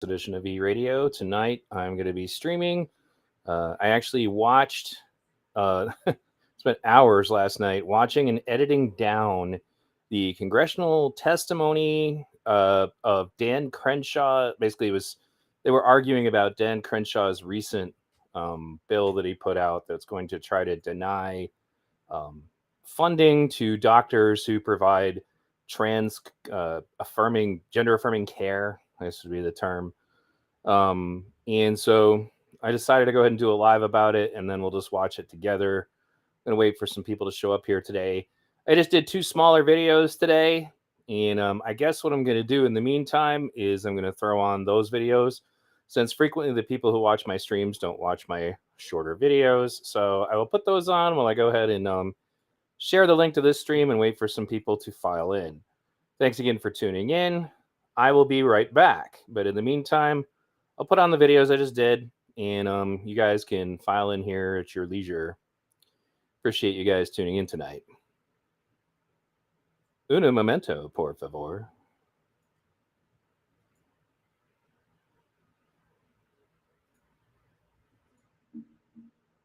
edition of E-Radio. Tonight, I'm going to be streaming. I actually watched, spent hours last night watching and editing down the congressional testimony of Dan Crenshaw. Basically, they were arguing about Dan Crenshaw's recent bill that he put out that's going to try to deny um, funding to doctors who provide trans gender affirming care. This would be the term. And so I decided to go ahead and do a live about it, and then we'll just watch it together. I'm gonna wait for some people to show up here today. I just did two smaller videos today, and I guess what I'm gonna do in the meantime is I'm gonna throw on those videos, since frequently the people who watch my streams don't watch my shorter videos. So I will put those on while I go ahead and share the link to this stream and wait for some people to file in. Thanks again for tuning in. I will be right back. But in the meantime, I'll put on the videos I just did, and you guys can file in here at your leisure. Appreciate you guys tuning in tonight. Un momento, por favor.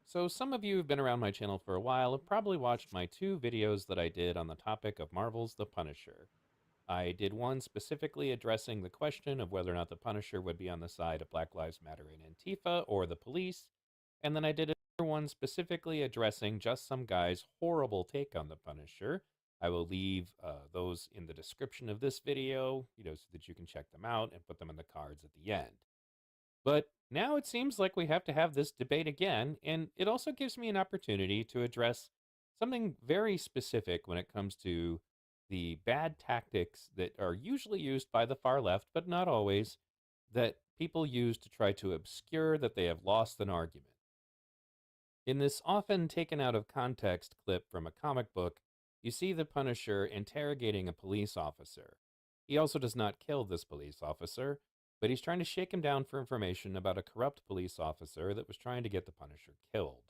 So some of you who've been around my channel for a while have probably watched my two videos that I did on the topic of Marvel's The Punisher. I did one specifically addressing the question of whether or not the Punisher would be on the side of Black Lives Matter and Antifa or the police, and then I did another one specifically addressing just some guy's horrible take on the Punisher. I will leave those in the description of this video, so that you can check them out and put them in the cards at the end. But now it seems like we have to have this debate again, and it also gives me an opportunity to address something very specific when it comes to the bad tactics that are usually used by the far left, but not always, that people use to try to obscure that they have lost an argument. In this often taken out of context clip from a comic book, you see the Punisher interrogating a police officer. He also does not kill this police officer, but he's trying to shake him down for information about a corrupt police officer that was trying to get the Punisher killed.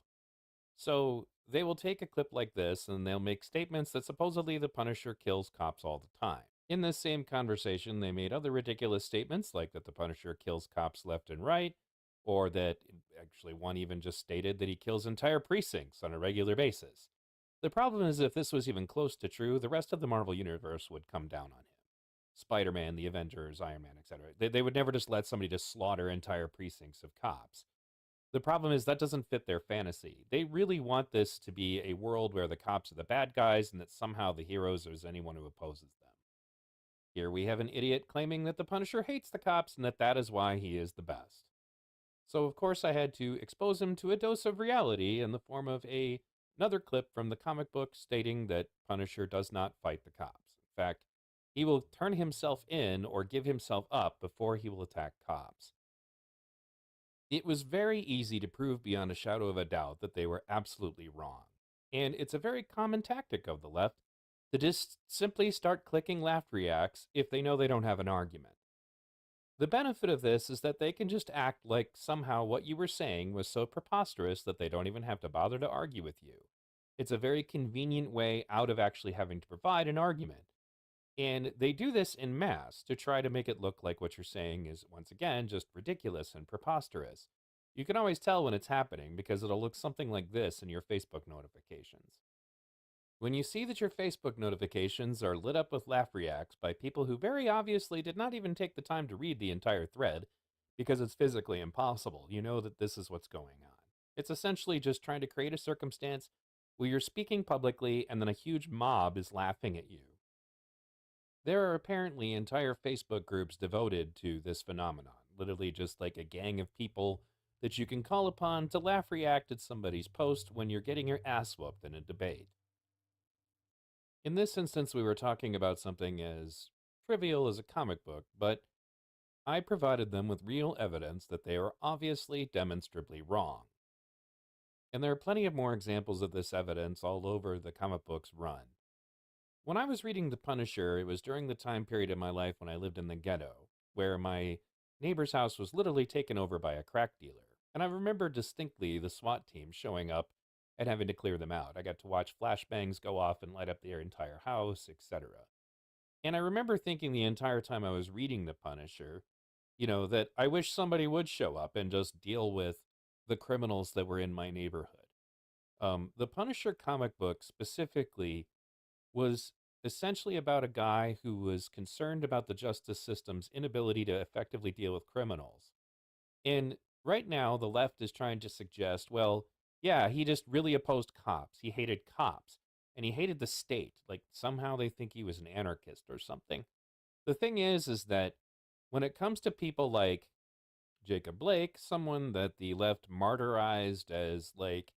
So they will take a clip like this and they'll make statements that supposedly the Punisher kills cops all the time. In this same conversation, they made other ridiculous statements like that the Punisher kills cops left and right, or that actually one even just stated that he kills entire precincts on a regular basis. The problem is, if this was even close to true, the rest of the Marvel Universe would come down on him. Spider-Man, the Avengers, Iron Man, etc. They would never just let somebody just slaughter entire precincts of cops. The problem is that doesn't fit their fantasy. They really want this to be a world where the cops are the bad guys and that somehow the heroes is anyone who opposes them. Here we have an idiot claiming that the Punisher hates the cops and that is why he is the best. So of course I had to expose him to a dose of reality in the form of another clip from the comic book stating that Punisher does not fight the cops. In fact, he will turn himself in or give himself up before he will attack cops. It was very easy to prove beyond a shadow of a doubt that they were absolutely wrong. And it's a very common tactic of the left to just simply start clicking laugh reacts if they know they don't have an argument. The benefit of this is that they can just act like somehow what you were saying was so preposterous that they don't even have to bother to argue with you. It's a very convenient way out of actually having to provide an argument. And they do this in mass to try to make it look like what you're saying is, once again, just ridiculous and preposterous. You can always tell when it's happening because it'll look something like this in your Facebook notifications. When you see that your Facebook notifications are lit up with laugh reacts by people who very obviously did not even take the time to read the entire thread, because it's physically impossible, you know that this is what's going on. It's essentially just trying to create a circumstance where you're speaking publicly and then a huge mob is laughing at you. There are apparently entire Facebook groups devoted to this phenomenon, literally just like a gang of people that you can call upon to laugh react at somebody's post when you're getting your ass whooped in a debate. In this instance, we were talking about something as trivial as a comic book, but I provided them with real evidence that they are obviously demonstrably wrong. And there are plenty of more examples of this evidence all over the comic book's run. When I was reading The Punisher, it was during the time period in my life when I lived in the ghetto, where my neighbor's house was literally taken over by a crack dealer. And I remember distinctly the SWAT team showing up and having to clear them out. I got to watch flashbangs go off and light up their entire house, etc. And I remember thinking the entire time I was reading The Punisher that I wish somebody would show up and just deal with the criminals that were in my neighborhood. The Punisher comic book specifically was essentially about a guy who was concerned about the justice system's inability to effectively deal with criminals. And right now, the left is trying to suggest, well, yeah, he just really opposed cops. He hated cops and he hated the state. Like somehow they think he was an anarchist or something. The thing is that when it comes to people like Jacob Blake, someone that the left martyrized as like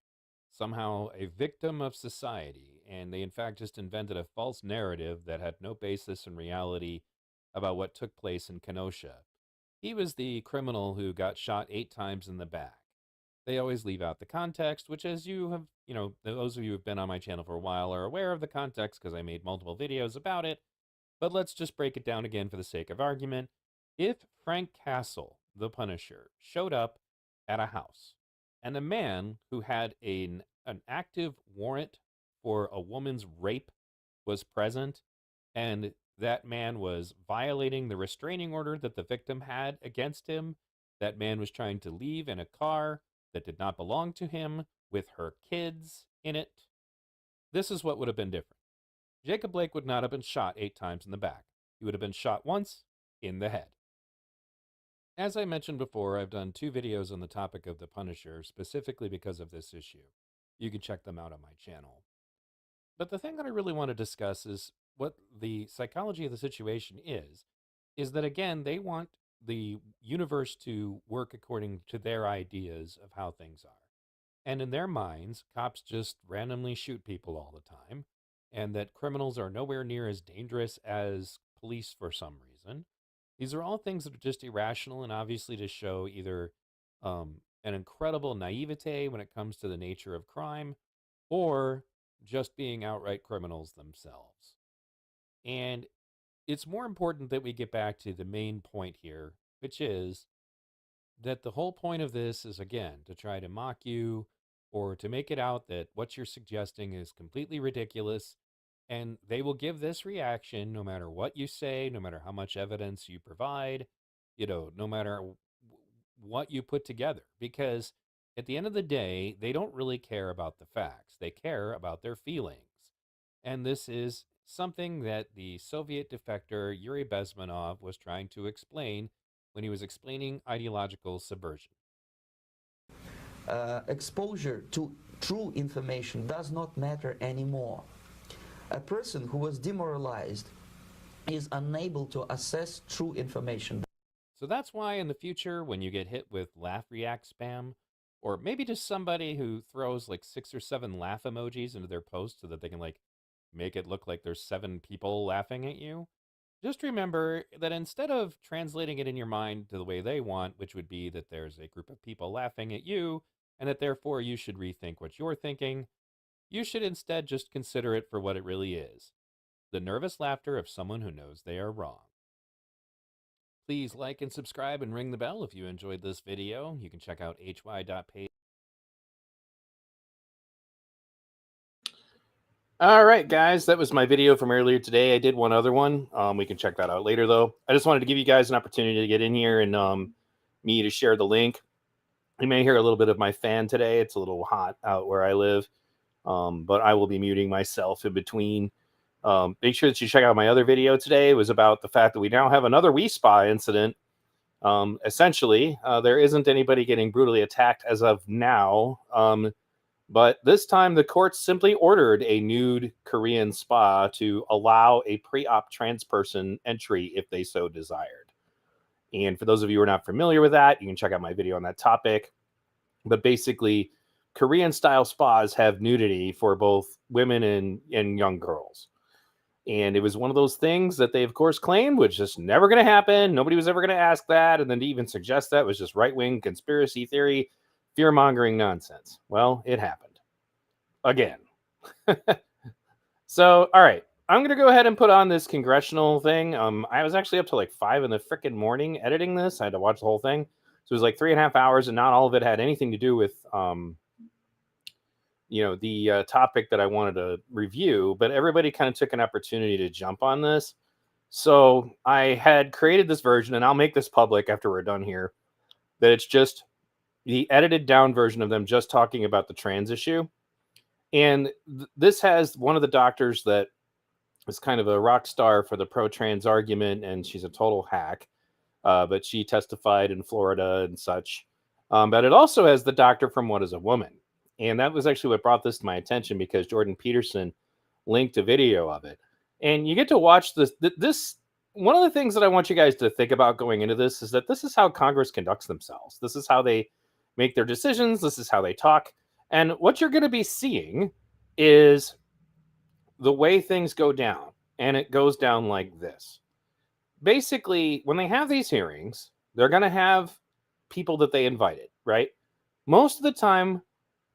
somehow a victim of society, and they in fact just invented a false narrative that had no basis in reality about what took place in Kenosha. He was the criminal who got shot 8 times in the back. They always leave out the context, which, as you have, those of you who have been on my channel for a while are aware of the context because I made multiple videos about it. But let's just break it down again for the sake of argument. If Frank Castle, the Punisher, showed up at a house and a man who had an active warrant for a woman's rape was present, and that man was violating the restraining order that the victim had against him, that man was trying to leave in a car that did not belong to him with her kids in it, this is what would have been different. Jacob Blake would not have been shot 8 times in the back. He would have been shot once in the head. As I mentioned before, I've done 2 videos on the topic of the Punisher, specifically because of this issue. You can check them out on my channel. But the thing that I really want to discuss is what the psychology of the situation is that, again, they want the universe to work according to their ideas of how things are. And in their minds, cops just randomly shoot people all the time, and that criminals are nowhere near as dangerous as police for some reason. These are all things that are just irrational and obviously to show either an incredible naivete when it comes to the nature of crime or just being outright criminals themselves. And it's more important that we get back to the main point here, which is that the whole point of this is, again, to try to mock you or to make it out that what you're suggesting is completely ridiculous. And they will give this reaction no matter what you say, no matter how much evidence you provide, no matter what you put together. Because at the end of the day, they don't really care about the facts, they care about their feelings. And this is something that the Soviet defector Yuri Bezmenov was trying to explain when he was explaining ideological subversion. Exposure to true information does not matter anymore. A person who was demoralized is unable to assess true information. So that's why in the future, when you get hit with laugh react spam, or maybe just somebody who throws like 6 or 7 laugh emojis into their post so that they can like make it look like there's 7 people laughing at you, just remember that instead of translating it in your mind to the way they want, which would be that there's a group of people laughing at you and that therefore you should rethink what you're thinking, you should instead just consider it for what it really is: the nervous laughter of someone who knows they are wrong. Please like and subscribe and ring the bell if you enjoyed this video. You can check out hy.page. All right, guys, that was my video from earlier today. I did one other one. We can check that out later, though. I just wanted to give you guys an opportunity to get in here and me to share the link. You may hear a little bit of my fan today. It's a little hot out where I live, but I will be muting myself in between. Make sure that you check out my other video today. It was about the fact that we now have another WeSpa incident. Essentially, there isn't anybody getting brutally attacked as of now. But this time, the courts simply ordered a nude Korean spa to allow a pre-op trans person entry if they so desired. And for those of you who are not familiar with that, you can check out my video on that topic. But basically, Korean-style spas have nudity for both women and young girls. And it was one of those things that they, of course, claimed was just never going to happen. Nobody was ever going to ask that. And then to even suggest that was just right-wing conspiracy theory, fear-mongering nonsense. Well, it happened. Again. So, all right. I'm going to go ahead and put on this Congressional thing. I was actually up till like 5 in the frickin' morning editing this. I had to watch the whole thing. So it was like 3.5 hours, and not all of it had anything to do with, the topic that I wanted to review. But everybody kind of took an opportunity to jump on this. So I had created this version, and I'll make this public after we're done here, that it's just the edited down version of them just talking about the trans issue. And this has one of the doctors that is kind of a rock star for the pro-trans argument, and she's a total hack. But she testified in Florida and such. But it also has the doctor from What is a Woman? And that was actually what brought this to my attention, because Jordan Peterson linked a video of it. And you get to watch this. One of the things that I want you guys to think about going into this is that this is how Congress conducts themselves. This is how they make their decisions. This is how they talk. And what you're going to be seeing is the way things go down. And it goes down like this. Basically, when they have these hearings, they're going to have people that they invited, right? Most of the time,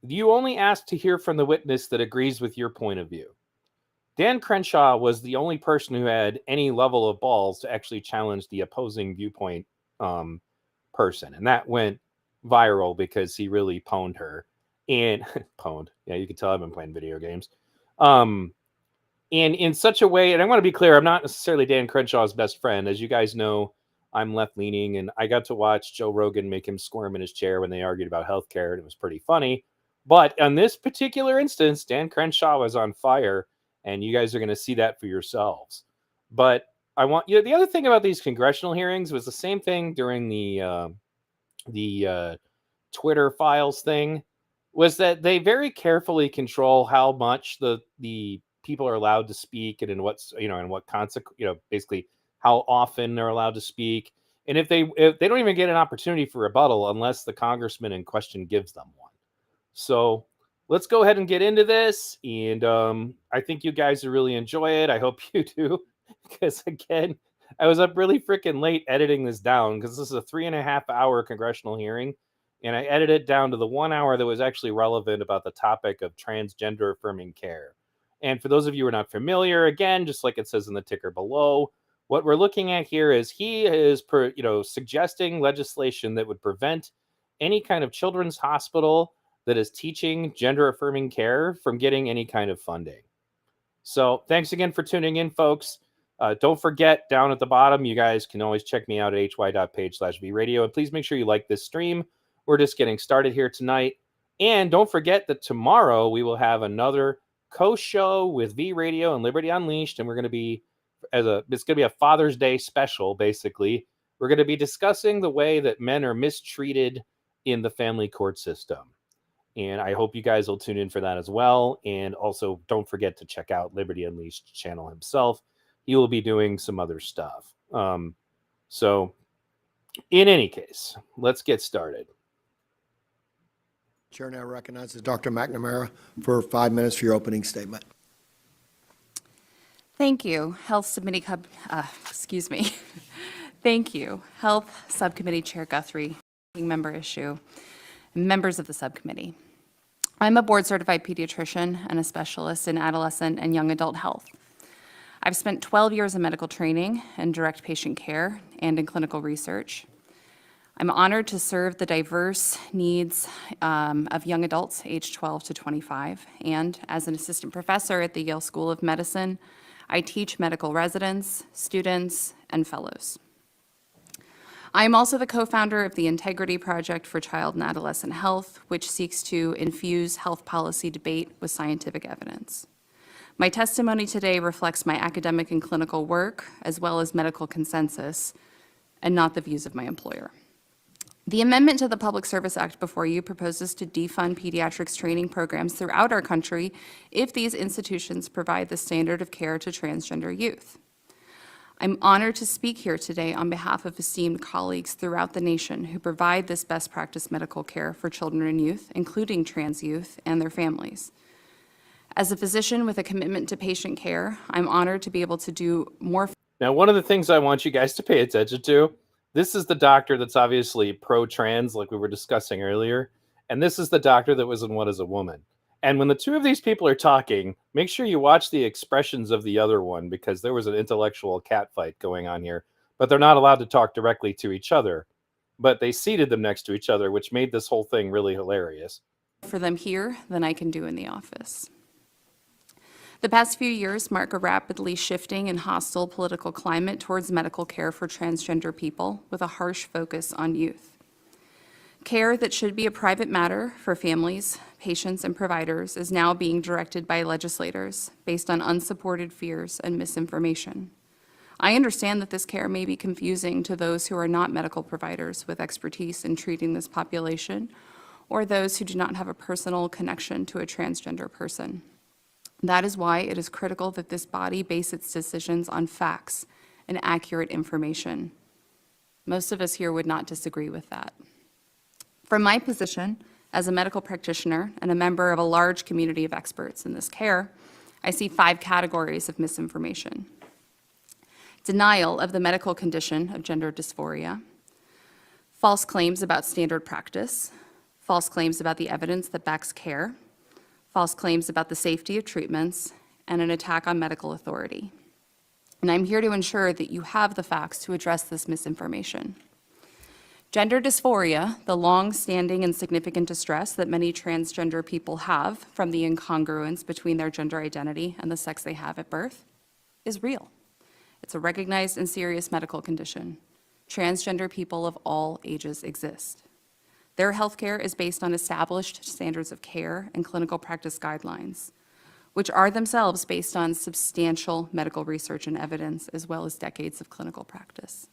you only ask to hear from the witness that agrees with your point of view. Dan Crenshaw was the only person who had any level of balls to actually challenge the opposing viewpoint person. And that went viral because he really pwned her. And pwned. Yeah, you can tell I've been playing video games. And in such a way, and I want to be clear, I'm not necessarily Dan Crenshaw's best friend. As you guys know, I'm left-leaning, and I got to watch Joe Rogan make him squirm in his chair when they argued about healthcare, and it was pretty funny. But on this particular instance, Dan Crenshaw was on fire, and you guys are going to see that for yourselves. But I want you. The other thing about these congressional hearings was the same thing during the Twitter files thing, was that they very carefully control how much the people are allowed to speak, and in what's, and what consequence, basically how often they're allowed to speak. And if they don't even get an opportunity for rebuttal unless the congressman in question gives them one. So let's go ahead and get into this. And I think you guys will really enjoy it. I hope you do, because again, I was up really freaking late editing this down, because this is a 3.5 hour congressional hearing. And I edited it down to the 1 hour that was actually relevant about the topic of transgender affirming care. And for those of you who are not familiar, again, just like it says in the ticker below, what we're looking at here is he is suggesting legislation that would prevent any kind of children's hospital that is teaching gender affirming care from getting any kind of funding. So thanks again for tuning in, folks. Don't forget, down at the bottom, you guys can always check me out at hy.page/vradio. And please make sure you like this stream. We're just getting started here tonight. And don't forget that tomorrow we will have another co-show with V Radio and Liberty Unleashed, and we're going to be it's going to be a Father's Day special. Basically, we're going to be discussing the way that men are mistreated in the family court system, and I hope you guys will tune in for that as well. And also, don't forget to check out Liberty Unleashed channel himself. He will be doing some other stuff. So, in any case, let's get started. Chair now recognizes Dr. McNamara for 5 minutes for your opening statement. Thank you, Health Subcommittee. Thank you, Health Subcommittee Chair Guthrie, member issue, and members of the subcommittee. I'm a board-certified pediatrician and a specialist in adolescent and young adult health. I've spent 12 years in medical training and direct patient care and in clinical research. I'm honored to serve the diverse needs of young adults aged 12 to 25, and as an assistant professor at the Yale School of Medicine, I teach medical residents, students, and fellows. I am also the co-founder of the Integrity Project for Child and Adolescent Health, which seeks to infuse health policy debate with scientific evidence. My testimony today reflects my academic and clinical work, as well as medical consensus, and not the views of my employer. The amendment to the Public Service Act before you proposes to defund pediatrics training programs throughout our country if these institutions provide the standard of care to transgender youth. I'm honored to speak here today on behalf of esteemed colleagues throughout the nation who provide this best practice medical care for children and youth, including trans youth and their families. As a physician with a commitment to patient care, I'm honored to be able to do more. Now, one of the things I want you guys to pay attention to, this is the doctor that's obviously pro-trans, like we were discussing earlier. And this is the doctor that was in What is a Woman? And when the two of these people are talking, make sure you watch the expressions of the other one, because there was an intellectual catfight going on here. But they're not allowed to talk directly to each other. But they seated them next to each other, which made this whole thing really hilarious. For them here than I can do in the office. The past few years mark a rapidly shifting and hostile political climate towards medical care for transgender people, with a harsh focus on youth. Care that should be a private matter for families, patients, and providers is now being directed by legislators based on unsupported fears and misinformation. I understand that this care may be confusing to those who are not medical providers with expertise in treating this population, or those who do not have a personal connection to a transgender person. That is why it is critical that this body base its decisions on facts and accurate information. Most of us here would not disagree with that. From my position as a medical practitioner and a member of a large community of experts in this care, I see 5 categories of misinformation. Denial of the medical condition of gender dysphoria, false claims about standard practice, false claims about the evidence that backs care, false claims about the safety of treatments, and an attack on medical authority. And I'm here to ensure that you have the facts to address this misinformation. Gender dysphoria, the long-standing and significant distress that many transgender people have from the incongruence between their gender identity and the sex they have at birth, is real. It's a recognized and serious medical condition. Transgender people of all ages exist. Their healthcare is based on established standards of care and clinical practice guidelines, which are themselves based on substantial medical research and evidence, as well as decades of clinical practice.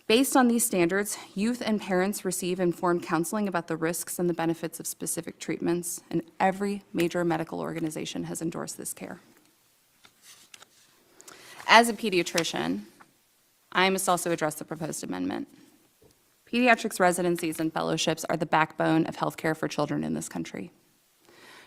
Based on these standards, youth and parents receive informed counseling about the risks and the benefits of specific treatments, and every major medical organization has endorsed this care. As a pediatrician, I must also address the proposed amendment. Pediatrics residencies and fellowships are the backbone of healthcare for children in this country.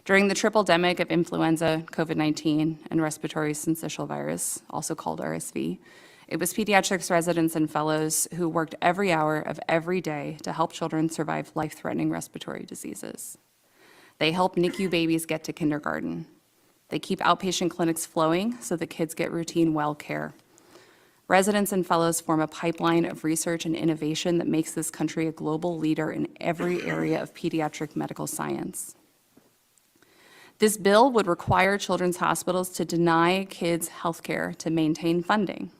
During the triple-demic of influenza, COVID-19, and respiratory syncytial virus, also called RSV, it was pediatrics residents and fellows who worked every hour of every day to help children survive life-threatening respiratory diseases. They help NICU babies get to kindergarten. They keep outpatient clinics flowing so that kids get routine well care. Residents and fellows form a pipeline of research and innovation that makes this country a global leader in every area of pediatric medical science. This bill would require children's hospitals to deny kids health care to maintain funding.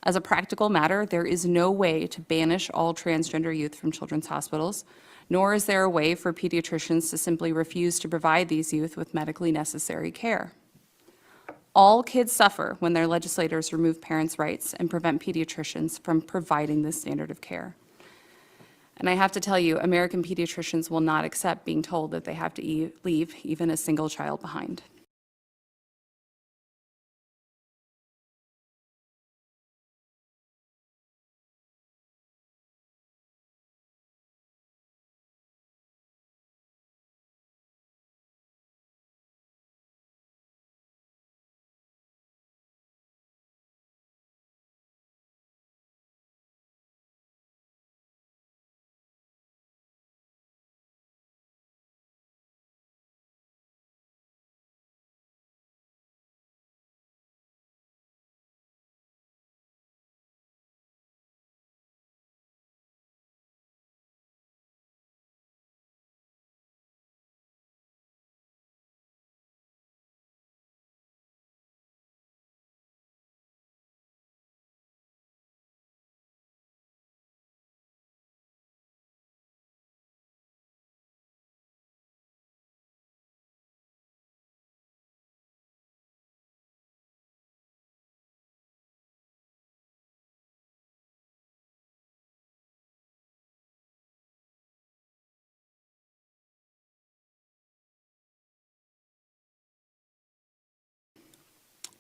As a practical matter, there is no way to banish all transgender youth from children's hospitals, nor is there a way for pediatricians to simply refuse to provide these youth with medically necessary care. All kids suffer when their legislators remove parents' rights and prevent pediatricians from providing this standard of care. And I have to tell you, American pediatricians will not accept being told that they have to leave even a single child behind.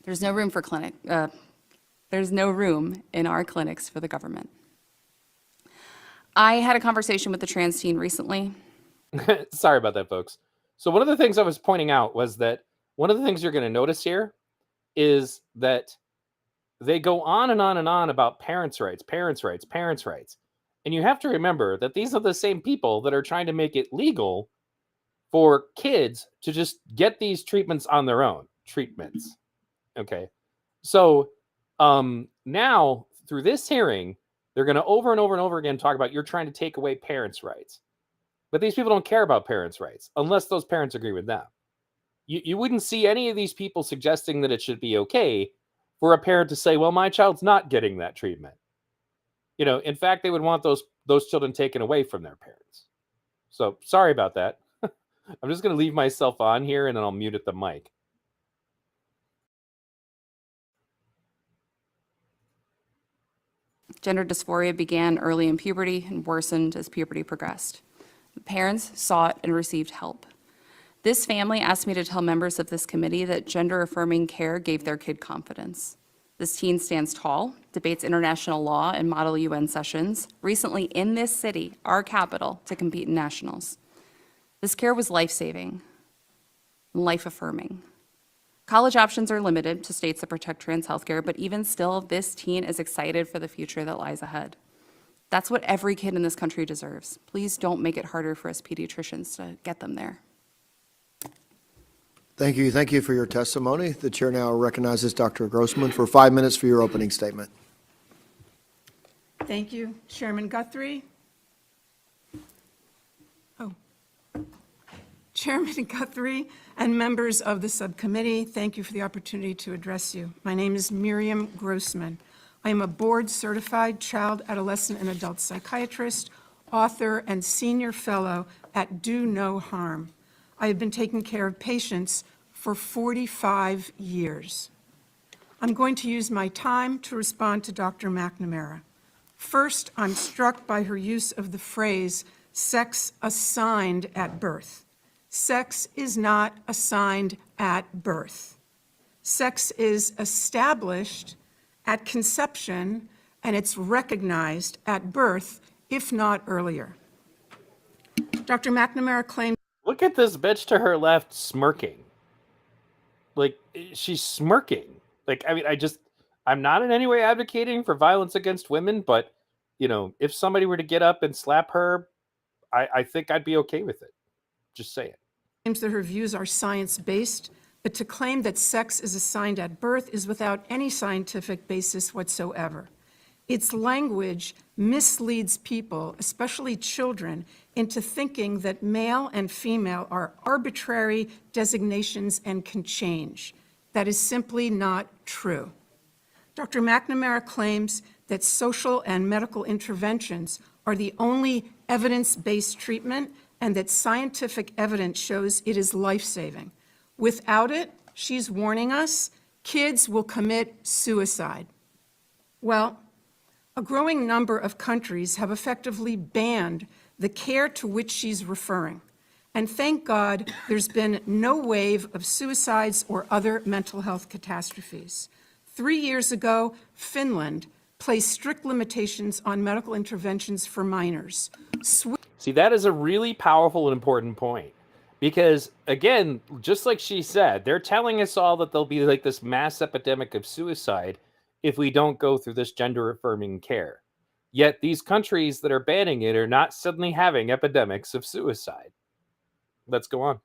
There's no room for there's no room in our clinics for the government. I had a conversation with the trans teen recently. Sorry about that, folks. So one of the things I was pointing out was that one of the things you're going to notice here is that they go on and on and on about parents' rights, parents' rights, parents' rights. And you have to remember that these are the same people that are trying to make it legal for kids to just get these treatments on their own. Treatments. Okay. So now through this hearing, they're going to over and over and over again talk about you're trying to take away parents' rights. But these people don't care about parents' rights unless those parents agree with them. You wouldn't see any of these people suggesting that it should be okay for a parent to say, well, my child's not getting that treatment. In fact, they would want those children taken away from their parents. So sorry about that. I'm just going to leave myself on here and then I'll mute at the mic. Gender dysphoria began early in puberty and worsened as puberty progressed. The parents sought and received help. This family asked me to tell members of this committee that gender affirming care gave their kid confidence. This teen stands tall, debates international law and model UN sessions, recently in this city, our capital, to compete in nationals. This care was life-saving, life-affirming. College options are limited to states that protect trans healthcare, but even still, this teen is excited for the future that lies ahead. That's what every kid in this country deserves. Please don't make it harder for us pediatricians to get them there. Thank you. Thank you for your testimony. The chair now recognizes Dr. Grossman for 5 minutes for your opening statement. Thank you, Chairman Guthrie. Chairman Guthrie and members of the subcommittee, thank you for the opportunity to address you. My name is Miriam Grossman. I am a board-certified child, adolescent, and adult psychiatrist, author, and senior fellow at Do No Harm. I have been taking care of patients for 45 years. I'm going to use my time to respond to Dr. McNamara. First, I'm struck by her use of the phrase, sex assigned at birth. Sex is not assigned at birth. Sex is established at conception, and it's recognized at birth, if not earlier. Dr. McNamara claimed. Look at this bitch to her left smirking. Like, she's smirking. Like, I mean, I'm not in any way advocating for violence against women, but, if somebody were to get up and slap her, I think I'd be okay with it. Just say it. Claims that her views are science-based, but to claim that sex is assigned at birth is without any scientific basis whatsoever. Its language misleads people, especially children, into thinking that male and female are arbitrary designations and can change. That is simply not true. Dr. McNamara claims that social and medical interventions are the only evidence-based treatment and that scientific evidence shows it is life-saving. Without it, she's warning us, kids will commit suicide. Well, a growing number of countries have effectively banned the care to which she's referring. And thank God there's been no wave of suicides or other mental health catastrophes. 3 years ago, Finland placed strict limitations on medical interventions for minors. See, that is a really powerful and important point. Because, again, just like she said, they're telling us all that there'll be like this mass epidemic of suicide if we don't go through this gender-affirming care. Yet these countries that are banning it are not suddenly having epidemics of suicide. Let's go on.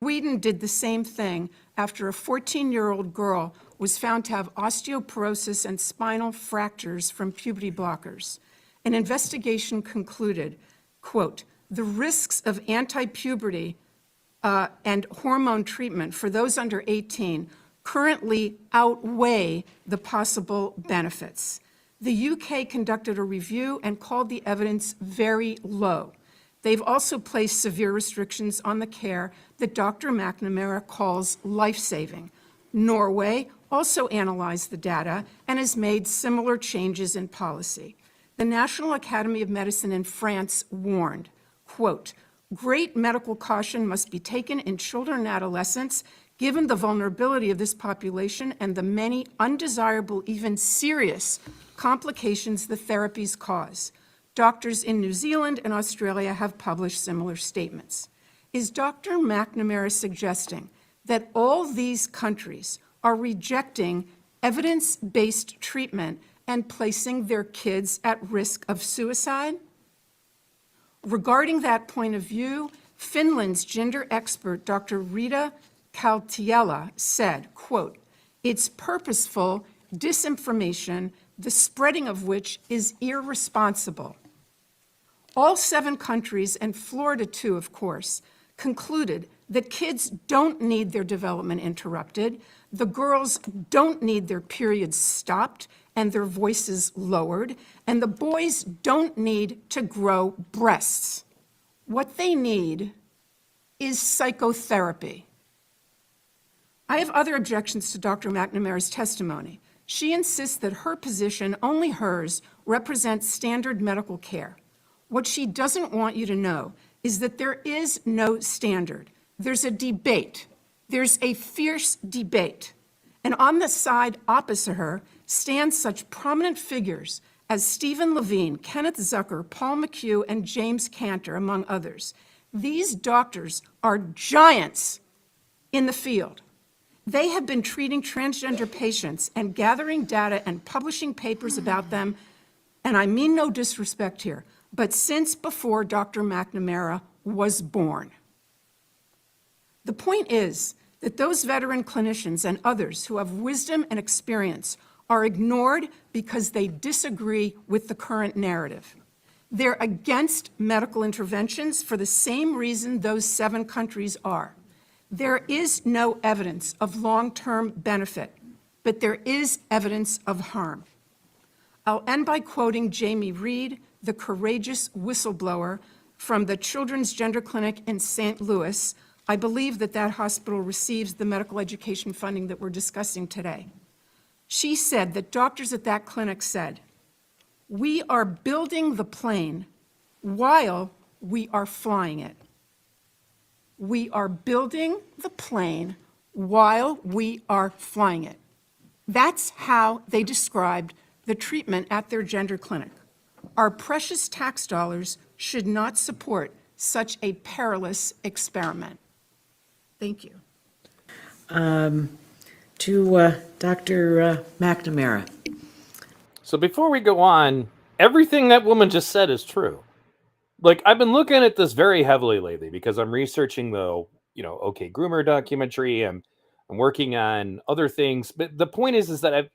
Sweden did the same thing after a 14-year-old girl was found to have osteoporosis and spinal fractures from puberty blockers. An investigation concluded, quote, the risks of anti-puberty and hormone treatment for those under 18 currently outweigh the possible benefits. The UK conducted a review and called the evidence very low. They've also placed severe restrictions on the care that Dr. McNamara calls life-saving. Norway also analyzed the data and has made similar changes in policy. The National Academy of Medicine in France warned, quote, great medical caution must be taken in children and adolescents given the vulnerability of this population and the many undesirable, even serious complications the therapies cause. Doctors in New Zealand and Australia have published similar statements. Is Dr. McNamara suggesting that all these countries are rejecting evidence-based treatment and placing their kids at risk of suicide? Regarding that point of view, Finland's gender expert, Dr. Rita Kaltiela, said, quote, it's purposeful disinformation, the spreading of which is irresponsible. All 7 countries, and Florida too, of course, concluded that kids don't need their development interrupted, the girls don't need their periods stopped and their voices lowered, and the boys don't need to grow breasts. What they need is psychotherapy. I have other objections to Dr. McNamara's testimony. She insists that her position, only hers, represents standard medical care. What she doesn't want you to know is that there is no standard. There's a debate. There's a fierce debate. And on the side opposite her stand such prominent figures as Stephen Levine, Kenneth Zucker, Paul McHugh, and James Cantor, among others. These doctors are giants in the field. They have been treating transgender patients and gathering data and publishing papers about them, and I mean no disrespect here, but since before Dr. McNamara was born. The point is that those veteran clinicians and others who have wisdom and experience are ignored because they disagree with the current narrative. They're against medical interventions for the same reason those 7 countries are. There is no evidence of long-term benefit, but there is evidence of harm. I'll end by quoting Jamie Reed, the courageous whistleblower from the Children's Gender Clinic in St. Louis. I believe that that hospital receives the medical education funding that we're discussing today. She said that doctors at that clinic said, "We are building the plane while we are flying it." We are building the plane while we are flying it. That's how they described the treatment at their gender clinic. Our precious tax dollars should not support such a perilous experiment. Thank you. To Dr. McNamara. So before we go on, everything that woman just said is true. Like, I've been looking at this very heavily lately because I'm researching the, OK Groomer documentary. I'm working on other things. But the point is that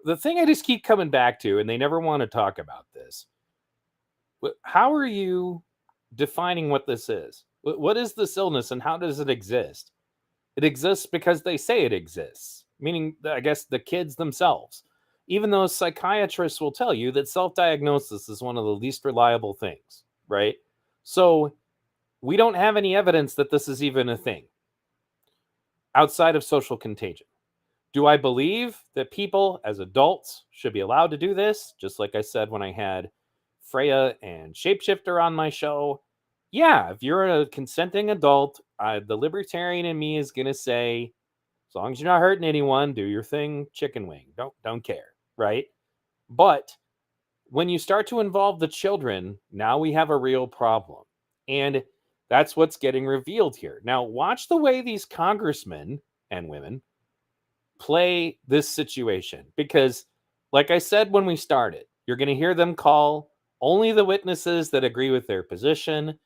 the thing I just keep coming back to, and they never want to talk about this. How are you defining what this is? What is this illness and how does it exist? It exists because they say it exists, meaning, I guess, the kids themselves. Even though psychiatrists will tell you that self-diagnosis is one of the least reliable things. Right? So we don't have any evidence that this is even a thing outside of social contagion. Do I believe that people as adults should be allowed to do this? Just like I said when I had Freya and Shapeshifter on my show. Yeah, if you're a consenting adult, the libertarian in me is going to say, as long as you're not hurting anyone, do your thing, chicken wing. Don't care, right? But when you start to involve the children, now we have a real problem. And that's what's getting revealed here. Now, watch the way these congressmen and women play this situation. Because, like I said when we started, you're going to hear them call only the witnesses that agree with their position.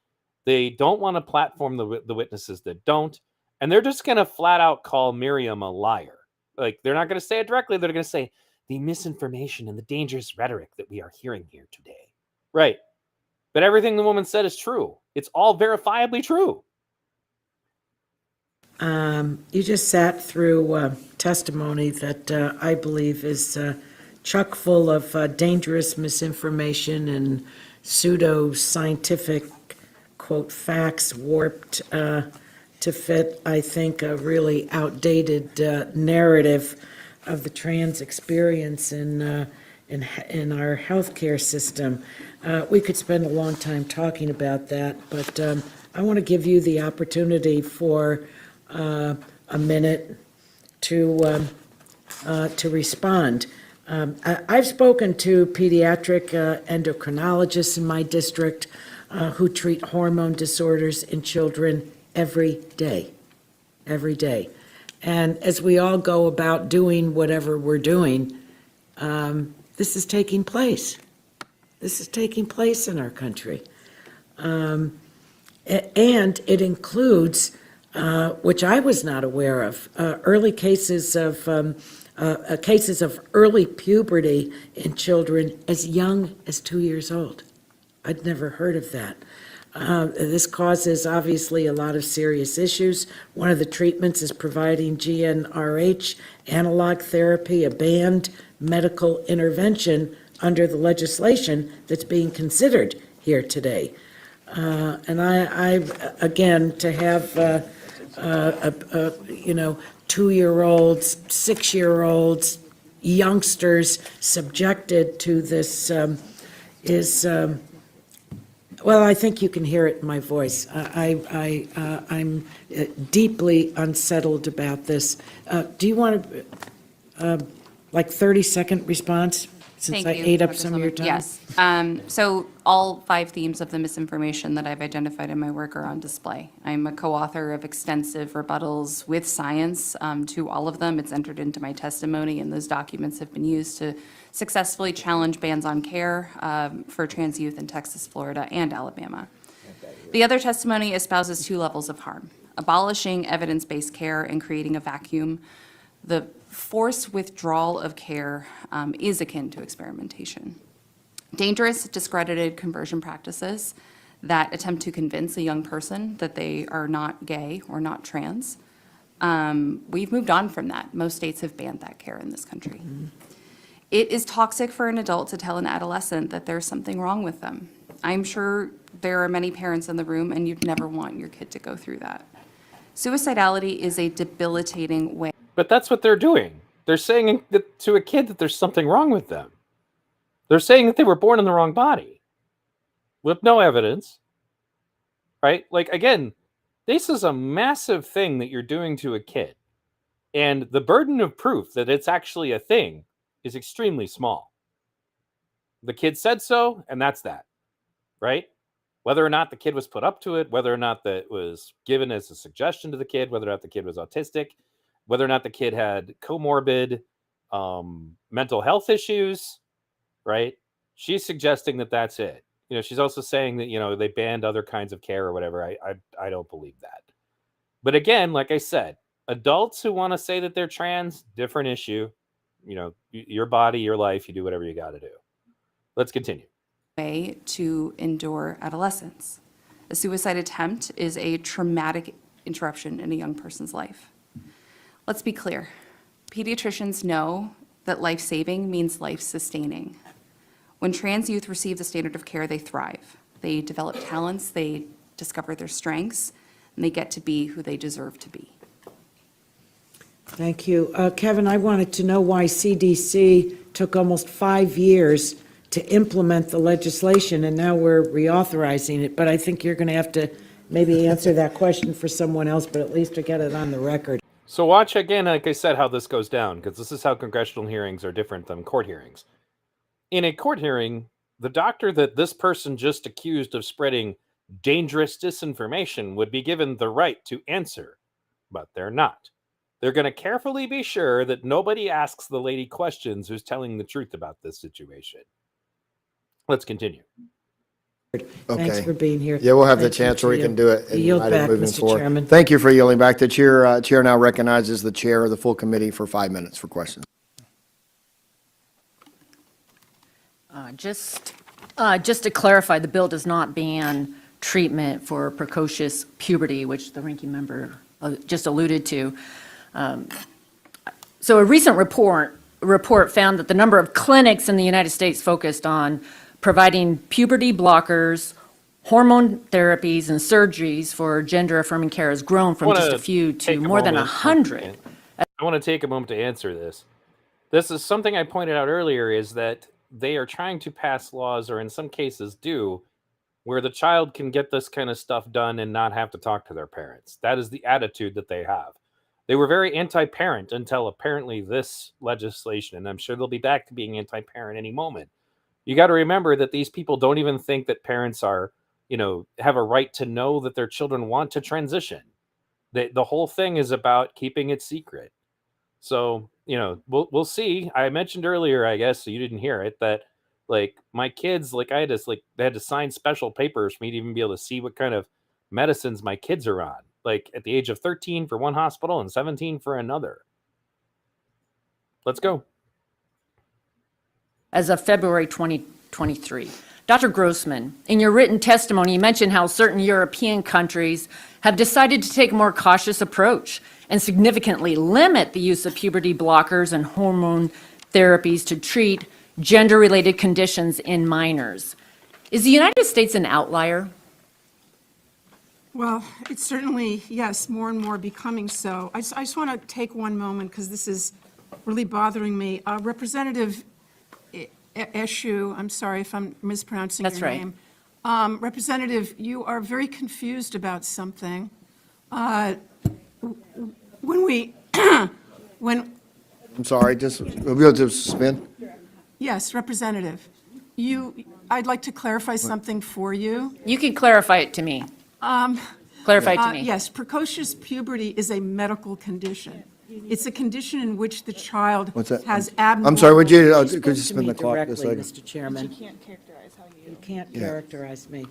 They don't want to platform the witnesses that don't. And they're just going to flat out call Miriam a liar. Like, they're not going to say it directly. They're going to say, the misinformation and the dangerous rhetoric that we are hearing here today. Right. But everything the woman said is true. It's all verifiably true. You just sat through testimony that I believe is chock full of dangerous misinformation and pseudo-scientific, quote, facts warped to fit, I think, a really outdated narrative of the trans experience in our healthcare system. We could spend a long time talking about that, but I want to give you the opportunity for a minute to respond. I've spoken to pediatric endocrinologists in my district who treat hormone disorders in children every day. And as we all go about doing whatever we're doing, this is taking place. This is taking place in our country. And it includes, which I was not aware of, early cases of early puberty in children as young as 2 years old. I'd never heard of that. This causes obviously a lot of serious issues. One of the treatments is providing GnRH, analog therapy, a banned medical intervention under the legislation that's being considered here today. And I again, to have, 2-year-olds, 6-year-olds, youngsters subjected to this is, well, I think you can hear it in my voice. I'm deeply unsettled about this. Do you want to, 30-second response? Since I Thank you, ate up Dr. some of your Silverman. time? Yes. So all 5 themes of the misinformation that I've identified in my work are on display. I'm a co-author of extensive rebuttals with science to all of them. It's entered into my testimony, and those documents have been used to successfully challenge bans on care for trans youth in Texas, Florida, and Alabama. The other testimony espouses 2 levels of harm: abolishing evidence-based care and creating a vacuum. The forced withdrawal of care is akin to experimentation. Dangerous, discredited conversion practices that attempt to convince a young person that they are not gay or not trans. We've moved on from that. Most states have banned that care in this country. It is toxic for an adult to tell an adolescent that there's something wrong with them. I'm sure there are many parents in the room, and you'd never want your kid to go through that. Suicidality is a debilitating way. But that's what they're doing. They're saying that to a kid that there's something wrong with them. They're saying that they were born in the wrong body with no evidence, right? Like, again, this is a massive thing that you're doing to a kid. And the burden of proof that it's actually a thing is extremely small. The kid said so, and that's that, right? Whether or not the kid was put up to it, whether or not that was given as a suggestion to the kid, whether or not the kid was autistic, whether or not the kid had comorbid mental health issues, right? She's suggesting that that's it. She's also saying that, they banned other kinds of care or whatever. I don't believe that. But again, like I said, adults who want to say that they're trans, different issue. Your body, your life, you do whatever you got to do. Let's continue. Way to endure adolescence. A suicide attempt is a traumatic interruption in a young person's life. Let's be clear. Pediatricians know that life-saving means life-sustaining. When trans youth receive the standard of care, they thrive. They develop talents, they discover their strengths, and they get to be who they deserve to be. Thank you. Kevin, I wanted to know why CDC took almost 5 years to implement the legislation, and now we're reauthorizing it. But I think you're going to have to maybe answer that question for someone else, but at least to get it on the record. So watch again, like I said, how this goes down, because this is how congressional hearings are different than court hearings. In a court hearing, the doctor that this person just accused of spreading dangerous disinformation would be given the right to answer, but they're not. They're going to carefully be sure that nobody asks the lady questions who's telling the truth about this situation. Let's continue. Thanks Okay. for being here. Yeah, we'll have the Thank you chance to where we you. can do it. I yield united back, moving Mr. forward. Chairman. Thank you for yielding back. The chair now recognizes the chair of the full committee for 5 minutes for questions. Just to clarify, the bill does not ban treatment for precocious puberty, which the ranking member just alluded to. So a recent report found that the number of clinics in the United States focused on providing puberty blockers, hormone therapies, and surgeries for gender-affirming care has grown from just a few to more than 100. I want to take a moment to answer this. This is something I pointed out earlier, is that they are trying to pass laws, or in some cases do, where the child can get this kind of stuff done and not have to talk to their parents. That is the attitude that they have. They were very anti-parent until apparently this legislation, and I'm sure they'll be back to being anti-parent any moment. You got to remember that these people don't even think that parents are, have a right to know that their children want to transition. The whole thing is about keeping it secret. So, we'll see. I mentioned earlier, I guess, so you didn't hear it, that like my kids, like they had to sign special papers for me to even be able to see what kind of medicines my kids are on. Like at the age of 13 for one hospital and 17 for another. Let's go. As of February 2023. Dr. Grossman, in your written testimony, you mentioned how certain European countries have decided to take a more cautious approach and significantly limit the use of puberty blockers and hormone therapies to treat gender-related conditions in minors. Is the United States an outlier? Well, it's certainly, yes, more and more becoming so. I just want to take one moment because this is really bothering me. Representative Eshoo, I'm sorry if I'm mispronouncing That's your right. name. Representative, you are very confused about something. When we, when, I'm sorry, just, we'll be able to suspend? yes, Representative, I'd like to clarify something for you. You can clarify it to me. Clarify it to me. Yes, precocious puberty is a medical condition. It's a condition in which the child What's that? has abnormal. I'm sorry, would you, You're could you supposed to spin me the clock directly, just a second? Mr. Chairman. You can't characterize me.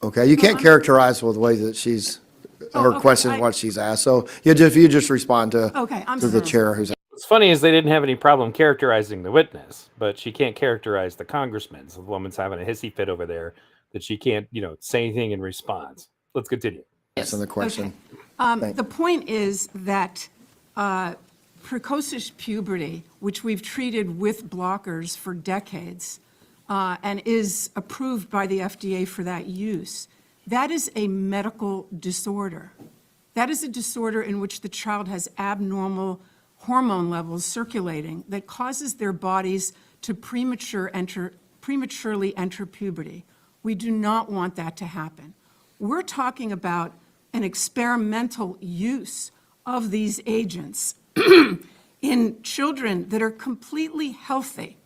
Okay, you can't characterize with the way that she's, her okay, question, what she's asked, so you just respond to, Okay, I'm to the sorry. chair who's. What's funny is they didn't have any problem characterizing the witness, but she can't characterize the congressman. So the woman's having a hissy fit over there that she can't, say anything in response. Let's continue. Answering the question. The point is that precocious puberty, which we've treated with blockers for decades, and is approved by the FDA for that use, that is a medical disorder. That is a disorder in which the child has abnormal hormone levels circulating that causes their bodies to prematurely enter puberty. We do not want that to happen. We're talking about an experimental use of these agents in children that are completely healthy.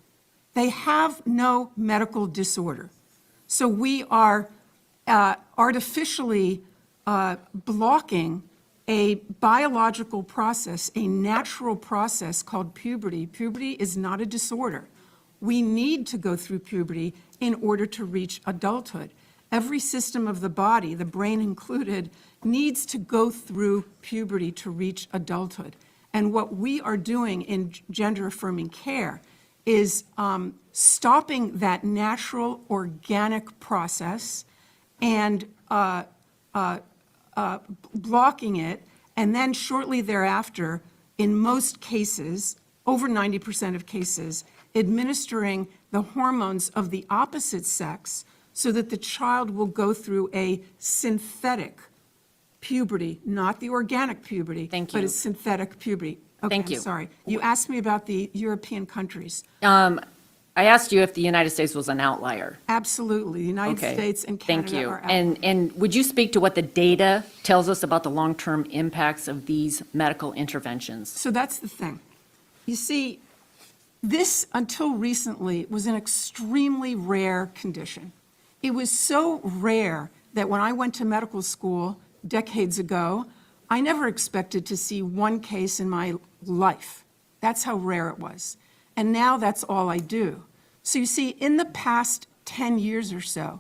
They have no medical disorder. So we are artificially blocking a biological process, a natural process called puberty. Puberty is not a disorder. We need to go through puberty in order to reach adulthood. Every system of the body, the brain included, needs to go through puberty to reach adulthood. And what we are doing in gender-affirming care is stopping that natural, organic process and blocking it, and then shortly thereafter, in most cases, over 90% of cases, administering the hormones of the opposite sex so that the child will go through a synthetic puberty, not the organic puberty. Thank But you. a synthetic puberty. Okay, Thank you. I'm sorry. You asked me about the European countries. I asked you if the United States was an outlier. Absolutely. The United Okay. States and Thank Canada you. are out. And would you speak to what the data tells us about the long-term impacts of these medical interventions? So that's the thing. You see, this, until recently, was an extremely rare condition. It was so rare that when I went to medical school decades ago, I never expected to see one case in my life. That's how rare it was. And now that's all I do. So you see, in the past 10 years or so,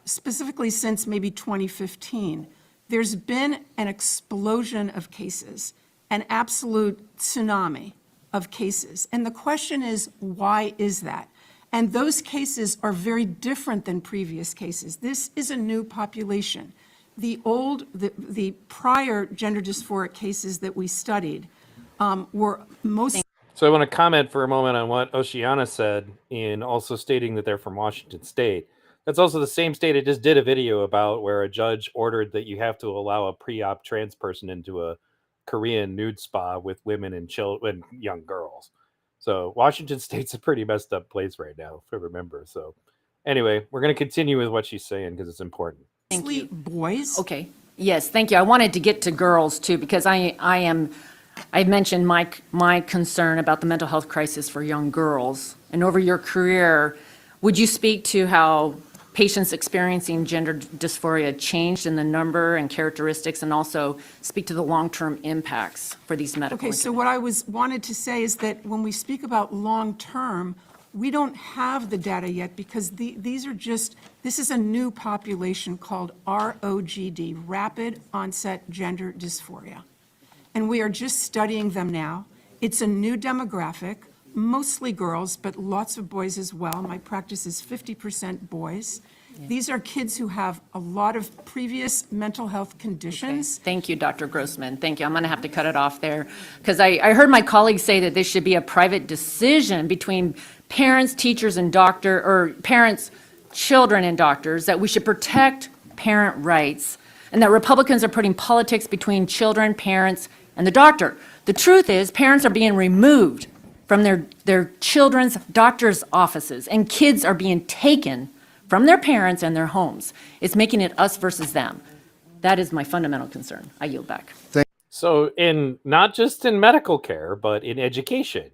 specifically since maybe 2015, there's been an explosion of cases, an absolute tsunami of cases. And the question is, why is that? And those cases are very different than previous cases. This is a new population. The prior gender dysphoric cases that we studied were most. So I want to comment for a moment on what Oceana said in also stating that they're from Washington State. That's also the same state I just did a video about where a judge ordered that you have to allow a pre-op trans person into a Korean nude spa with women and children, young girls. So Washington State's a pretty messed up place right now, if I remember. So anyway, we're going to continue with what she's saying because it's important. Thank you. Boys. Okay, yes, thank you. I wanted to get to girls too, because I mentioned my concern about the mental health crisis for young girls. And over your career, would you speak to how patients experiencing gender dysphoria changed in the number and characteristics, and also speak to the long-term impacts for these medical Okay, so what I wanted to say is that when we speak about long-term, we don't have the data yet because this is a new population called ROGD, Rapid Onset Gender Dysphoria. And we are just studying them now. It's a new demographic. mostly girls, but lots of boys as well. My practice is 50% boys. These are kids who have a lot of previous mental health conditions. Thank you, Dr. Grossman. Thank you. I'm going to have to cut it off there because I heard my colleagues say that this should be a private decision between parents, teachers, and or parents, children, and doctors, that we should protect parent rights, and that Republicans are putting politics between children, parents, and the doctor. The truth is, parents are being removed from their children's doctor's offices, and kids are being taken from their parents and their homes. It's making it us versus them. That is my fundamental concern. I yield back. So not just in medical care, but in education,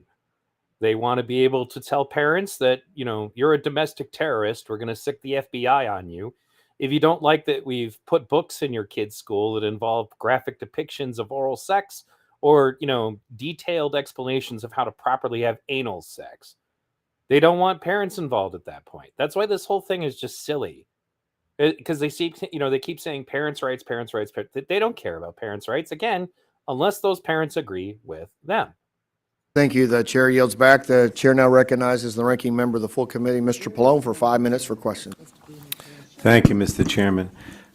they want to be able to tell parents that, you're a domestic terrorist. We're going to sic the FBI on you. If you don't like that we've put books in your kid's school that involve graphic depictions of oral sex or, detailed explanations of how to properly have anal sex, they don't want parents involved at that point. That's why this whole thing is just silly. Because they keep saying parents' rights. They don't care about parents' rights, again, unless those parents agree with them. Thank you. The chair yields back. The chair now recognizes the ranking member of the full committee, Mr. Pallone, for 5 minutes for questions. Thank you, Mr. Chairman.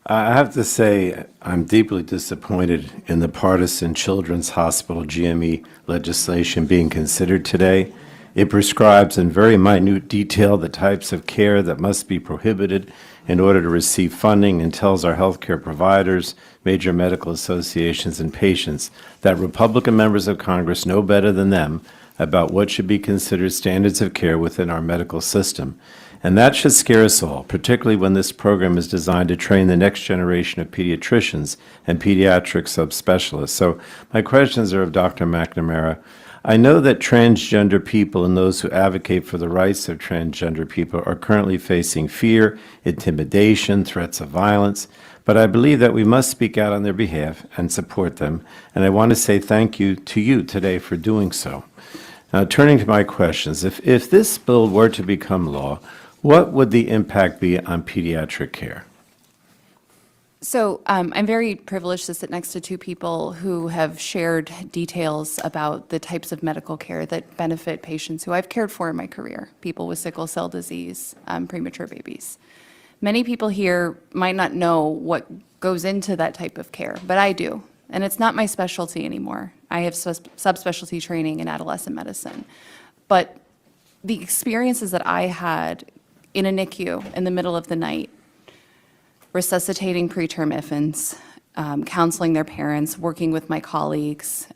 I have to say I'm deeply disappointed in the partisan Children's Hospital GME legislation being considered today. It prescribes in very minute detail the types of care that must be prohibited in order to receive funding and tells our healthcare providers, major medical associations, and patients that Republican members of Congress know better than them about what should be considered standards of care within our medical system. And that should scare us all, particularly when this program is designed to train the next generation of pediatricians and pediatric subspecialists. So my questions are of Dr. McNamara. I know that transgender people and those who advocate for the rights of transgender people are currently facing fear, intimidation, threats of violence, but I believe that we must speak out on their behalf and support them, and I want to say thank you to you today for doing so. Now, turning to my questions, if this bill were to become law, what would the impact be on pediatric care? So I'm very privileged to sit next to two people who have shared details about the types of medical care that benefit patients who I've cared for in my career, people with sickle cell disease, premature babies. Many people here might not know what goes into that type of care, but I do, and it's not my specialty anymore. I have subspecialty training in adolescent medicine, but the experiences that I had in a NICU in the middle of the night, resuscitating preterm infants, counseling their parents, working with my colleagues,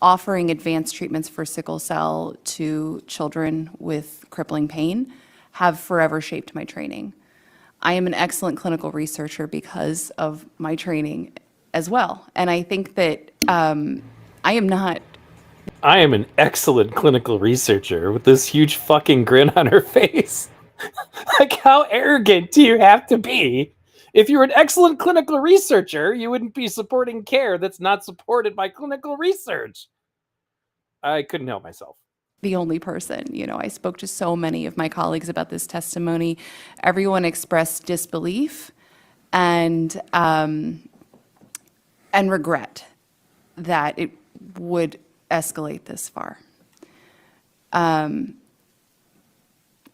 offering advanced treatments for sickle cell to children with crippling pain, have forever shaped my training. I am an excellent clinical researcher because of my training as well. And I think that I am an excellent clinical researcher with this huge fucking grin on her face. Like, how arrogant do you have to be? If you're an excellent clinical researcher, you wouldn't be supporting care that's not supported by clinical research. I couldn't help myself. The only person, I spoke to so many of my colleagues about this testimony. Everyone expressed disbelief and regret that it would escalate this far.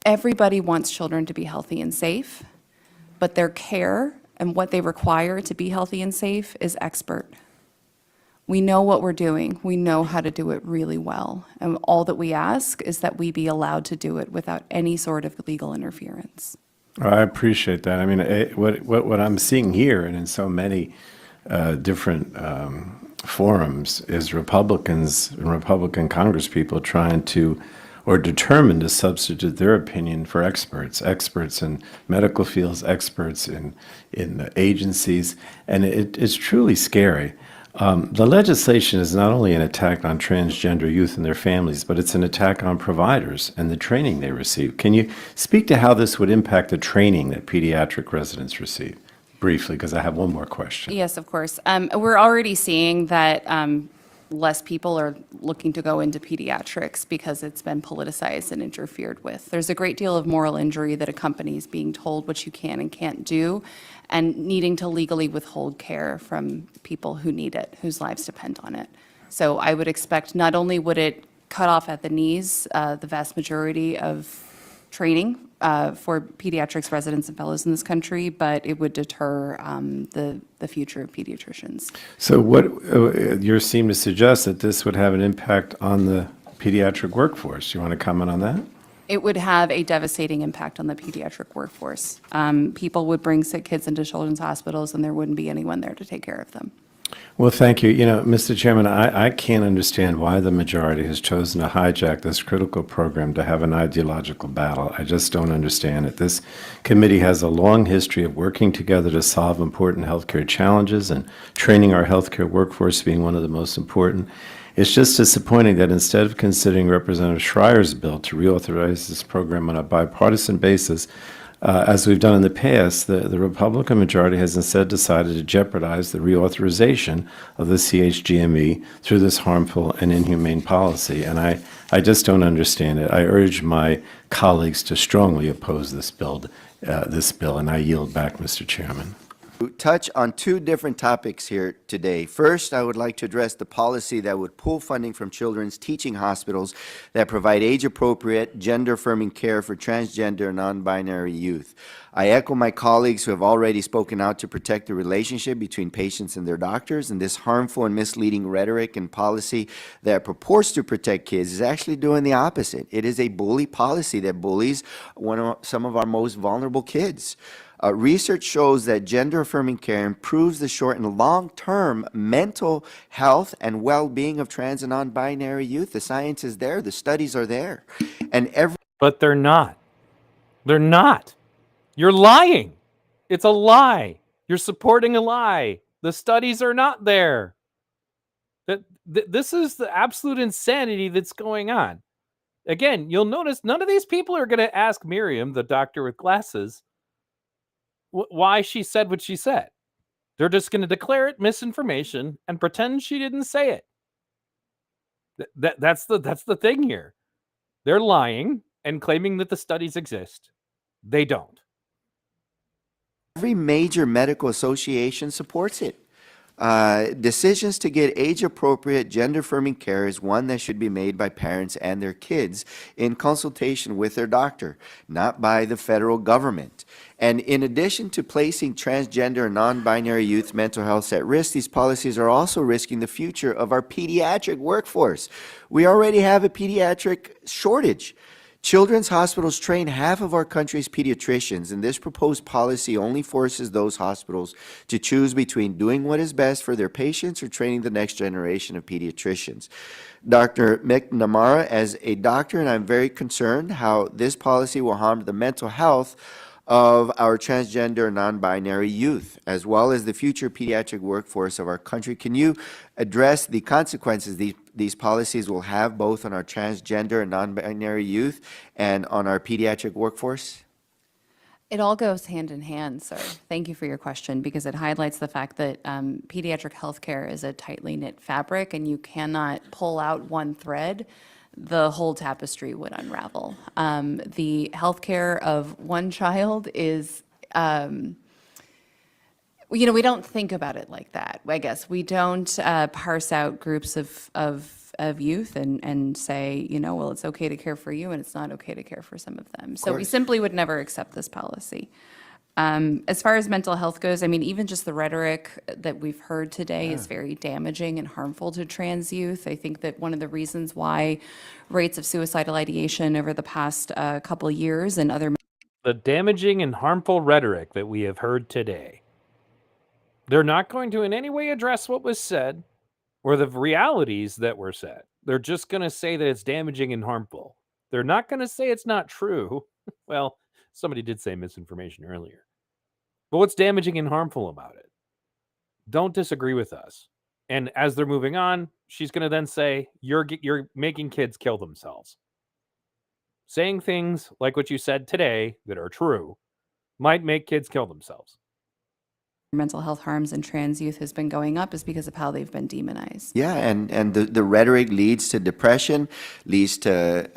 Everybody wants children to be healthy and safe, but their care and what they require to be healthy and safe is expert. We know what we're doing. We know how to do it really well. And all that we ask is that we be allowed to do it without any sort of legal interference. I appreciate that. I mean, what I'm seeing here and in so many different forums is Republicans and Republican congresspeople trying to or determined to substitute their opinion for experts in medical fields, experts in agencies, and it's truly scary. The legislation is not only an attack on transgender youth and their families, but it's an attack on providers and the training they receive. Can you speak to how this would impact the training that pediatric residents receive? Briefly, because I have one more question. Yes, of course. We're already seeing that less people are looking to go into pediatrics because it's been politicized and interfered with. There's a great deal of moral injury that accompanies being told what you can and can't do and needing to legally withhold care from people who need it, whose lives depend on it. So I would expect not only would it cut off at the knees the vast majority of training for pediatrics residents and fellows in this country, but it would deter the future of pediatricians. So what you seem to suggest that this would have an impact on the pediatric workforce. You want to comment on that? It would have a devastating impact on the pediatric workforce. People would bring sick kids into children's hospitals, and there wouldn't be anyone there to take care of them. Well, thank you. You know, Mr. Chairman, I can't understand why the majority has chosen to hijack this critical program to have an ideological battle. I just don't understand it. This committee has a long history of working together to solve important healthcare challenges, and training our healthcare workforce being one of the most important. It's just disappointing that instead of considering Representative Schreier's bill to reauthorize this program on a bipartisan basis, as we've done in the past, the Republican majority has instead decided to jeopardize the reauthorization of the CHGME through this harmful and inhumane policy. And I just don't understand it. I urge my colleagues to strongly oppose this bill, and I yield back, Mr. Chairman. Touch on two different topics here today. First, I would like to address the policy that would pull funding from children's teaching hospitals that provide age-appropriate, gender-affirming care for transgender and non-binary youth. I echo my colleagues who have already spoken out to protect the relationship between patients and their doctors, and this harmful and misleading rhetoric and policy that purports to protect kids is actually doing the opposite. It is a bully policy that bullies some of our most vulnerable kids. Research shows that gender-affirming care improves the short and long-term mental health and well-being of trans and non-binary youth. The science is there. The studies are there. But they're not. They're not. You're lying. It's a lie. You're supporting a lie. The studies are not there. This is the absolute insanity that's going on. Again, you'll notice none of these people are going to ask Miriam, the doctor with glasses, why she said what she said. They're just going to declare it misinformation and pretend she didn't say it. That's the thing here. They're lying and claiming that the studies exist. They don't. Every major medical association supports it. Decisions to get age-appropriate, gender-affirming care is one that should be made by parents and their kids in consultation with their doctor, not by the federal government. And in addition to placing transgender and non-binary youth mental health at risk, these policies are also risking the future of our pediatric workforce. We already have a pediatric shortage. Children's hospitals train half of our country's pediatricians, and this proposed policy only forces those hospitals to choose between doing what is best for their patients or training the next generation of pediatricians. Dr. McNamara, as a doctor, and I'm very concerned how this policy will harm the mental health of our transgender and non-binary youth, as well as the future pediatric workforce of our country. Can you address the consequences these policies will have both on our transgender and non-binary youth and on our pediatric workforce? It all goes hand in hand, sir. Thank you for your question, because it highlights the fact that pediatric healthcare is a tightly knit fabric, and you cannot pull out one thread. The whole tapestry would unravel. The healthcare of one child is, we don't think about it like that. I guess we don't parse out groups of youth and say, well, it's okay to care for you and it's not okay to care for some of them. So we simply would never accept this policy. As far as mental health goes, I mean, even just the rhetoric that we've heard today is very damaging and harmful to trans youth. I think that one of the reasons why rates of suicidal ideation over the past couple years and other... The damaging and harmful rhetoric that we have heard today. They're not going to in any way address what was said or the realities that were said. They're just going to say that it's damaging and harmful. They're not going to say it's not true. Well, somebody did say misinformation earlier. But what's damaging and harmful about it? Don't disagree with us. And as they're moving on, she's going to then say, you're making kids kill themselves. Saying things like what you said today that are true might make kids kill themselves. Mental health harms in trans youth has been going up is because of how they've been demonized. Yeah, and the rhetoric leads to depression, leads to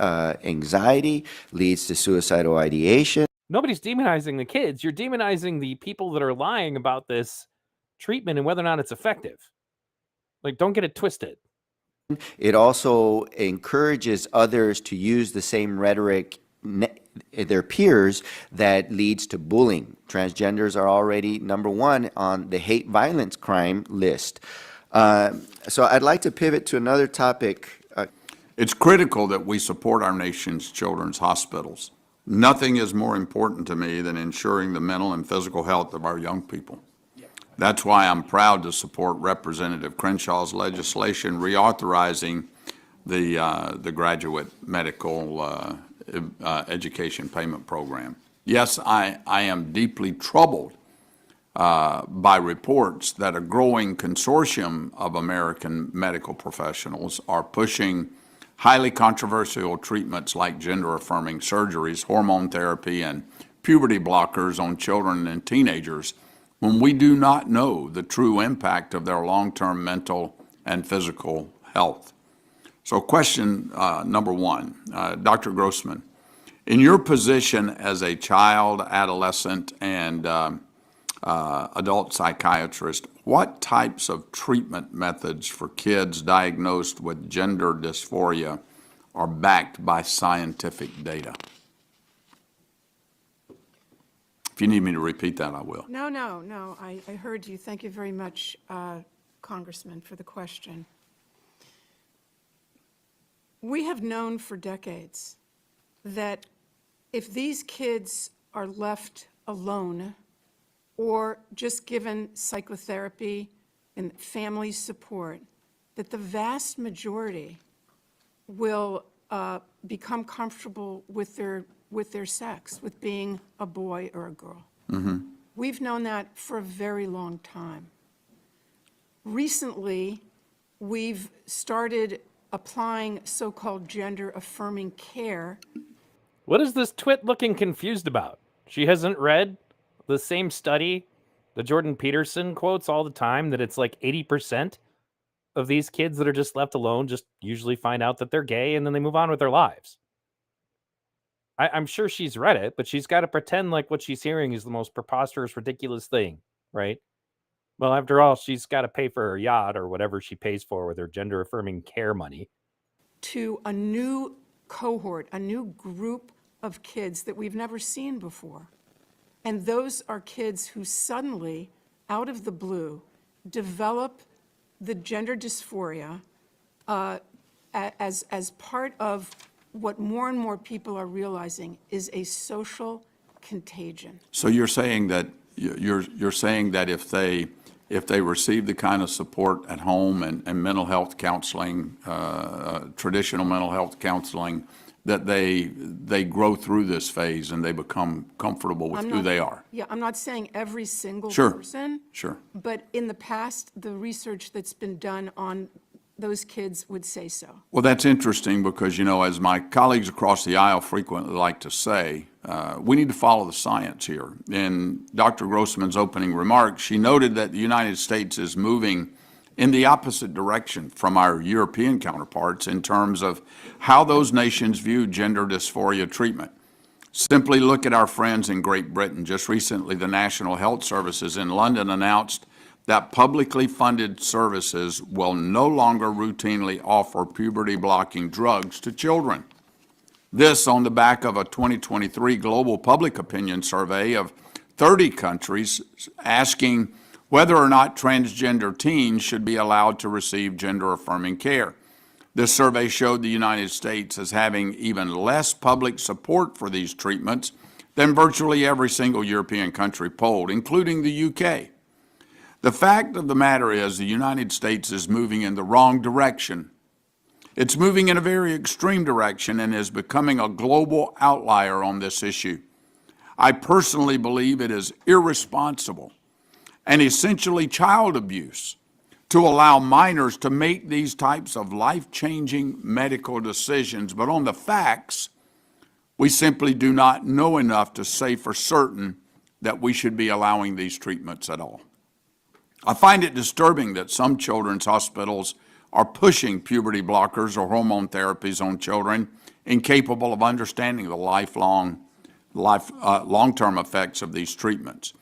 anxiety, leads to suicidal ideation. Nobody's demonizing the kids. You're demonizing the people that are lying about this treatment and whether or not it's effective. Like, don't get it twisted. It also encourages others to use the same rhetoric, their peers, that leads to bullying. Transgenders are already number one on the hate violence crime list. So I'd like to pivot to another topic. It's critical that we support our nation's children's hospitals. Nothing is more important to me than ensuring the mental and physical health of our young people. That's why I'm proud to support Representative Crenshaw's legislation reauthorizing the graduate medical education payment program. Yes, I am deeply troubled by reports that a growing consortium of American medical professionals are pushing highly controversial treatments like gender-affirming surgeries, hormone therapy, and puberty blockers on children and teenagers when we do not know the true impact of their long-term mental and physical health. So question number one, Dr. Grossman, in your position as a child, adolescent, and adult psychiatrist, what types of treatment methods for kids diagnosed with gender dysphoria are backed by scientific data? If you need me to repeat that, I will. No, I heard you. Thank you very much, Congressman, for the question. We have known for decades that if these kids are left alone or just given psychotherapy and family support, that the vast majority will become comfortable with their sex, with being a boy or a girl. Mm-hmm. We've known that for a very long time. Recently, we've started applying so-called gender-affirming care. What is this twit looking confused about? She hasn't read the same study that Jordan Peterson quotes all the time, that it's like 80% of these kids that are just left alone just usually find out that they're gay and then they move on with their lives. I'm sure she's read it, but she's got to pretend like what she's hearing is the most preposterous, ridiculous thing, right? Well, after all, she's got to pay for her yacht or whatever she pays for with her gender-affirming care money. To a new cohort, a new group of kids that we've never seen before. And those are kids who suddenly, out of the blue, develop the gender dysphoria as part of what more and more people are realizing is a social contagion. So you're saying that you're saying that if they receive the kind of support at home and mental health counseling, traditional mental health counseling, that they grow through this phase and they become comfortable with who they are. Yeah, I'm not saying every single Sure. person. Sure. But in the past, the research that's been done on those kids would say so. Well, that's interesting because, you know, as my colleagues across the aisle frequently like to say, we need to follow the science here. In Dr. Grossman's opening remarks, she noted that the United States is moving in the opposite direction from our European counterparts in terms of how those nations view gender dysphoria treatment. Simply look at our friends in Great Britain. Just recently, the National Health Services in London announced that publicly funded services will no longer routinely offer puberty-blocking drugs to children. This on the back of a 2023 global public opinion survey of 30 countries asking whether or not transgender teens should be allowed to receive gender-affirming care. This survey showed the United States as having even less public support for these treatments than virtually every single European country polled, including the UK. The fact of the matter is the United States is moving in the wrong direction. It's moving in a very extreme direction and is becoming a global outlier on this issue. I personally believe it is irresponsible and essentially child abuse to allow minors to make these types of life-changing medical decisions. But on the facts, we simply do not know enough to say for certain that we should be allowing these treatments at all. I find it disturbing that some children's hospitals are pushing puberty blockers or hormone therapies on children incapable of understanding the long-term effects of these treatments.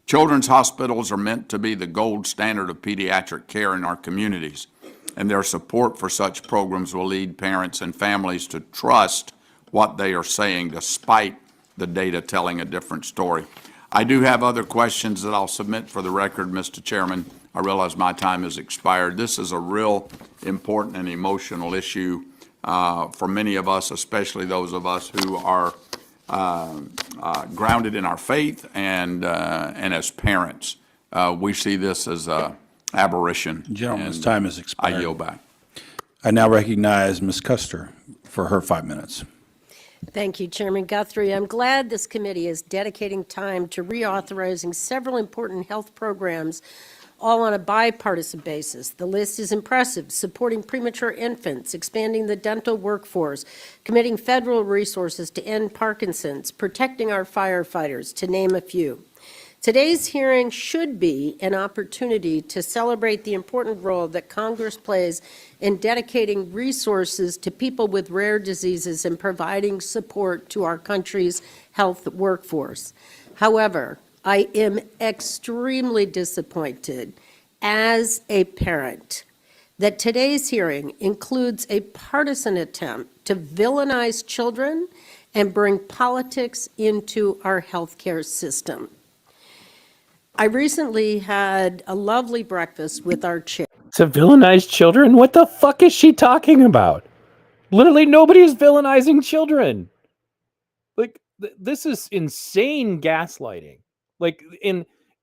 Children's hospitals are meant to be the gold standard of pediatric care in our communities. and their support for such programs will lead parents and families to trust what they are saying despite the data telling a different story. I do have other questions that I'll submit for the record, Mr. Chairman. I realize my time has expired. This is a real important and emotional issue for many of us, especially those of us who are grounded in our faith and as parents. We see this as an aberration. Gentleman's and time has expired. I yield back. I now recognize Ms. Custer for her 5 minutes. Thank you, Chairman Guthrie. I'm glad this committee is dedicating time to reauthorizing several important health programs, all on a bipartisan basis. The list is impressive: supporting premature infants, expanding the dental workforce, committing federal resources to end Parkinson's, protecting our firefighters, to name a few. Today's hearing should be an opportunity to celebrate the important role that Congress plays in dedicating resources to people with rare diseases and providing support to our country's health workforce. However, I am extremely disappointed as a parent that today's hearing includes a partisan attempt to villainize children and bring politics into our healthcare system. I recently had a lovely breakfast with our chair. To villainize children? What the fuck is she talking about? Literally nobody is villainizing children. Like, this is insane gaslighting. Like,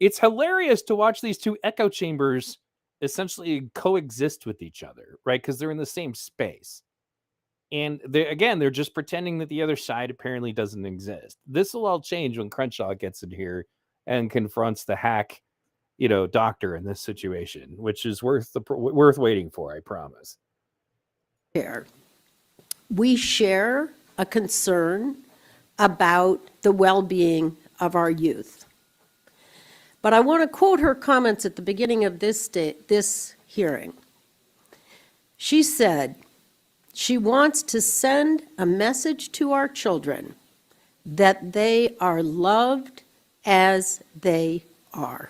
it's hilarious to watch these two echo chambers essentially coexist with each other, right? Because they're in the same space. And they're just pretending that the other side apparently doesn't exist. This will all change when Crenshaw gets in here and confronts the hack, doctor in this situation, which is worth waiting for, I promise. We share a concern about the well-being of our youth. But I want to quote her comments at the beginning of this hearing. She said she wants to send a message to our children that they are loved as they are.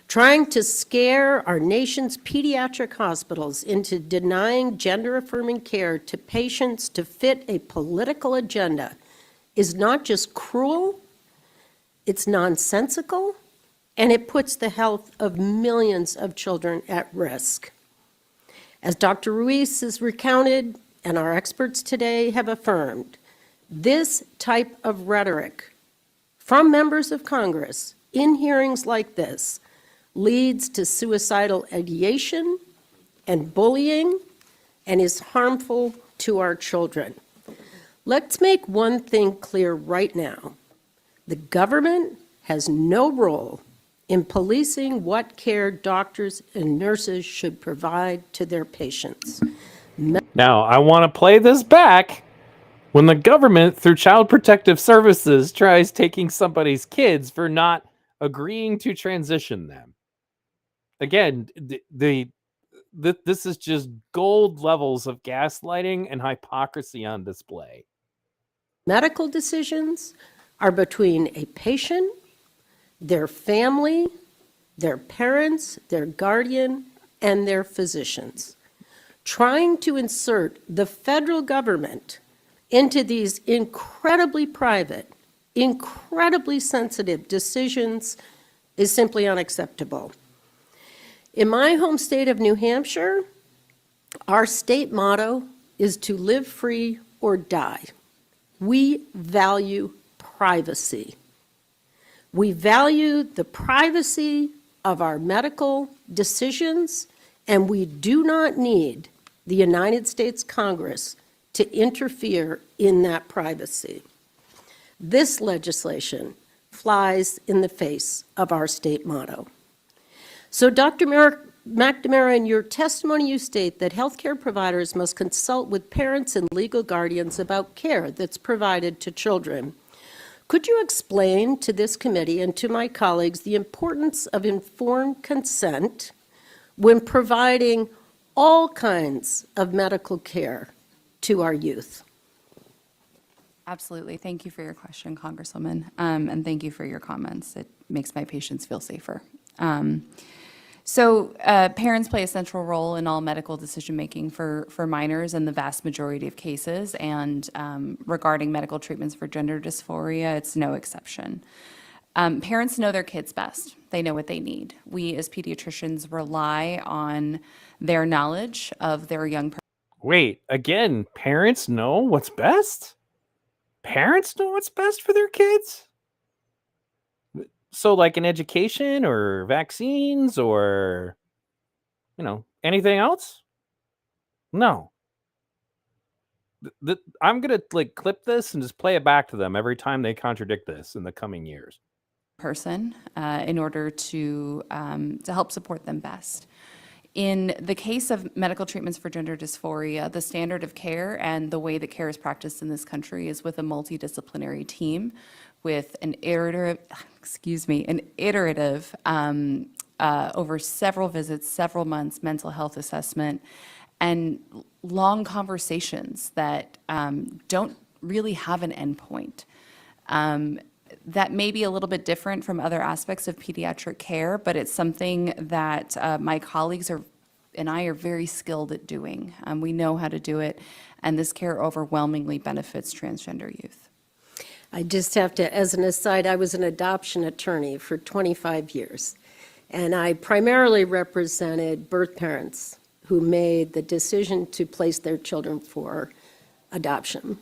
Trying to scare our nation's pediatric hospitals into denying gender-affirming care to patients to fit a political agenda is not just cruel, it's nonsensical, and it puts the health of millions of children at risk. As Dr. Ruiz has recounted, and our experts today have affirmed, this type of rhetoric from members of Congress in hearings like this leads to suicidal ideation and bullying and is harmful to our children. Let's make one thing clear right now. The government has no role in policing what care doctors and nurses should provide to their patients. Now, I want to play this back when the government, through Child Protective Services, tries taking somebody's kids for not agreeing to transition them. Again, this is just gold levels of gaslighting and hypocrisy on display. Medical decisions are between a patient, their family, their parents, their guardian, and their physicians. Trying to insert the federal government into these incredibly private, incredibly sensitive decisions is simply unacceptable. In my home state of New Hampshire, our state motto is to live free or die. We value privacy. We value the privacy of our medical decisions, and we do not need the United States Congress to interfere in that privacy. This legislation flies in the face of our state motto. So, Dr. McNamara, in your testimony you state that healthcare providers must consult with parents and legal guardians about care that's provided to children. Could you explain to this committee and to my colleagues the importance of informed consent when providing all kinds of medical care to our youth? Absolutely. Thank you for your question, Congresswoman, and thank you for your comments. It makes my patients feel safer. So parents play a central role in all medical decision-making for minors in the vast majority of cases, and regarding medical treatments for gender dysphoria, it's no exception. Parents know their kids best. They know what they need. We as pediatricians rely on their knowledge of their young person. Wait, again, parents know what's best? Parents know what's best for their kids? So like in education or vaccines or, anything else? No. I'm going to like clip this and just play it back to them every time they contradict this in the coming years. Person in order to help support them best. In the case of medical treatments for gender dysphoria, the standard of care and the way that care is practiced in this country is with a multidisciplinary team with an iterative over several visits, several months mental health assessment, and long conversations that don't really have an endpoint. That may be a little bit different from other aspects of pediatric care, but it's something that my colleagues and I are very skilled at doing. We know how to do it, and this care overwhelmingly benefits transgender youth. I just have to, as an aside, I was an adoption attorney for 25 years, and I primarily represented birth parents who made the decision to place their children for adoption.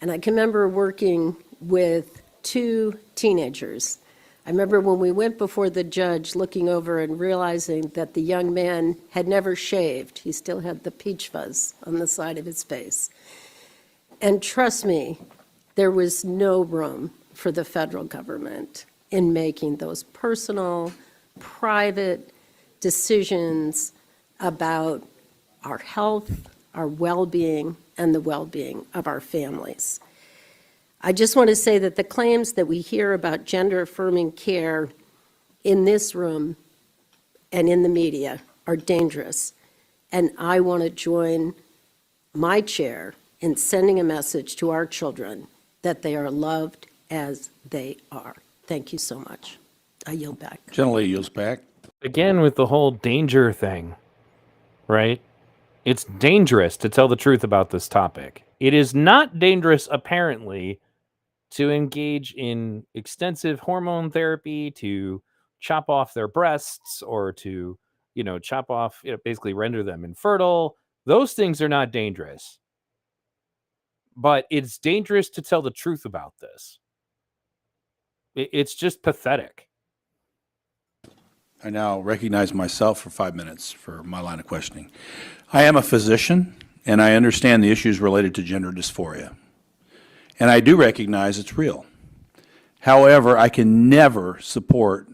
And I can remember working with 2 teenagers. I remember when we went before the judge looking over and realizing that the young man had never shaved. He still had the peach fuzz on the side of his face. And trust me, there was no room for the federal government in making those personal, private decisions about our health, our well-being, and the well-being of our families. I just want to say that the claims that we hear about gender-affirming care in this room and in the media are dangerous, and I want to join my chair in sending a message to our children that they are loved as they are. Thank you so much. I yield back. Gentleman yields back. Again, with the whole danger thing, right? It's dangerous to tell the truth about this topic. It is not dangerous, apparently, to engage in extensive hormone therapy, to chop off their breasts, or to, chop off, basically render them infertile. Those things are not dangerous. But it's dangerous to tell the truth about this. It's just pathetic. I now recognize myself for 5 minutes for my line of questioning. I am a physician, and I understand the issues related to gender dysphoria. And I do recognize it's real. However, I can never support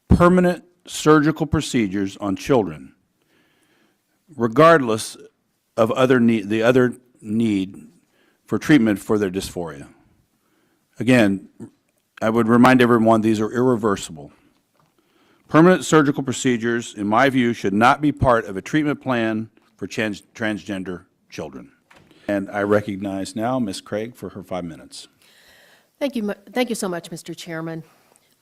permanent surgical procedures on children, regardless of the other need for treatment for their dysphoria. Again, I would remind everyone these are irreversible. Permanent surgical procedures, in my view, should not be part of a treatment plan for transgender children. And I recognize now Ms. Craig for her 5 minutes. Thank you so much, Mr. Chairman.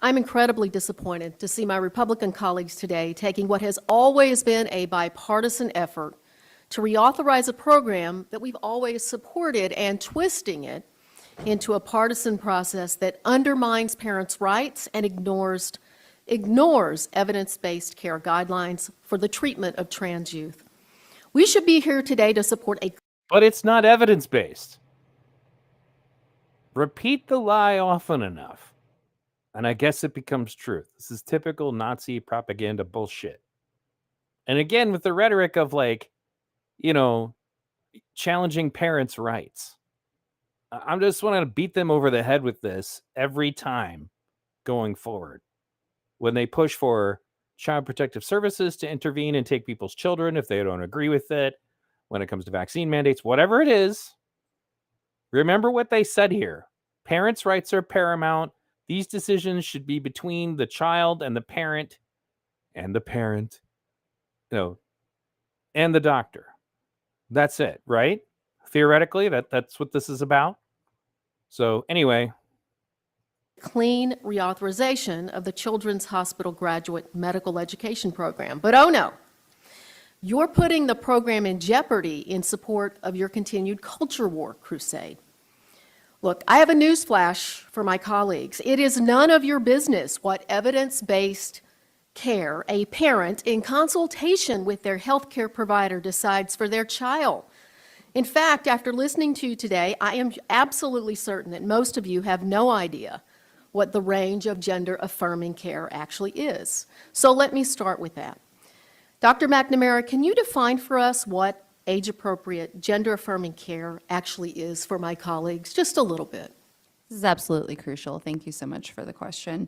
I'm incredibly disappointed to see my Republican colleagues today taking what has always been a bipartisan effort to reauthorize a program that we've always supported and twisting it into a partisan process that undermines parents' rights and ignores evidence-based care guidelines for the treatment of trans youth. We should be here today to support a... But it's not evidence-based. Repeat the lie often enough, and I guess it becomes truth. This is typical Nazi propaganda bullshit. And again, with the rhetoric of challenging parents' rights. I'm just want to beat them over the head with this every time going forward. When they push for child protective services to intervene and take people's children if they don't agree with it, when it comes to vaccine mandates, whatever it is, remember what they said here. Parents' rights are paramount. These decisions should be between the child and the parent, and the doctor. That's it, right? Theoretically, that's what this is about. So anyway, clean reauthorization of the Children's Hospital Graduate Medical Education Program. But oh no, you're putting the program in jeopardy in support of your continued culture war crusade. Look, I have a news flash for my colleagues. It is none of your business what evidence-based care a parent in consultation with their healthcare provider decides for their child. In fact, after listening to you today, I am absolutely certain that most of you have no idea what the range of gender-affirming care actually is. So let me start with that. Dr. McNamara, can you define for us what age-appropriate gender-affirming care actually is for my colleagues, just a little bit? This is absolutely crucial. Thank you so much for the question.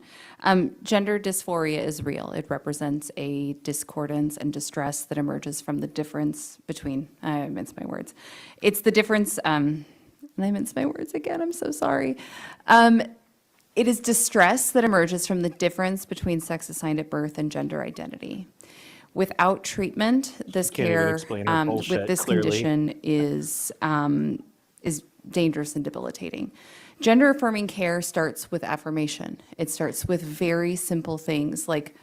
Gender dysphoria is real. It represents a discordance and distress that emerges from the difference between, I minced my words. It's the difference, and I minced my words again, I'm so sorry. It is distress that emerges from the difference between sex assigned at birth and gender identity. Without treatment, this Can't even care explain her bullshit with this clearly. condition is dangerous and debilitating. Gender affirming care starts with affirmation. It starts with very simple things like,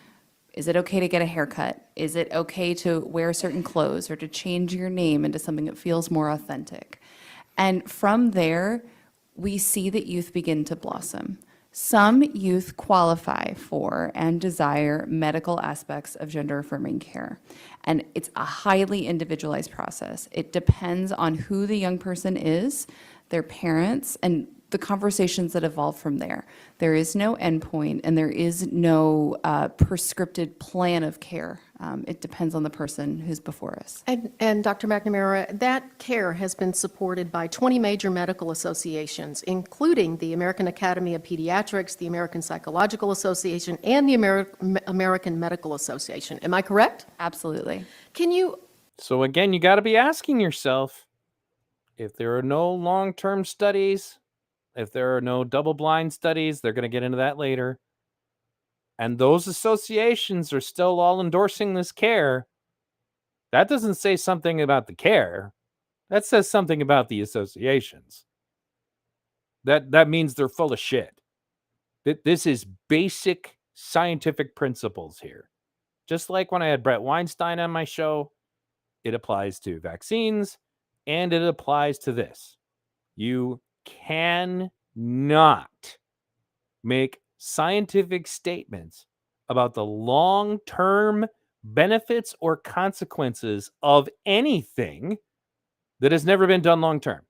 is it okay to get a haircut? Is it okay to wear certain clothes or to change your name into something that feels more authentic? And from there, we see that youth begin to blossom. Some youth qualify for and desire medical aspects of gender affirming care. And it's a highly individualized process. It depends on who the young person is, their parents, and the conversations that evolve from there. There is no endpoint and there is no prescripted plan of care. It depends on the person who's before us. And Dr. McNamara, that care has been supported by 20 major medical associations, including the American Academy of Pediatrics, the American Psychological Association, and the American Medical Association. Am I correct? Absolutely. Can you... So again, you got to be asking yourself, if there are no long-term studies, if there are no double-blind studies, they're going to get into that later, and those associations are still all endorsing this care, that doesn't say something about the care. That says something about the associations. That means they're full of shit. This is basic scientific principles here. Just like when I had Brett Weinstein on my show, it applies to vaccines, and it applies to this. You cannot make scientific statements about the long-term benefits or consequences of anything that has never been done long-term.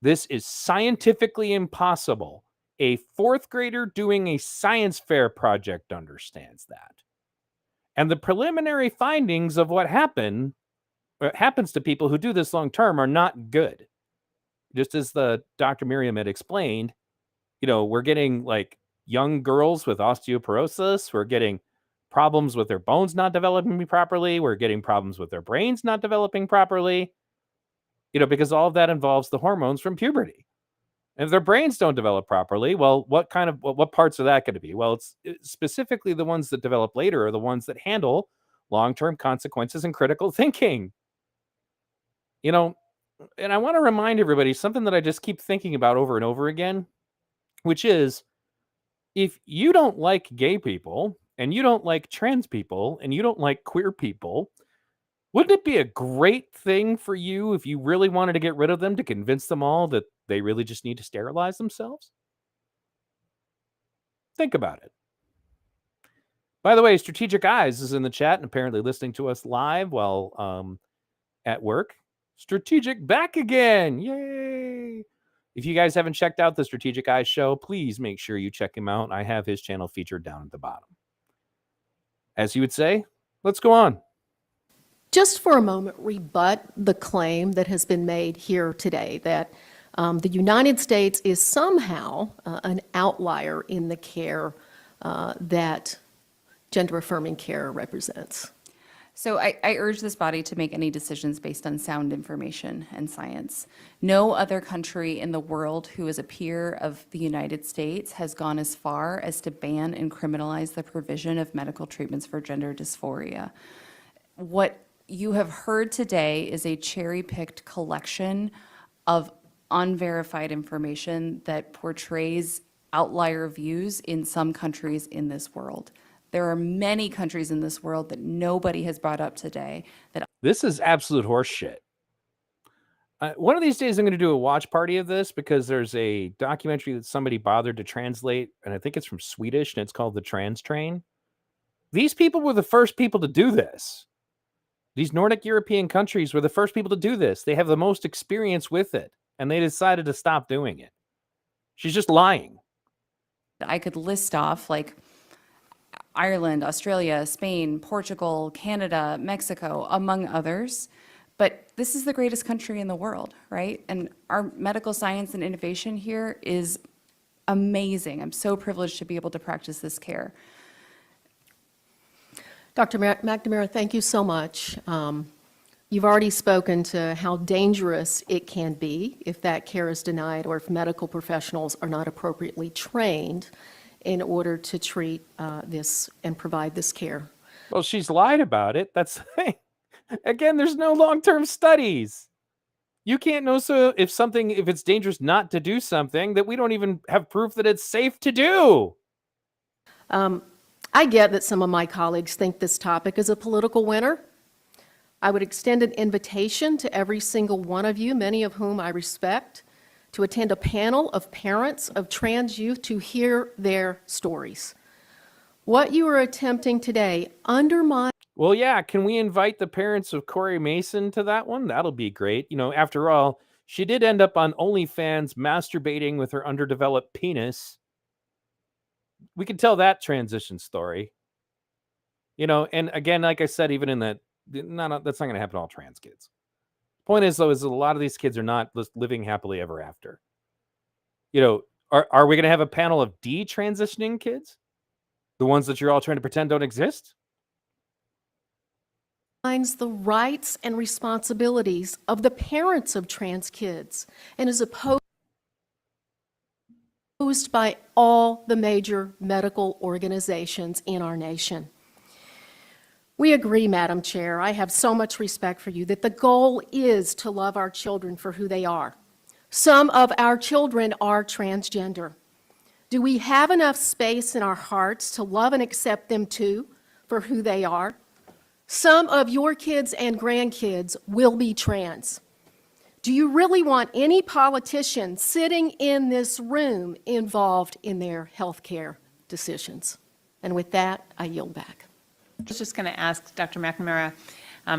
This is scientifically impossible. A fourth grader doing a science fair project understands that. And the preliminary findings of what happens to people who do this long-term are not good. Just as the Dr. Miriam had explained, we're getting like young girls with osteoporosis. We're getting problems with their bones not developing properly. We're getting problems with their brains not developing properly, because all of that involves the hormones from puberty. And if their brains don't develop properly, well, what parts are that going to be? Well, it's specifically the ones that develop later are the ones that handle long-term consequences and critical thinking. And I want to remind everybody something that I just keep thinking about over and over again, which is, if you don't like gay people and you don't like trans people and you don't like queer people, wouldn't it be a great thing for you if you really wanted to get rid of them to convince them all that they really just need to sterilize themselves? Think about it. By the way, Strategic Eyes is in the chat and apparently listening to us live while at work. Strategic back again. Yay. If you guys haven't checked out the Strategic Eyes show, please make sure you check him out. I have his channel featured down at the bottom. As you would say, let's go on. Just for a moment, rebut the claim that has been made here today that the United States is somehow an outlier in the care that gender-affirming care represents. So I urge this body to make any decisions based on sound information and science. No other country in the world who is a peer of the United States has gone as far as to ban and criminalize the provision of medical treatments for gender dysphoria. What you have heard today is a cherry-picked collection of unverified information that portrays outlier views in some countries in this world. There are many countries in this world that nobody has brought up today that This is absolute horse shit. One of these days, I'm going to do a watch party of this because there's a documentary that somebody bothered to translate, and I think it's from Swedish, and it's called The Trans Train. These people were the first people to do this. These Nordic European countries were the first people to do this. They have the most experience with it, and they decided to stop doing it. She's just lying. I could list off, like Ireland, Australia, Spain, Portugal, Canada, Mexico, among others. But this is the greatest country in the world, right? And our medical science and innovation here is amazing. I'm so privileged to be able to practice this care. Dr. McNamara, thank you so much. You've already spoken to how dangerous it can be if that care is denied or if medical professionals are not appropriately trained in order to treat this and provide this care. Well, she's lied about it. That's the thing. Again, there's no long-term studies. You can't know if it's dangerous not to do something that we don't even have proof that it's safe to do. I get that some of my colleagues think this topic is a political winner. I would extend an invitation to every single one of you, many of whom I respect, to attend a panel of parents of trans youth to hear their stories. What you are attempting today undermines. Well, yeah, can we invite the parents of Corey Mason to that one? That'll be great. You know, after all, she did end up on OnlyFans masturbating with her underdeveloped penis. We can tell that transition story. You know, and again, like I said, even in that, that's not going to happen to all trans kids. Point is, though, is that a lot of these kids are not living happily ever after. You know, are we going to have a panel of detransitioning kids? The ones that you're all trying to pretend don't exist? The rights and responsibilities of the parents of trans kids and is opposed by all the major medical organizations in our nation. We agree, Madam Chair, I have so much respect for you, that the goal is to love our children for who they are. Some of our children are transgender. Do we have enough space in our hearts to love and accept them too for who they are? Some of your kids and grandkids will be trans. Do you really want any politician sitting in this room involved in their health care decisions? And with that, I yield back. I was just going to ask Dr. McNamara,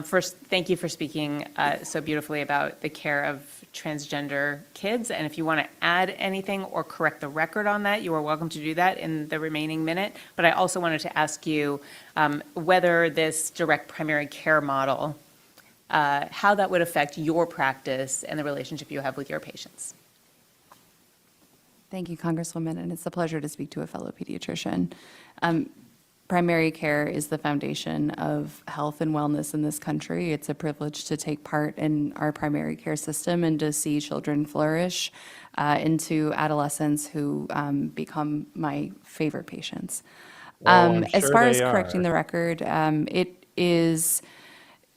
first, thank you for speaking so beautifully about the care of transgender kids. And if you want to add anything or correct the record on that, you are welcome to do that in the remaining minute. But I also wanted to ask you whether this direct primary care model, how that would affect your practice and the relationship you have with your patients. Thank you, Congresswoman, and it's a pleasure to speak to a fellow pediatrician. Primary care is the foundation of health and wellness in this country. It's a privilege to take part in our primary care system and to see children flourish into adolescents who become my favorite patients. As far as correcting the record, it is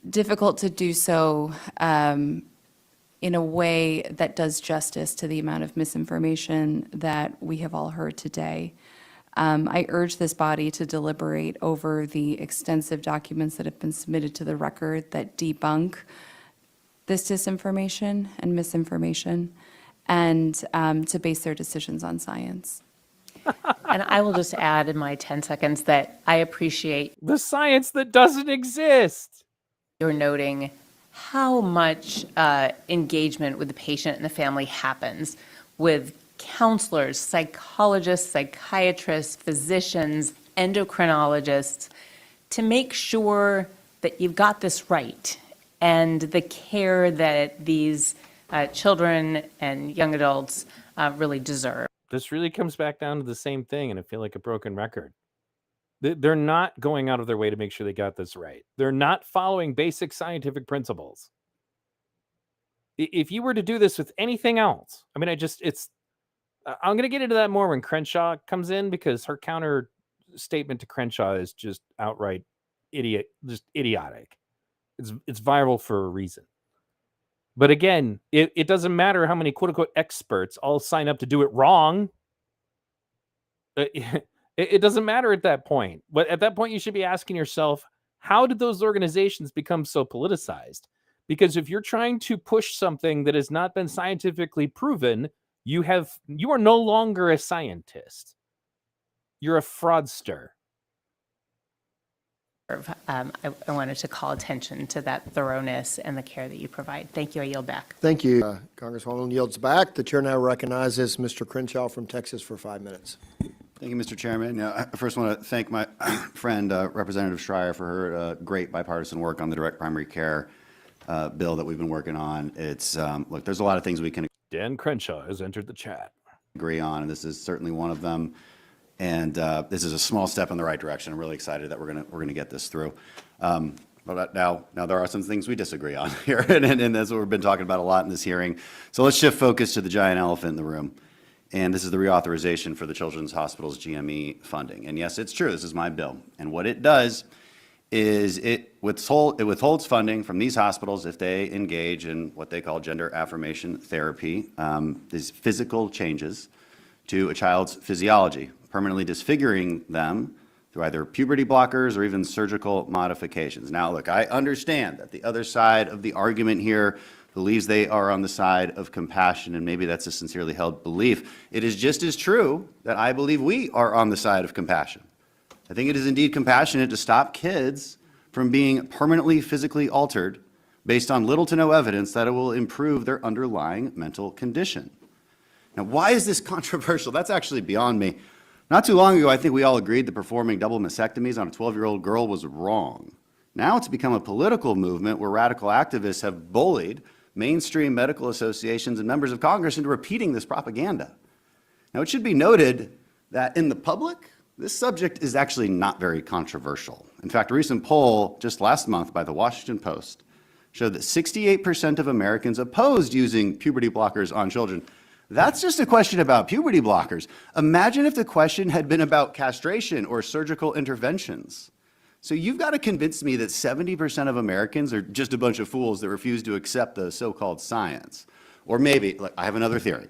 difficult to do so in a way that does justice to the amount of misinformation that we have all heard today. I urge this body to deliberate over the extensive documents that have been submitted to the record that debunk this disinformation and misinformation, and to base their decisions on science. And I will just add in my 10 seconds that I appreciate the science that doesn't exist. You're noting how much engagement with the patient and the family happens with counselors, psychologists, psychiatrists, physicians, endocrinologists, to make sure that you've got this right and the care that these children and young adults really deserve. This really comes back down to the same thing, and I feel like a broken record. They're not going out of their way to make sure they got this right. They're not following basic scientific principles. If you were to do this with anything else, I mean, I'm going to get into that more when Crenshaw comes in, because her counter statement to Crenshaw is just outright idiotic. It's viral for a reason. But again, it doesn't matter how many quote unquote experts all sign up to do it wrong. It doesn't matter at that point. But at that point, you should be asking yourself, how did those organizations become so politicized? Because if you're trying to push something that has not been scientifically proven, you are no longer a scientist. You're a fraudster. I wanted to call attention to that thoroughness and the care that you provide. Thank you. I yield back. Thank you. Congresswoman yields back. The chair now recognizes Mr. Crenshaw from Texas for 5 minutes. Thank you, Mr. Chairman. I first want to thank my friend, Representative Schreier, for her great bipartisan work on the direct primary care bill that we've been working on. It's, look, there's a lot of things we can Dan Crenshaw has entered the chat. Agree on, and this is certainly one of them. And this is a small step in the right direction. I'm really excited that we're gonna get this through. But now there are some things we disagree on here, and that's what we've been talking about a lot in this hearing. So let's shift focus to the giant elephant in the room. And this is the reauthorization for the Children's Hospital's GME funding. And yes, it's true, this is my bill. And what it does is it withholds funding from these hospitals if they engage in what they call gender affirmation therapy, these physical changes to a child's physiology, permanently disfiguring them through either puberty blockers or even surgical modifications. Now, look, I understand that the other side of the argument here believes they are on the side of compassion, and maybe that's a sincerely held belief. It is just as true that I believe we are on the side of compassion. I think it is indeed compassionate to stop kids from being permanently physically altered based on little to no evidence that it will improve their underlying mental condition. Now, why is this controversial? That's actually beyond me. Not too long ago, I think we all agreed that performing double mastectomies on a 12-year-old girl was wrong. Now it's become a political movement where radical activists have bullied mainstream medical associations and members of Congress into repeating this propaganda. Now, it should be noted that in the public, this subject is actually not very controversial. In fact, a recent poll just last month by the Washington Post showed that 68% of Americans opposed using puberty blockers on children. That's just a question about puberty blockers. Imagine if the question had been about castration or surgical interventions. So you've got to convince me that 70% of Americans are just a bunch of fools that refuse to accept the so-called science. Or maybe, look, I have another theory.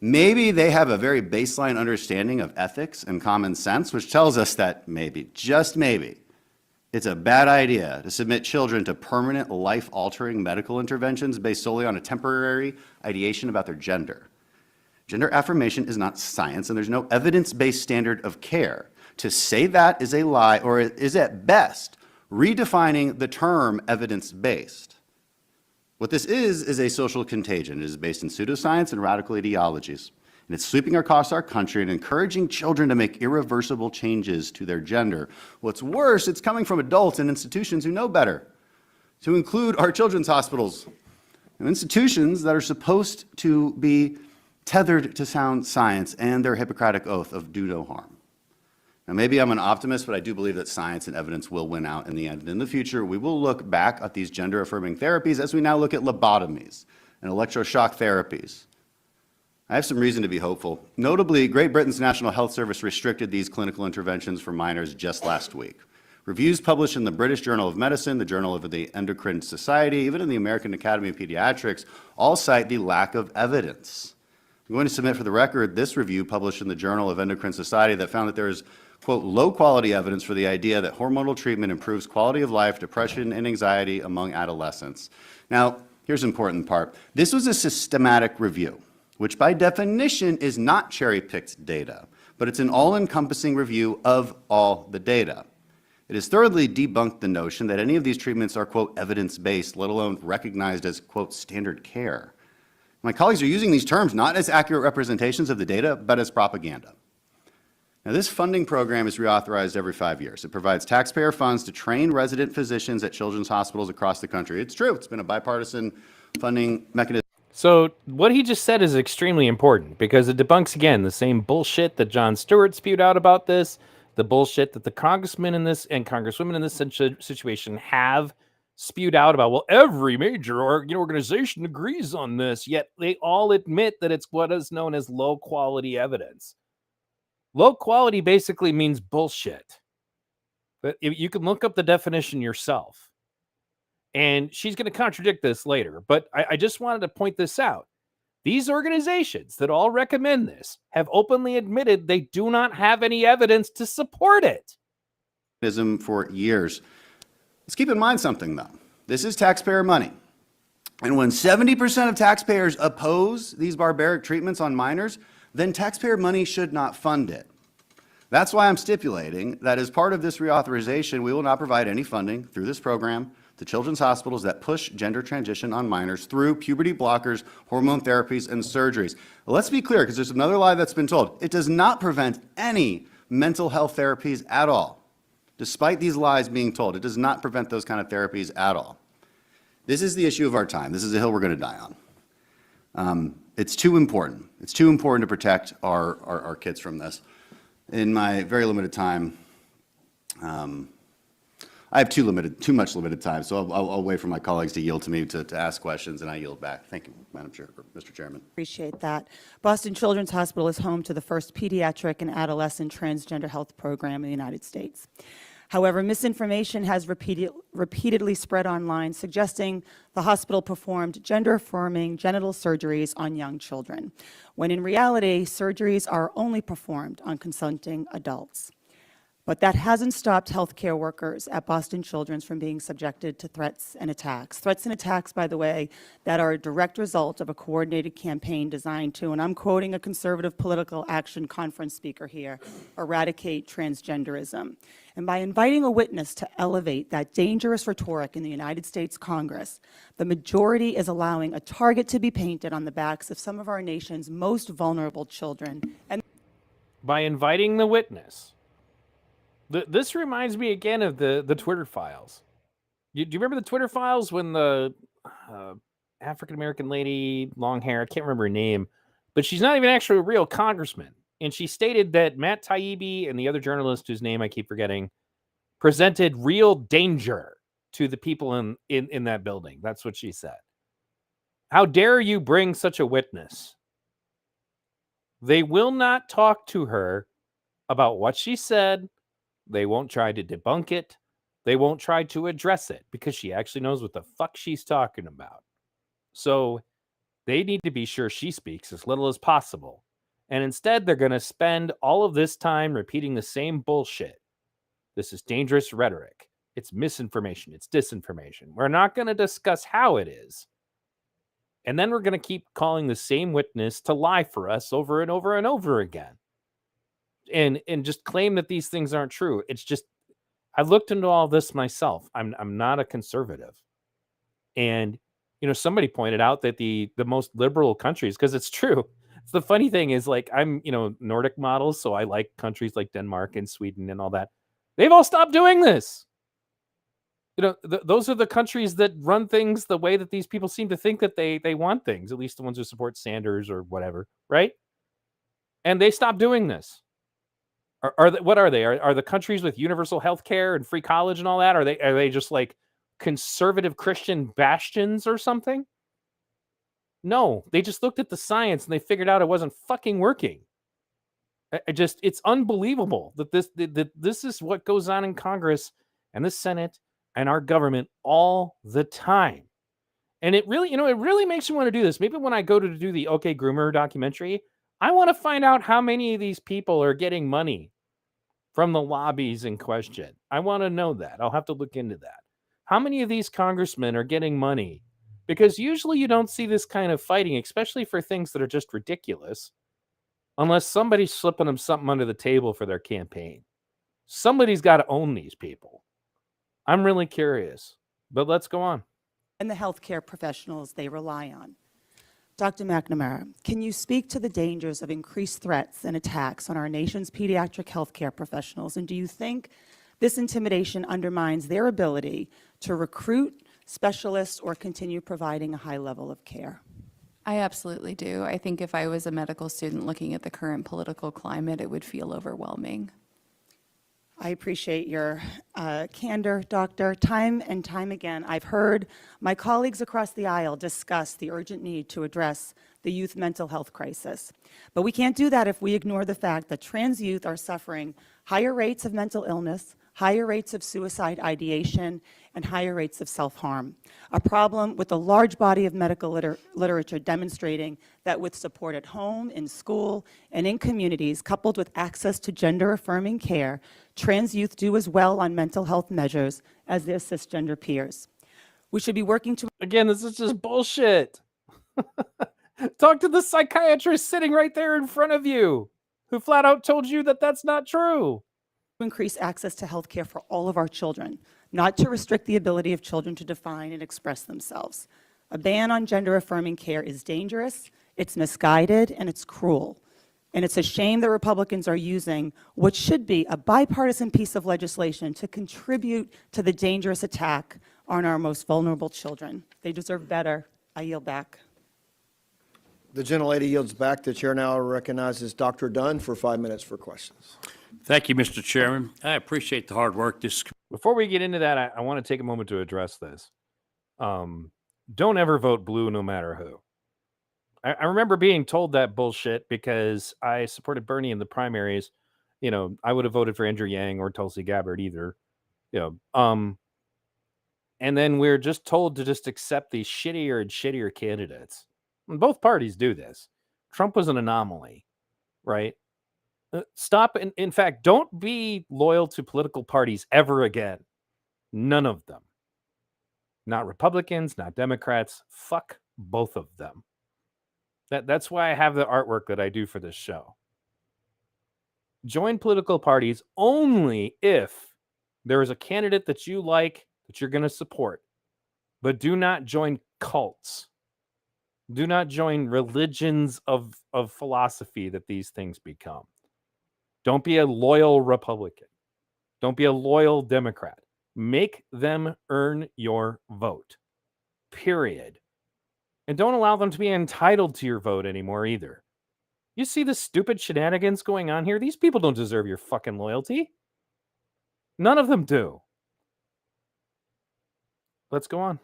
Maybe they have a very baseline understanding of ethics and common sense, which tells us that maybe, just maybe, it's a bad idea to submit children to permanent life-altering medical interventions based solely on a temporary ideation about their gender. Gender affirmation is not science, and there's no evidence-based standard of care. To say that is a lie, or is at best redefining the term evidence-based. What this is a social contagion. It is based in pseudoscience and radical ideologies. And it's sweeping across our country and encouraging children to make irreversible changes to their gender. What's worse, it's coming from adults and institutions who know better, to include our children's hospitals, institutions that are supposed to be tethered to sound science and their Hippocratic oath of do no harm. Now, maybe I'm an optimist, but I do believe that science and evidence will win out in the end. And in the future, we will look back at these gender-affirming therapies as we now look at lobotomies and electroshock therapies. I have some reason to be hopeful. Notably, Great Britain's National Health Service restricted these clinical interventions for minors just last week. Reviews published in the British Journal of Medicine, the Journal of the Endocrine Society, even in the American Academy of Pediatrics, all cite the lack of evidence. I'm going to submit for the record this review published in the Journal of Endocrine Society that found that there is, quote, low-quality evidence for the idea that hormonal treatment improves quality of life, depression, and anxiety among adolescents. Now, here's the important part. This was a systematic review, which by definition is not cherry-picked data, but it's an all-encompassing review of all the data. It has thoroughly debunked the notion that any of these treatments are, quote, evidence-based, let alone recognized as, quote, standard care. My colleagues are using these terms not as accurate representations of the data, but as propaganda. Now, this funding program is reauthorized every 5 years. It provides taxpayer funds to train resident physicians at children's hospitals across the country. It's true. It's been a bipartisan funding mechanism. So what he just said is extremely important because it debunks, again, the same bullshit that Jon Stewart spewed out about this, the bullshit that the congressmen in this and congresswomen in this situation have spewed out about, well, every major organization agrees on this, yet they all admit that it's what is known as low-quality evidence. Low quality basically means bullshit. But you can look up the definition yourself. And she's going to contradict this later. But I just wanted to point this out. These organizations that all recommend this have openly admitted they do not have any evidence to support it. For years. Let's keep in mind something, though. This is taxpayer money. And when 70% of taxpayers oppose these barbaric treatments on minors, then taxpayer money should not fund it. That's why I'm stipulating that as part of this reauthorization, we will not provide any funding through this program to children's hospitals that push gender transition on minors through puberty blockers, hormone therapies, and surgeries. Let's be clear, because there's another lie that's been told. It does not prevent any mental health therapies at all. Despite these lies being told, it does not prevent those kind of therapies at all. This is the issue of our time. This is a hill we're going to die on. It's too important. It's too important to protect our kids from this. In my very limited time, I have too much limited time, so I'll wait for my colleagues to yield to me to ask questions, and I yield back. Thank you, Madam Chair, or Mr. Chairman. Appreciate that. Boston Children's Hospital is home to the first pediatric and adolescent transgender health program in the United States. However, misinformation has repeatedly spread online suggesting the hospital performed gender-affirming genital surgeries on young children, when in reality, surgeries are only performed on consenting adults. But that hasn't stopped healthcare workers at Boston Children's from being subjected to threats and attacks. Threats and attacks, by the way, that are a direct result of a coordinated campaign designed to, and I'm quoting a conservative political action conference speaker here, eradicate transgenderism. And by inviting a witness to elevate that dangerous rhetoric in the United States Congress, the majority is allowing a target to be painted on the backs of some of our nation's most vulnerable children. And by inviting the witness. This reminds me again of the Twitter files. Do you remember the Twitter files when the African-American lady, long hair, I can't remember her name, but she's not even actually a real congressman. And she stated that Matt Taibbi and the other journalist whose name I keep forgetting presented real danger to the people in that building. That's what she said. How dare you bring such a witness? They will not talk to her about what she said. They won't try to debunk it. They won't try to address it because she actually knows what the fuck she's talking about. So they need to be sure she speaks as little as possible. And instead, they're going to spend all of this time repeating the same bullshit. This is dangerous rhetoric. It's misinformation. It's disinformation. We're not going to discuss how it is. And then we're going to keep calling the same witness to lie for us over and over and over again. And just claim that these things aren't true. It's just, I looked into all this myself. I'm not a conservative. And, somebody pointed out that the most liberal countries, because it's true. It's the funny thing is, like, I'm, Nordic models, so I like countries like Denmark and Sweden and all that. They've all stopped doing this. Those are the countries that run things the way that these people seem to think that they want things, at least the ones who support Sanders or whatever, right? And they stopped doing this. What are they? Are the countries with universal health care and free college and all that? Are they just like conservative Christian bastions or something? No, they just looked at the science and they figured out it wasn't fucking working. It's unbelievable that this is what goes on in Congress and the Senate and our government all the time. And it really makes me want to do this. Maybe when I go to do the OK Groomer documentary, I want to find out how many of these people are getting money from the lobbies in question. I want to know that. I'll have to look into that. How many of these congressmen are getting money? Because usually you don't see this kind of fighting, especially for things that are just ridiculous, unless somebody's slipping them something under the table for their campaign. Somebody's got to own these people. I'm really curious, but let's go on. the healthcare professionals they rely on. Dr. McNamara, can you speak to the dangers of increased threats and attacks on our nation's pediatric healthcare professionals? And do you think this intimidation undermines their ability to recruit specialists or continue providing a high level of care? I absolutely do. I think if I was a medical student looking at the current political climate, it would feel overwhelming. I appreciate your candor, Doctor. Time and time again, I've heard my colleagues across the aisle discuss the urgent need to address the youth mental health crisis. But we can't do that if we ignore the fact that trans youth are suffering higher rates of mental illness, higher rates of suicide ideation, and higher rates of self-harm. A problem with a large body of medical literature demonstrating that with support at home, in school, and in communities, coupled with access to gender-affirming care, trans youth do as well on mental health measures as their cisgender peers. We should be working to— Again, this is just bullshit. Talk to the psychiatrist sitting right there in front of you, who flat out told you that that's not true. increase access to health care for all of our children, not to restrict the ability of children to define and express themselves. A ban on gender-affirming care is dangerous, it's misguided, and it's cruel. And it's a shame that Republicans are using what should be a bipartisan piece of legislation to contribute to the dangerous attack on our most vulnerable children. They deserve better. I yield back. The gentlelady yields back. The chair now recognizes Dr. Dunn for 5 minutes for questions. Thank you, Mr. Chairman. I appreciate the hard work this. Before we get into that, I want to take a moment to address this. Don't ever vote blue no matter who. I remember being told that bullshit because I supported Bernie in the primaries. You know, I would have voted for Andrew Yang or Tulsi Gabbard either. You know, and then we're just told to just accept these shittier and shittier candidates. And both parties do this. Trump was an anomaly, right? Stop. In fact, don't be loyal to political parties ever again. None of them. Not Republicans, not Democrats. Fuck both of them. That's why I have the artwork that I do for this show. Join political parties only if there is a candidate that you like that you're going to support. But do not join cults. Do not join religions of philosophy that these things become. Don't be a loyal Republican. Don't be a loyal Democrat. Make them earn your vote. Period. And don't allow them to be entitled to your vote anymore either. You see the stupid shenanigans going on here? These people don't deserve your fucking loyalty. None of them do. Let's go on.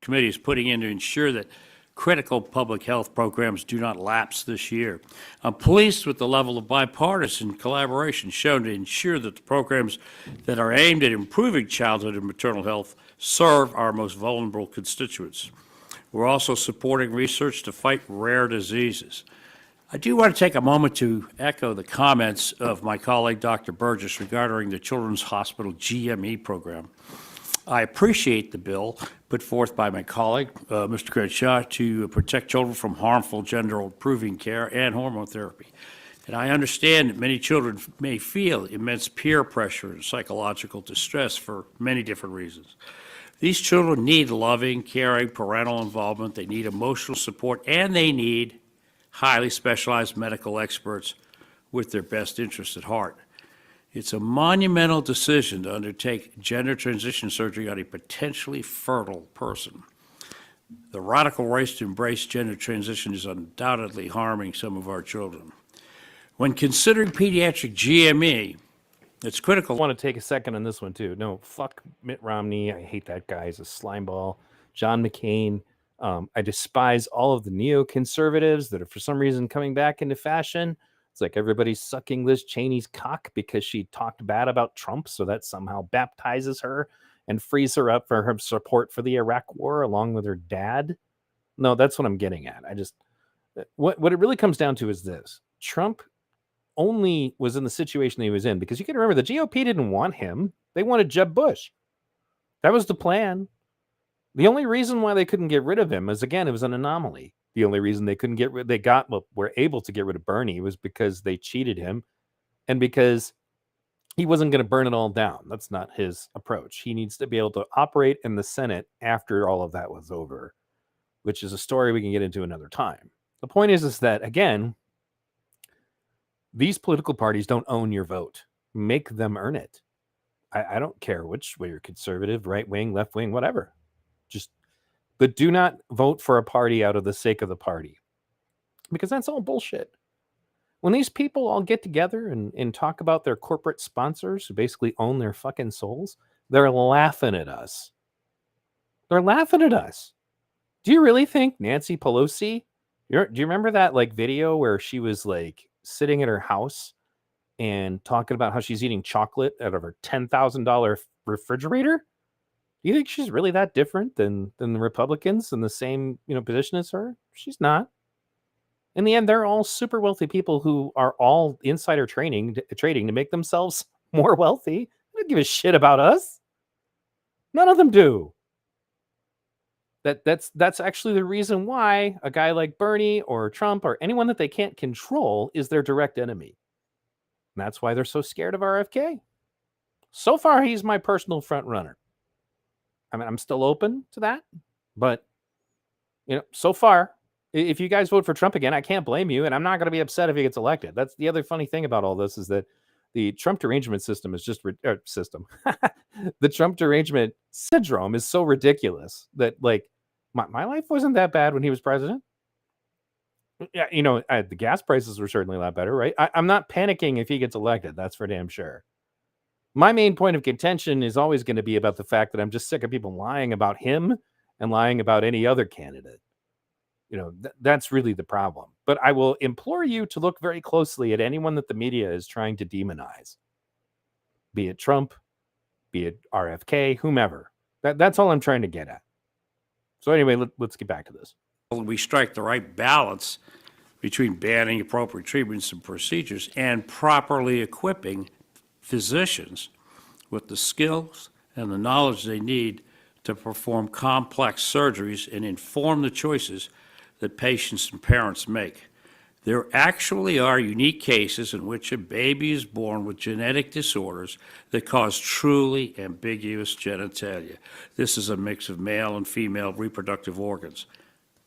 Committee is putting in to ensure that critical public health programs do not lapse this year. I'm pleased with the level of bipartisan collaboration shown to ensure that the programs that are aimed at improving childhood and maternal health serve our most vulnerable constituents. We're also supporting research to fight rare diseases. I do want to take a moment to echo the comments of my colleague, Dr. Burgess, regarding the Children's Hospital GME program. I appreciate the bill put forth by my colleague, Mr. Crenshaw, to protect children from harmful gender-improving care and hormone therapy. And I understand that many children may feel immense peer pressure and psychological distress for many different reasons. These children need loving, caring parental involvement. They need emotional support, and they need highly specialized medical experts with their best interests at heart. It's a monumental decision to undertake gender transition surgery on a potentially fertile person. The radical race to embrace gender transition is undoubtedly harming some of our children. When considering pediatric GME, it's critical. I want to take a second on this one too. No, fuck Mitt Romney. I hate that guy. He's a slimeball. John McCain. I despise all of the neoconservatives that are for some reason coming back into fashion. It's like everybody's sucking Liz Cheney's cock because she talked bad about Trump, so that somehow baptizes her and frees her up for her support for the Iraq war along with her dad. No, that's what I'm getting at. What it really comes down to is this. Trump only was in the situation he was in because you can remember the GOP didn't want him. They wanted Jeb Bush. That was the plan. The only reason why they couldn't get rid of him is, again, it was an anomaly. The only reason they couldn't were able to get rid of Bernie was because they cheated him and because he wasn't going to burn it all down. That's not his approach. He needs to be able to operate in the Senate after all of that was over, which is a story we can get into another time. The point is that, again, these political parties don't own your vote. Make them earn it. I don't care which way you're conservative, right wing, left wing, whatever. But do not vote for a party out of the sake of the party, because that's all bullshit. When these people all get together and talk about their corporate sponsors who basically own their fucking souls, they're laughing at us. They're laughing at us. Do you really think Nancy Pelosi, do you remember that like video where she was like sitting at her house and talking about how she's eating chocolate out of her $10,000 refrigerator. Do you think she's really that different than the Republicans in the same, position as her? She's not. In the end, they're all super wealthy people who are all insider trading to make themselves more wealthy. They don't give a shit about us. None of them do. That's actually the reason why a guy like Bernie or Trump or anyone that they can't control is their direct enemy. And that's why they're so scared of RFK. So far, he's my personal front runner. I mean, I'm still open to that, but so far, if you guys vote for Trump again, I can't blame you, and I'm not going to be upset if he gets elected. That's the other funny thing about all this is that the Trump derangement system is just the Trump derangement syndrome is so ridiculous that my life wasn't that bad when he was president. Yeah, the gas prices were certainly a lot better, right? I'm not panicking if he gets elected. That's for damn sure. My main point of contention is always going to be about the fact that I'm just sick of people lying about him and lying about any other candidate. That's really the problem. But I will implore you to look very closely at anyone that the media is trying to demonize, be it Trump, be it RFK, whomever. That's all I'm trying to get at. So anyway, let's get back to this. We strike the right balance between banning appropriate treatments and procedures and properly equipping physicians with the skills and the knowledge they need to perform complex surgeries and inform the choices that patients and parents make. There actually are unique cases in which a baby is born with genetic disorders that cause truly ambiguous genitalia. This is a mix of male and female reproductive organs.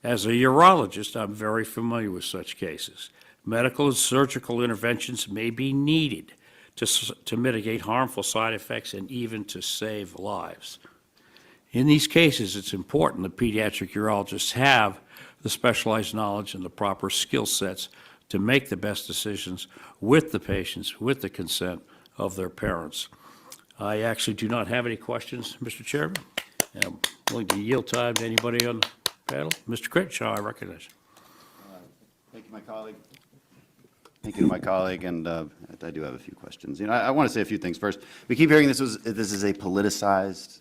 As a urologist, I'm very familiar with such cases. Medical and surgical interventions may be needed to mitigate harmful side effects and even to save lives. In these cases, it's important that pediatric urologists have the specialized knowledge and the proper skill sets to make the best decisions with the patients, with the consent of their parents. I actually do not have any questions, Mr. Chairman. I'm willing to yield time to anybody on the panel. Mr. Crenshaw, I recognize you. Thank you, my colleague. Thank you to my colleague, and I do have a few questions. I want to say a few things. First, we keep hearing this is a politicized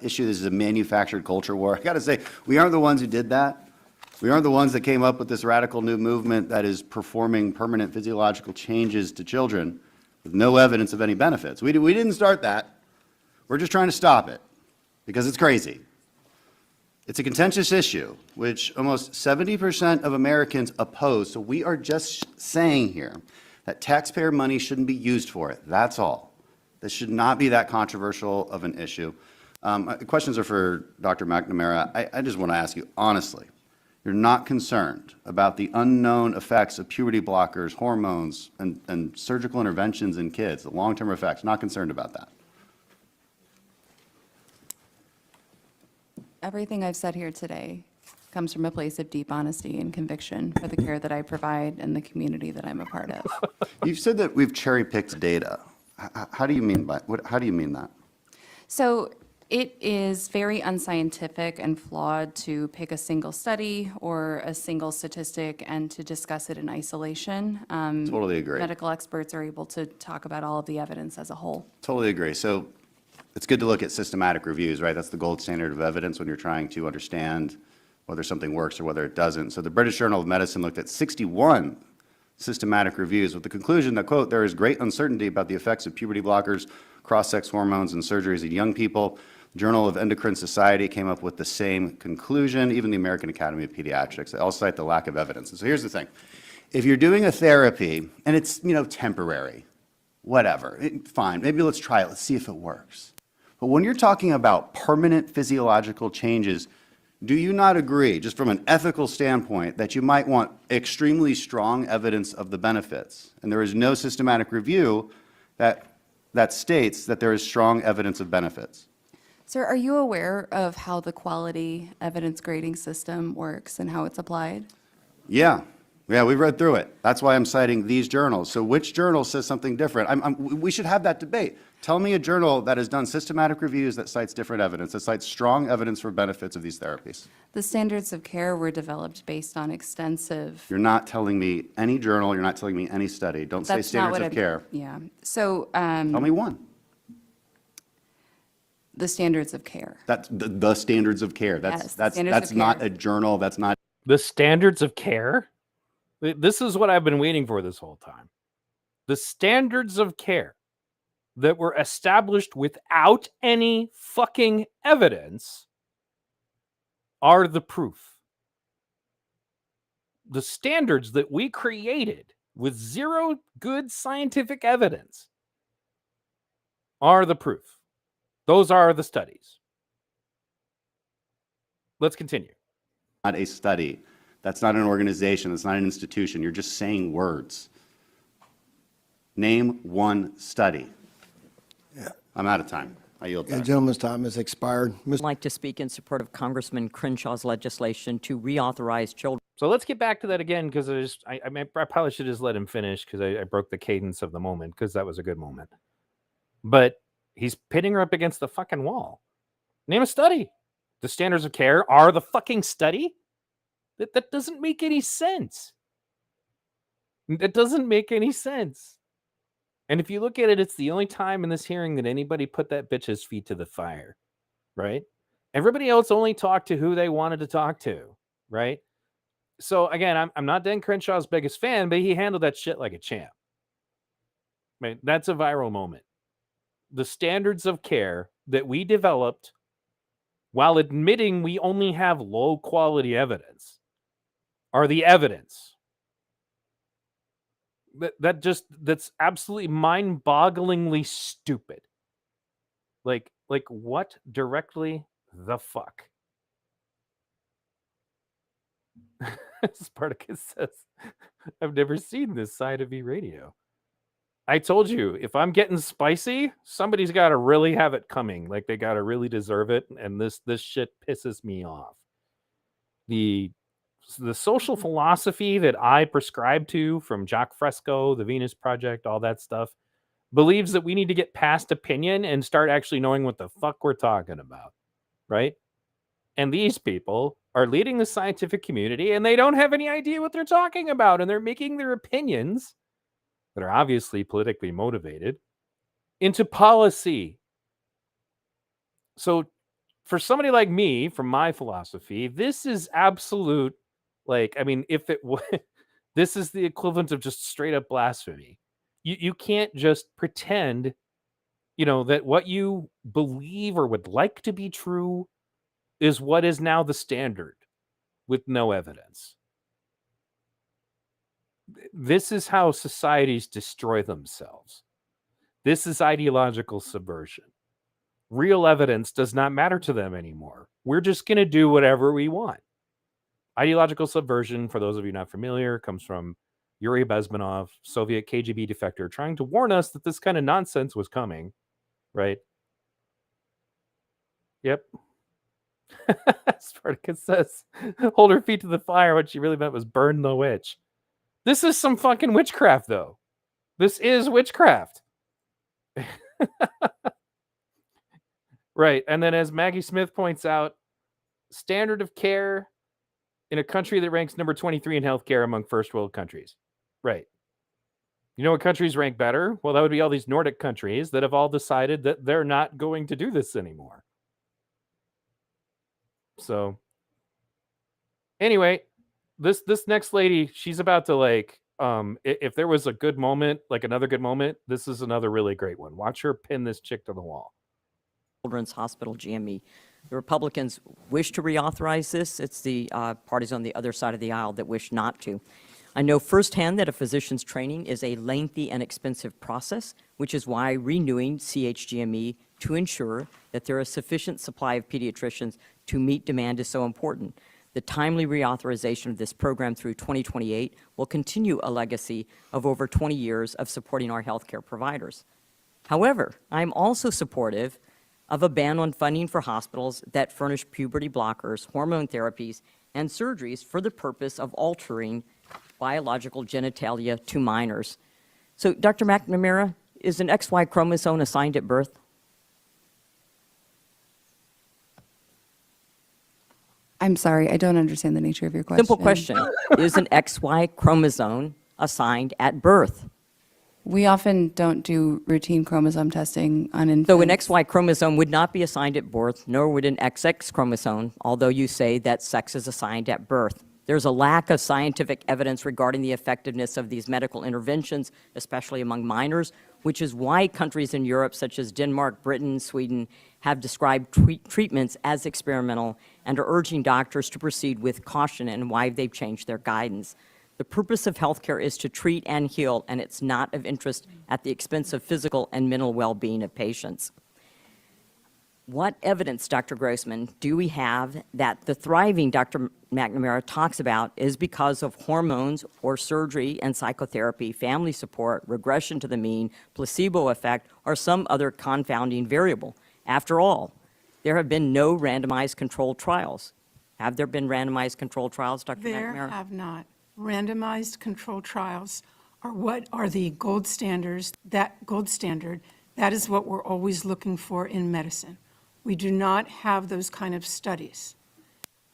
issue. This is a manufactured culture war. I got to say, we aren't the ones who did that. We aren't the ones that came up with this radical new movement that is performing permanent physiological changes to children with no evidence of any benefits. We didn't start that. We're just trying to stop it because it's crazy. It's a contentious issue, which almost 70% of Americans oppose. So we are just saying here that taxpayer money shouldn't be used for it. That's all. This should not be that controversial of an issue. The questions are for Dr. McNamara. I just want to ask you, honestly, you're not concerned about the unknown effects of puberty blockers, hormones, and surgical interventions in kids, the long-term effects, not concerned about that? Everything I've said here today comes from a place of deep honesty and conviction for the care that I provide and the community that I'm a part of. You've said that we've cherry-picked data. How do you mean that? So it is very unscientific and flawed to pick a single study or a single statistic and to discuss it in isolation. Totally agree. Medical experts are able to talk about all of the evidence as a whole. Totally agree. So it's good to look at systematic reviews, right? That's the gold standard of evidence when you're trying to understand whether something works or whether it doesn't. So the British Journal of Medicine looked at 61 systematic reviews with the conclusion that, quote, there is great uncertainty about the effects of puberty blockers, cross-sex hormones, and surgeries in young people. The Journal of Endocrine Society came up with the same conclusion, even the American Academy of Pediatrics. They all cite the lack of evidence. And so here's the thing. If you're doing a therapy and it's, temporary, whatever, fine, maybe let's try it, let's see if it works. But when you're talking about permanent physiological changes, do you not agree, just from an ethical standpoint, that you might want extremely strong evidence of the benefits? And there is no systematic review that states that there is strong evidence of benefits. Sir, are you aware of how the quality evidence grading system works and how it's applied? Yeah. Yeah, we read through it. That's why I'm citing these journals. So which journal says something different? We should have that debate. Tell me a journal that has done systematic reviews that cites different evidence, that cites strong evidence for benefits of these therapies. The standards of care were developed based on extensive. You're not telling me any journal, you're not telling me any study. Don't say That's not standards what of care. Yeah. So. Tell me one. The standards of care. That's the standards of care. Yes, That's standards of not care. a journal. That's not. The standards of care? This is what I've been waiting for this whole time. The standards of care that were established without any fucking evidence are the proof. The standards that we created with zero good scientific evidence are the proof. Those are the studies. Let's continue. Not a study. That's not an organization. That's not an institution. You're just saying words. Name one study. Yeah. I'm out of time. I yield The back. gentleman's time has expired. I'd like to speak in support of Congressman Crenshaw's legislation to reauthorize children. So let's get back to that again, because I probably should just let him finish, because I broke the cadence of the moment, because that was a good moment. But he's pitting her up against the fucking wall. Name a study. The standards of care are the fucking study? That doesn't make any sense. That doesn't make any sense. And if you look at it, it's the only time in this hearing that anybody put that bitch's feet to the fire, right? Everybody else only talked to who they wanted to talk to, right? So again, I'm not Dan Crenshaw's biggest fan, but he handled that shit like a champ. Right? That's a viral moment. The standards of care that we developed while admitting we only have low quality evidence are the evidence. That's absolutely mind-bogglingly stupid. Like what directly the fuck? Spartacus says, I've never seen this side of E-Radio. I told you, if I'm getting spicy, somebody's got to really have it coming. Like, they got to really deserve it. And this shit pisses me off. The social philosophy that I prescribe to, from Jacques Fresco, the Venus Project, all that stuff, believes that we need to get past opinion and start actually knowing what the fuck we're talking about, right? And these people are leading the scientific community, and they don't have any idea what they're talking about, and they're making their opinions, that are obviously politically motivated, into policy. So for somebody like me, from my philosophy, this is absolute, like, I mean, if it was, this is the equivalent of just straight up blasphemy. You can't just pretend, that what you believe or would like to be true is what is now the standard with no evidence. This is how societies destroy themselves. This is ideological subversion. Real evidence does not matter to them anymore. We're just going to do whatever we want. Ideological subversion, for those of you not familiar, comes from Yuri Bezmenov, Soviet KGB defector, trying to warn us that this kind of nonsense was coming, right? Yep. Spartacus says, hold her feet to the fire. What she really meant was burn the witch. This is some fucking witchcraft, though. This is witchcraft. Right. And then, as Maggie Smith points out, standard of care in a country that ranks number 23 in healthcare among first world countries. Right. You know what countries rank better? Well, that would be all these Nordic countries that have all decided that they're not going to do this anymore. So, anyway, this next lady, she's about to, like, if there was a good moment, like another good moment, this is another really great one. Watch her pin this chick to the wall. Children's Hospital, GME. The Republicans wish to reauthorize this. It's the parties on the other side of the aisle that wish not to. I know firsthand that a physician's training is a lengthy and expensive process, which is why renewing CHGME to ensure that there is sufficient supply of pediatricians to meet demand is so important. The timely reauthorization of this program through 2028 will continue a legacy of over 20 years of supporting our healthcare providers. However, I'm also supportive of a ban on funding for hospitals that furnish puberty blockers, hormone therapies, and surgeries for the purpose of altering biological genitalia to minors. So, Dr. McNamara, is an XY chromosome assigned at birth? I'm sorry, I don't understand the nature of your question. Simple question. Is an XY chromosome assigned at birth? We often don't do routine chromosome testing on infants. So an XY chromosome would not be assigned at birth, nor would an XX chromosome, although you say that sex is assigned at birth. There's a lack of scientific evidence regarding the effectiveness of these medical interventions, especially among minors, which is why countries in Europe, such as Denmark, Britain, Sweden, have described treatments as experimental and are urging doctors to proceed with caution, and why they've changed their guidance. The purpose of healthcare is to treat and heal, and it's not of interest at the expense of physical and mental well-being of patients. What evidence, Dr. Grossman, do we have that the thriving Dr. McNamara talks about is because of hormones or surgery and psychotherapy, family support, regression to the mean, placebo effect, or some other confounding variable? After all, there have been no randomized controlled trials. Have there been randomized controlled trials, Dr. There McNamara? have not. Randomized controlled trials are what are the gold standards. That gold standard, that is what we're always looking for in medicine. We do not have those kind of studies.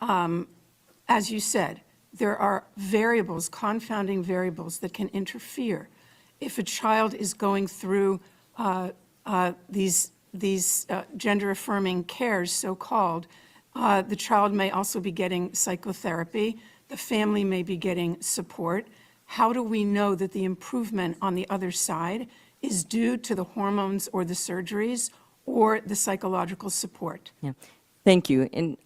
As you said, there are variables, confounding variables that can interfere. If a child is going through these gender-affirming cares, so-called, the child may also be getting psychotherapy. The family may be getting support. How do we know that the improvement on the other side is due to the hormones or the surgeries or the psychological support? Yeah. Thank you. And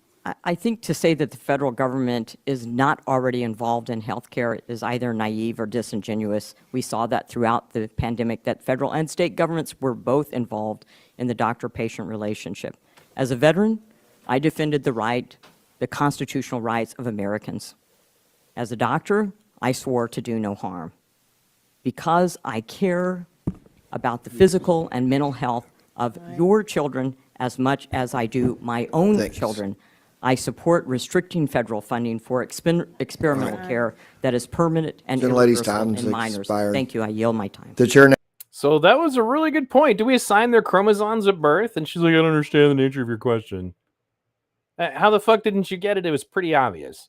I think to say that the federal government is not already involved in healthcare is either naive or disingenuous. We saw that throughout the pandemic, that federal and state governments were both involved in the doctor-patient relationship. As a veteran, I defended the constitutional rights of Americans. As a doctor, I swore to do no harm. Because I care about the physical and mental health of your children as much as I do my own children, I support restricting federal funding for experimental care that is permanent and Gentlelady's irreversible time's in minors. expired. Thank you. I yield my time. The chair now. So that was a really good point. Do we assign their chromosomes at birth? And she's like, I don't understand the nature of your question. How the fuck didn't you get it? It was pretty obvious.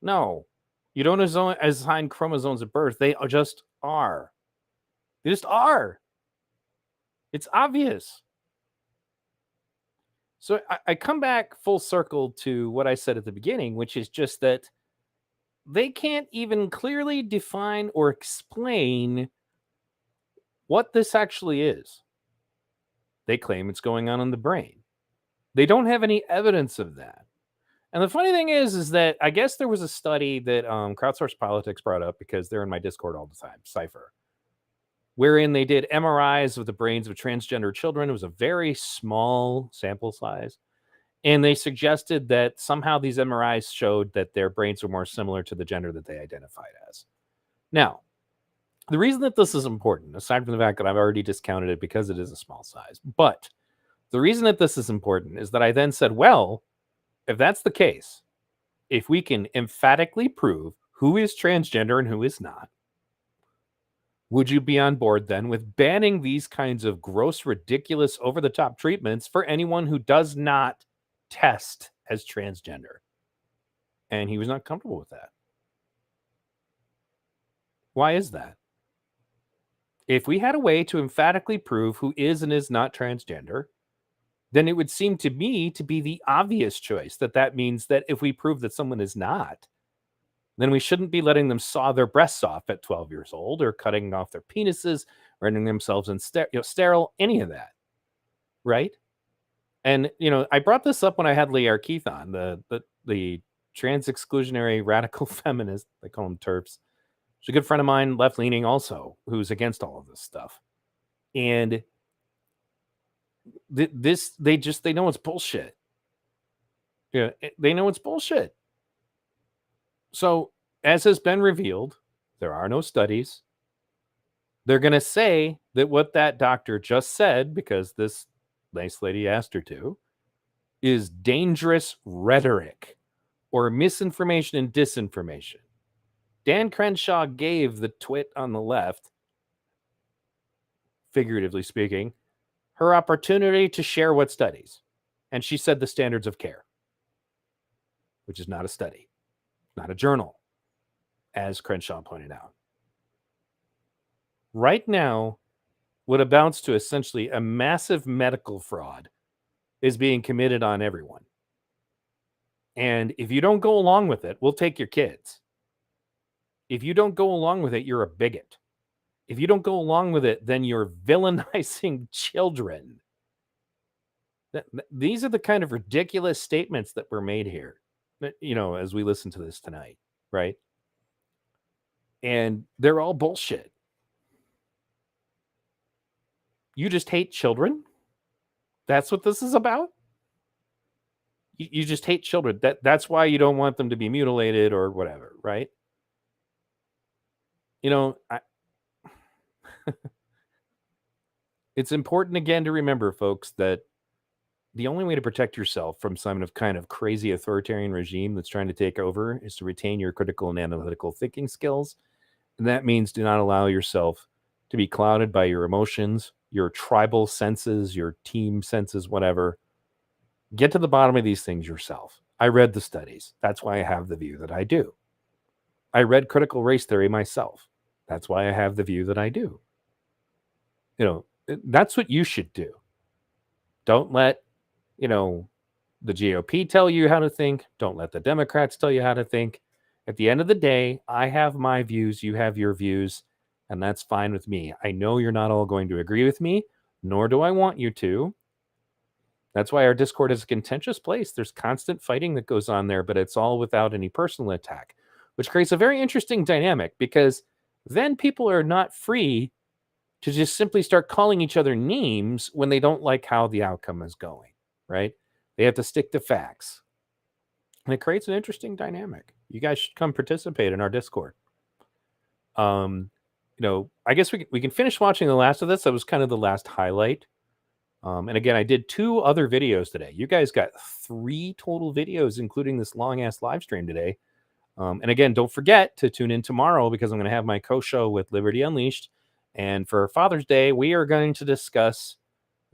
No, you don't assign chromosomes at birth. They just are. They just are. It's obvious. So I come back full circle to what I said at the beginning, which is just that they can't even clearly define or explain what this actually is. They claim it's going on in the brain. They don't have any evidence of that. And the funny thing is that I guess there was a study that Crowdsourced Politics brought up, because they're in my Discord all the time, Cypher, wherein they did MRIs of the brains of transgender children. It was a very small sample size. And they suggested that somehow these MRIs showed that their brains were more similar to the gender that they identified as. Now, the reason that this is important, aside from the fact that I've already discounted it because it is a small size, but the reason that this is important is that I then said, well, if that's the case, if we can emphatically prove who is transgender and who is not, would you be on board then with banning these kinds of gross, ridiculous, over-the-top treatments for anyone who does not test as transgender? And he was not comfortable with that. Why is that? If we had a way to emphatically prove who is and is not transgender, then it would seem to me to be the obvious choice. That means that if we prove that someone is not, then we shouldn't be letting them saw their breasts off at 12 years old, or cutting off their penises, rendering themselves sterile, any of that, right? And, I brought this up when I had Lear Keith on, the trans-exclusionary radical feminist, they call them TERFs. She's a good friend of mine, left-leaning also, who's against all of this stuff. And they know it's bullshit. Yeah, they know it's bullshit. So, as has been revealed, there are no studies. They're going to say that what that doctor just said, because this nice lady asked her to, is dangerous rhetoric or misinformation and disinformation. Dan Crenshaw gave the twit on the left, figuratively speaking, her opportunity to share what studies. And she said the standards of care, which is not a study, not a journal, as Crenshaw pointed out. Right now, what amounts to essentially a massive medical fraud is being committed on everyone. And if you don't go along with it, we'll take your kids. If you don't go along with it, you're a bigot. If you don't go along with it, then you're villainizing children. These are the kind of ridiculous statements that were made here, as we listen to this tonight, right? And they're all bullshit. You just hate children? That's what this is about? You just hate children. That's why you don't want them to be mutilated or whatever, right? It's important again to remember, folks, that the only way to protect yourself from some kind of crazy authoritarian regime that's trying to take over is to retain your critical and analytical thinking skills. And that means do not allow yourself to be clouded by your emotions, your tribal senses, your team senses, whatever. Get to the bottom of these things yourself. I read the studies. That's why I have the view that I do. I read critical race theory myself. That's why I have the view that I do. That's what you should do. Don't let, the GOP tell you how to think. Don't let the Democrats tell you how to think. At the end of the day, I have my views, you have your views, and that's fine with me. I know you're not all going to agree with me, nor do I want you to. That's why our Discord is a contentious place. There's constant fighting that goes on there, but it's all without any personal attack, which creates a very interesting dynamic, because then people are not free to just simply start calling each other names when they don't like how the outcome is going, right? They have to stick to facts. And it creates an interesting dynamic. You guys should come participate in our Discord. I guess we can finish watching the last of this. That was kind of the last highlight. And again, I did 2 other videos today. You guys got 3 total videos, including this long-ass live stream today. And again, don't forget to tune in tomorrow, because I'm going to have my co-show with Liberty Unleashed. And for Father's Day, we are going to discuss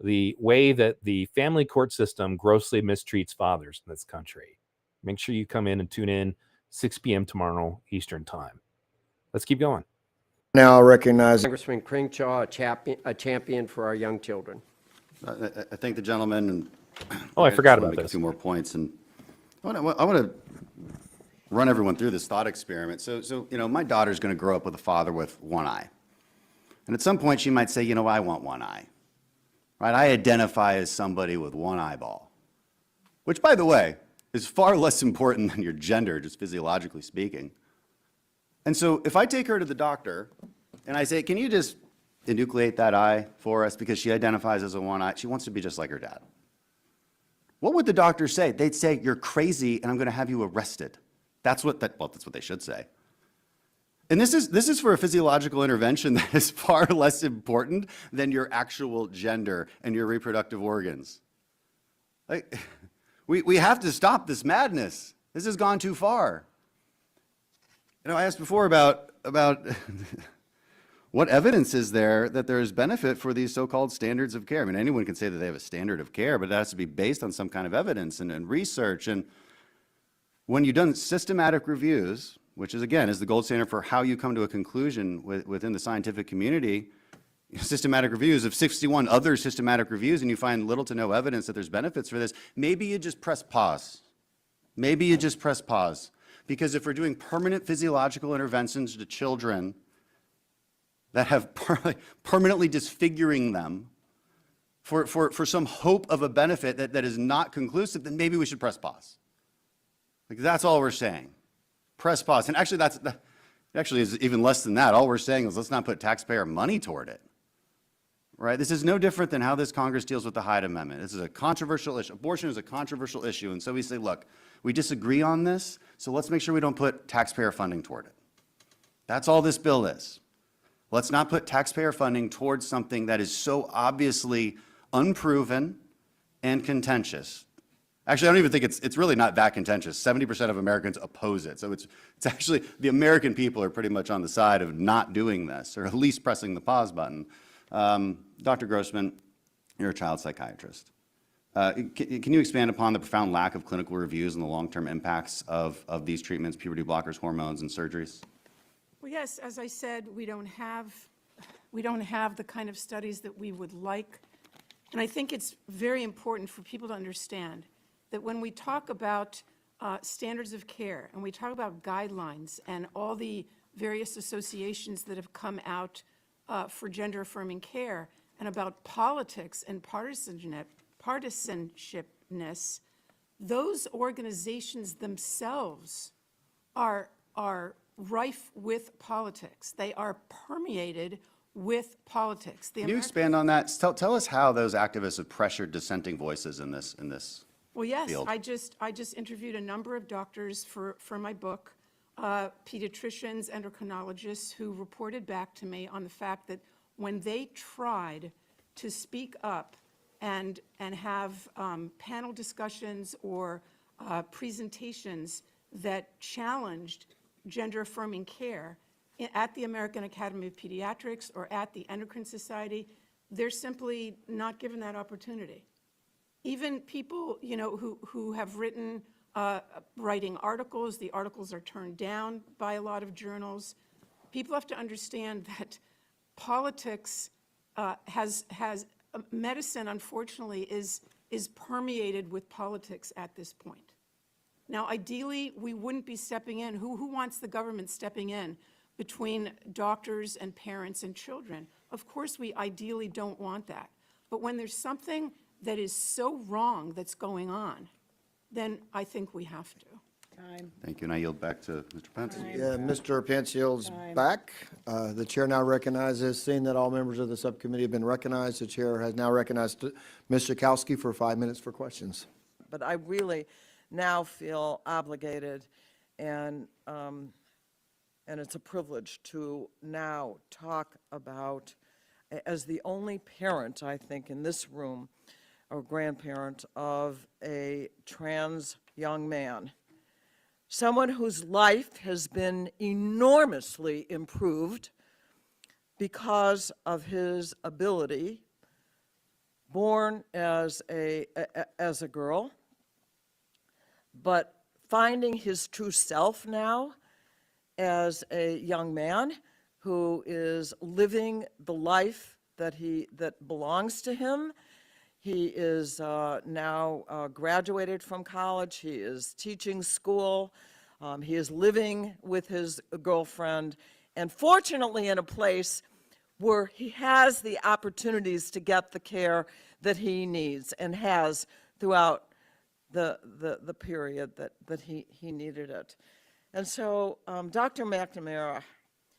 the way that the family court system grossly mistreats fathers in this country. Make sure you come in and tune in 6 p.m. tomorrow Eastern time. Let's keep going. Now recognize Congressman Crenshaw, a champion for our young children. I thank the gentleman. And I forgot about make this. a few more points, and I want to run everyone through this thought experiment. So my daughter's going to grow up with a father with one eye, and at some point she might say, I want one eye, right? I identify as somebody with one eyeball, which, by the way, is far less important than your gender, just physiologically speaking. And so if I take her to the doctor and I say, can you just enucleate that eye for us, because she identifies as a one eye, she wants to be just like her dad. What would the doctor say? They'd say, you're crazy and I'm going to have you arrested. That's what they should say. And this is for a physiological intervention that is far less important than your actual gender and your reproductive organs. We have to stop this madness. This has gone too far. I asked before about what evidence is there that there is benefit for these so-called standards of care? I mean, anyone can say that they have a standard of care, but it has to be based on some kind of evidence and research. And when you've done systematic reviews, which is, again, is the gold standard for how you come to a conclusion within the scientific community, systematic reviews of 61 other systematic reviews, and you find little to no evidence that there's benefits for this, maybe you just press pause. Maybe you just press pause. Because if we're doing permanent physiological interventions to children that have permanently disfiguring them for some hope of a benefit that is not conclusive, then maybe we should press pause. That's all we're saying. Press pause. And actually, that actually is even less than that. All we're saying is let's not put taxpayer money toward it. Right? This is no different than how this Congress deals with the Hyde Amendment. This is a controversial issue. Abortion is a controversial issue. And so we say, look, we disagree on this, so let's make sure we don't put taxpayer funding toward it. That's all this bill is. Let's not put taxpayer funding towards something that is so obviously unproven and contentious. Actually, I don't even think it's really not that contentious. 70% of Americans oppose it. So it's actually, the American people are pretty much on the side of not doing this, or at least pressing the pause button. Dr. Grossman, you're a child psychiatrist. Can you expand upon the profound lack of clinical reviews and the long-term impacts of these treatments, puberty blockers, hormones, and surgeries? Well, yes, as I said, we don't have the kind of studies that we would like. And I think it's very important for people to understand that when we talk about standards of care and we talk about guidelines and all the various associations that have come out for gender-affirming care and about politics and partisanshipness, those organizations themselves are rife with politics. They are permeated with politics. Can you expand on that? Tell us how those activists have pressured dissenting voices in this Well, yes, field. I just interviewed a number of doctors for my book, pediatricians, endocrinologists, who reported back to me on the fact that when they tried to speak up and have panel discussions or presentations that challenged gender-affirming care at the American Academy of Pediatrics or at the Endocrine Society, they're simply not given that opportunity. Even people, you know, who have written, writing articles, the articles are turned down by a lot of journals. People have to understand that politics medicine, unfortunately, is permeated with politics at this point. Now, ideally, we wouldn't be stepping in. Who wants the government stepping in between doctors and parents and children? Of course, we ideally don't want that. But when there's something that is so wrong that's going on, then I think we have to. Thank you, and I yield back to Mr. Pence. Yeah, Mr. Pence yields back. The chair now recognizes, seeing that all members of the subcommittee have been recognized, the chair has now recognized Ms. Schakowsky for 5 minutes for questions. But I really now feel obligated, and it's a privilege to now talk about, as the only parent, I think, in this room, or grandparent of a trans young man, someone whose life has been enormously improved because of his ability, born as a girl, but finding his true self now as a young man who is living the life that belongs to him. He is now graduated from college. He is teaching school. He is living with his girlfriend, and fortunately in a place where he has the opportunities to get the care that he needs and has throughout the period that he needed it. And so, Dr. McNamara,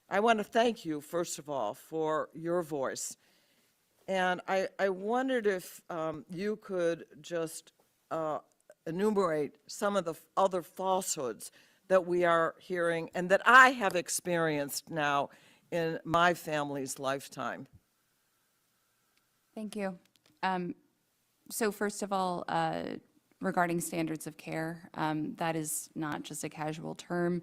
I want to thank you, first of all, for your voice. And I wondered if you could just enumerate some of the other falsehoods that we are hearing and that I have experienced now in my family's lifetime. Thank you. So first of all, regarding standards of care, that is not just a casual term.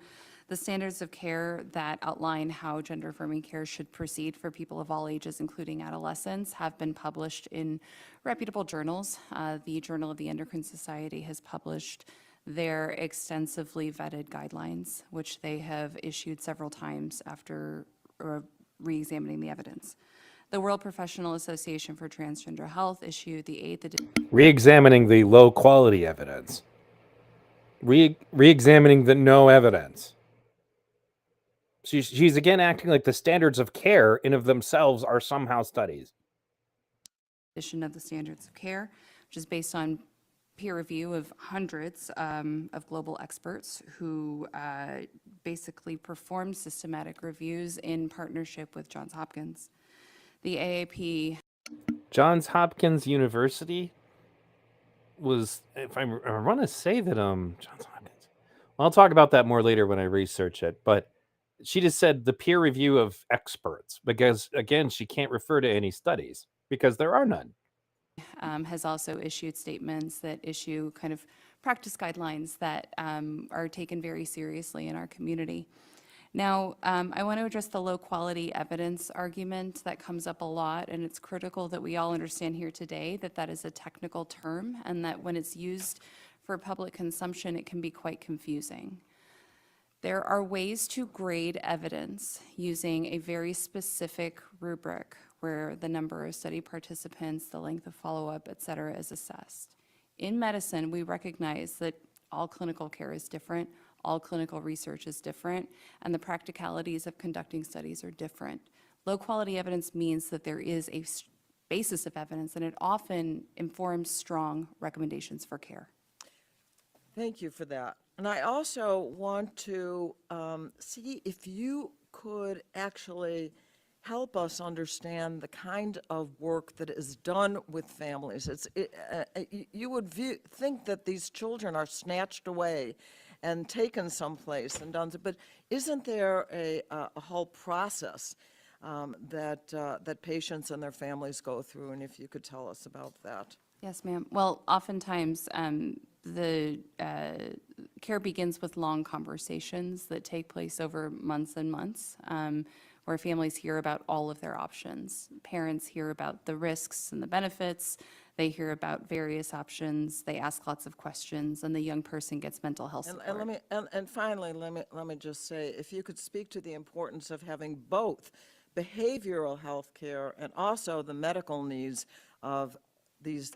The standards of care that outline how gender-affirming care should proceed for people of all ages, including adolescents, have been published in reputable journals. The Journal of the Endocrine Society has published their extensively vetted guidelines, which they have issued several times after re-examining the evidence. The World Professional Association for Transgender Health issued the 8th edition. Re-examining the low-quality evidence. Re-examining the no evidence. She's again acting like the standards of care in of themselves are somehow studies. Edition of the Standards of Care, which is based on peer review of hundreds of global experts who basically performed systematic reviews in partnership with Johns Hopkins. The AAP. Johns Hopkins University was, if I want to say that, Johns Hopkins. Well, I'll talk about that more later when I research it, but she just said the peer review of experts because, again, she can't refer to any studies because there are none. has also issued statements that issue kind of practice guidelines that are taken very seriously in our community. Now, I want to address the low-quality evidence argument that comes up a lot, and it's critical that we all understand here today that that is a technical term, and that when it's used for public consumption, it can be quite confusing. There are ways to grade evidence using a very specific rubric where the number of study participants, the length of follow-up, et cetera, is assessed. In medicine, we recognize that all clinical care is different, all clinical research is different, and the practicalities of conducting studies are different. Low-quality evidence means that there is a basis of evidence, and it often informs strong recommendations for care. Thank you for that. And I also want to see if you could actually help us understand the kind of work that is done with families. You would think that these children are snatched away and taken someplace and done, but isn't there a whole process that patients and their families go through? And if you could tell us about that. Yes, ma'am. Well, oftentimes, the care begins with long conversations that take place over months and months, where families hear about all of their options. Parents hear about the risks and the benefits. They hear about various options. They ask lots of questions, and the young person gets mental health support. And finally, let me just say, if you could speak to the importance of having both behavioral health care and also the medical needs of these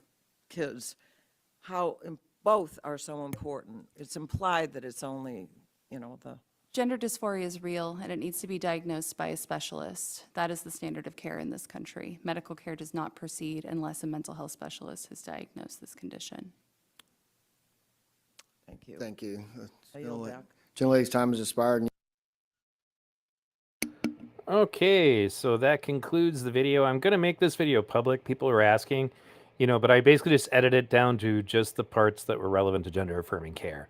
kids, how both are so important. It's implied that it's only, the... Gender dysphoria is real, and it needs to be diagnosed by a specialist. That is the standard of care in this country. Medical care does not proceed unless a mental health specialist has diagnosed this condition. Thank you. Thank you. I yield back. Gentlelady's time has expired. Okay, so that concludes the video. I'm going to make this video public. People are asking, but I basically just edited it down to just the parts that were relevant to gender affirming care.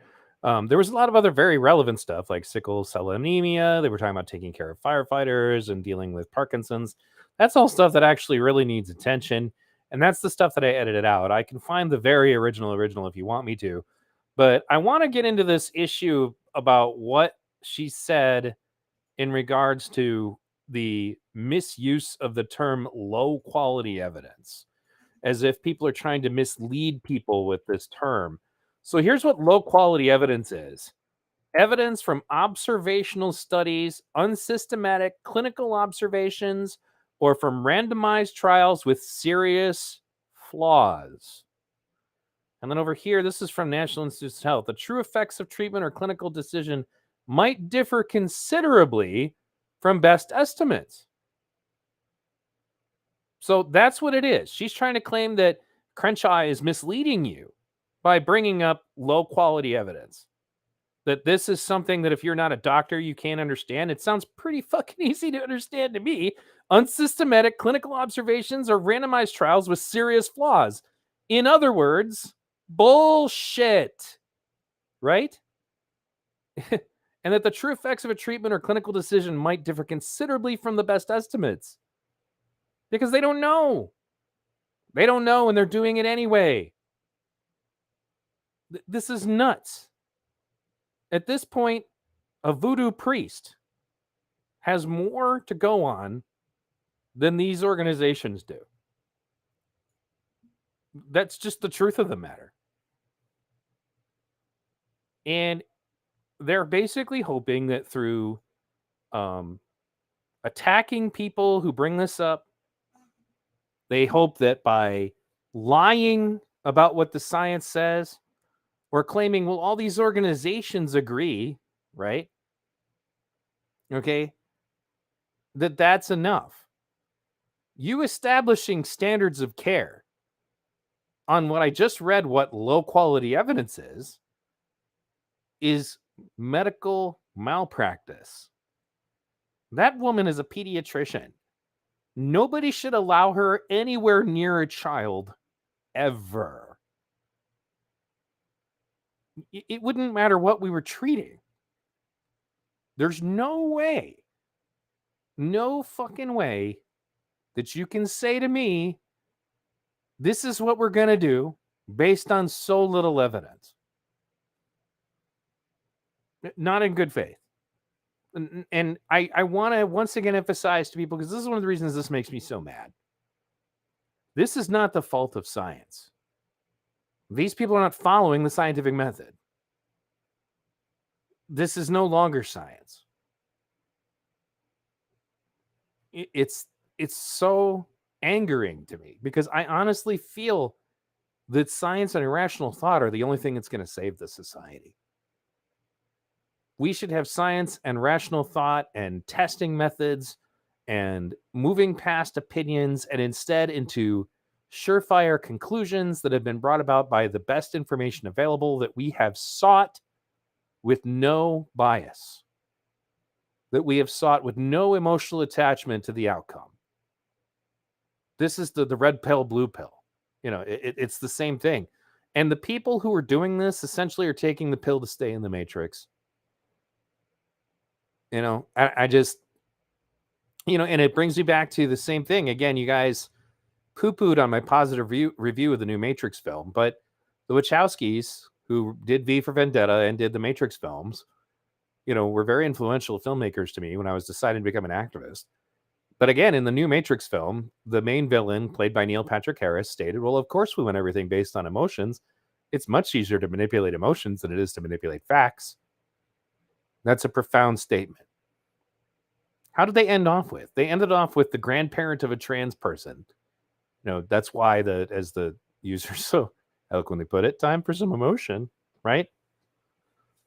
There was a lot of other very relevant stuff like sickle cell anemia. They were talking about taking care of firefighters and dealing with Parkinson's. That's all stuff that actually really needs attention. And that's the stuff that I edited out. I can find the very original if you want me to. But I want to get into this issue about what she said in regards to the misuse of the term low quality evidence, as if people are trying to mislead people with this term. So here's what low quality evidence is. Evidence from observational studies, unsystematic clinical observations, or from randomized trials with serious flaws. And then over here, this is from National Institutes of Health. The true effects of treatment or clinical decision might differ considerably from best estimates. So that's what it is. She's trying to claim that Crenshaw is misleading you by bringing up low quality evidence. That this is something that if you're not a doctor, you can't understand. It sounds pretty fucking easy to understand to me. Unsystematic clinical observations or randomized trials with serious flaws. In other words, bullshit. Right? And that the true effects of a treatment or clinical decision might differ considerably from the best estimates. Because they don't know. They don't know, and they're doing it anyway. This is nuts. At this point, a voodoo priest has more to go on than these organizations do. That's just the truth of the matter. And they're basically hoping that through attacking people who bring this up, they hope that by lying about what the science says, or claiming, well, all these organizations agree, right? Okay, that's enough. You establishing standards of care on what I just read, what low quality evidence is medical malpractice. That woman is a pediatrician. Nobody should allow her anywhere near a child ever. It wouldn't matter what we were treating. There's no way, no fucking way that you can say to me This is what we're going to do based on so little evidence. Not in good faith. And I want to once again emphasize to people, because this is one of the reasons this makes me so mad. This is not the fault of science. These people are not following the scientific method. This is no longer science. It's so angering to me, because I honestly feel that science and irrational thought are the only thing that's going to save the society. We should have science and rational thought and testing methods and moving past opinions and instead into surefire conclusions that have been brought about by the best information available that we have sought with no bias, that we have sought with no emotional attachment to the outcome. This is the red pill, blue pill. It's the same thing. And the people who are doing this essentially are taking the pill to stay in the matrix. I just, and it brings me back to the same thing. Again, you guys poo-pooed on my positive review of the new Matrix film, but the Wachowskis, who did V for Vendetta and did the Matrix films, were very influential filmmakers to me when I was deciding to become an activist. But again, in the new Matrix film, the main villain, played by Neil Patrick Harris, stated, well, of course we want everything based on emotions. It's much easier to manipulate emotions than it is to manipulate facts. That's a profound statement. How did they end off with? They ended off with the grandparent of a trans person. That's why, as the user so eloquently put it, time for some emotion, right?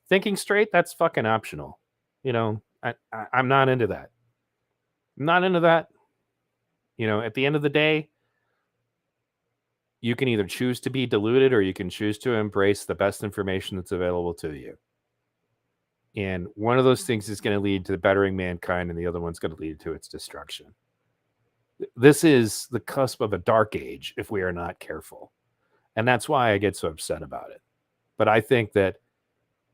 Thinking straight, that's fucking optional. I'm not into that. I'm not into that. At the end of the day, you can either choose to be deluded or you can choose to embrace the best information that's available to you. And one of those things is going to lead to bettering mankind, and the other one's going to lead to its destruction. This is the cusp of a dark age if we are not careful. And that's why I get so upset about it. But I think that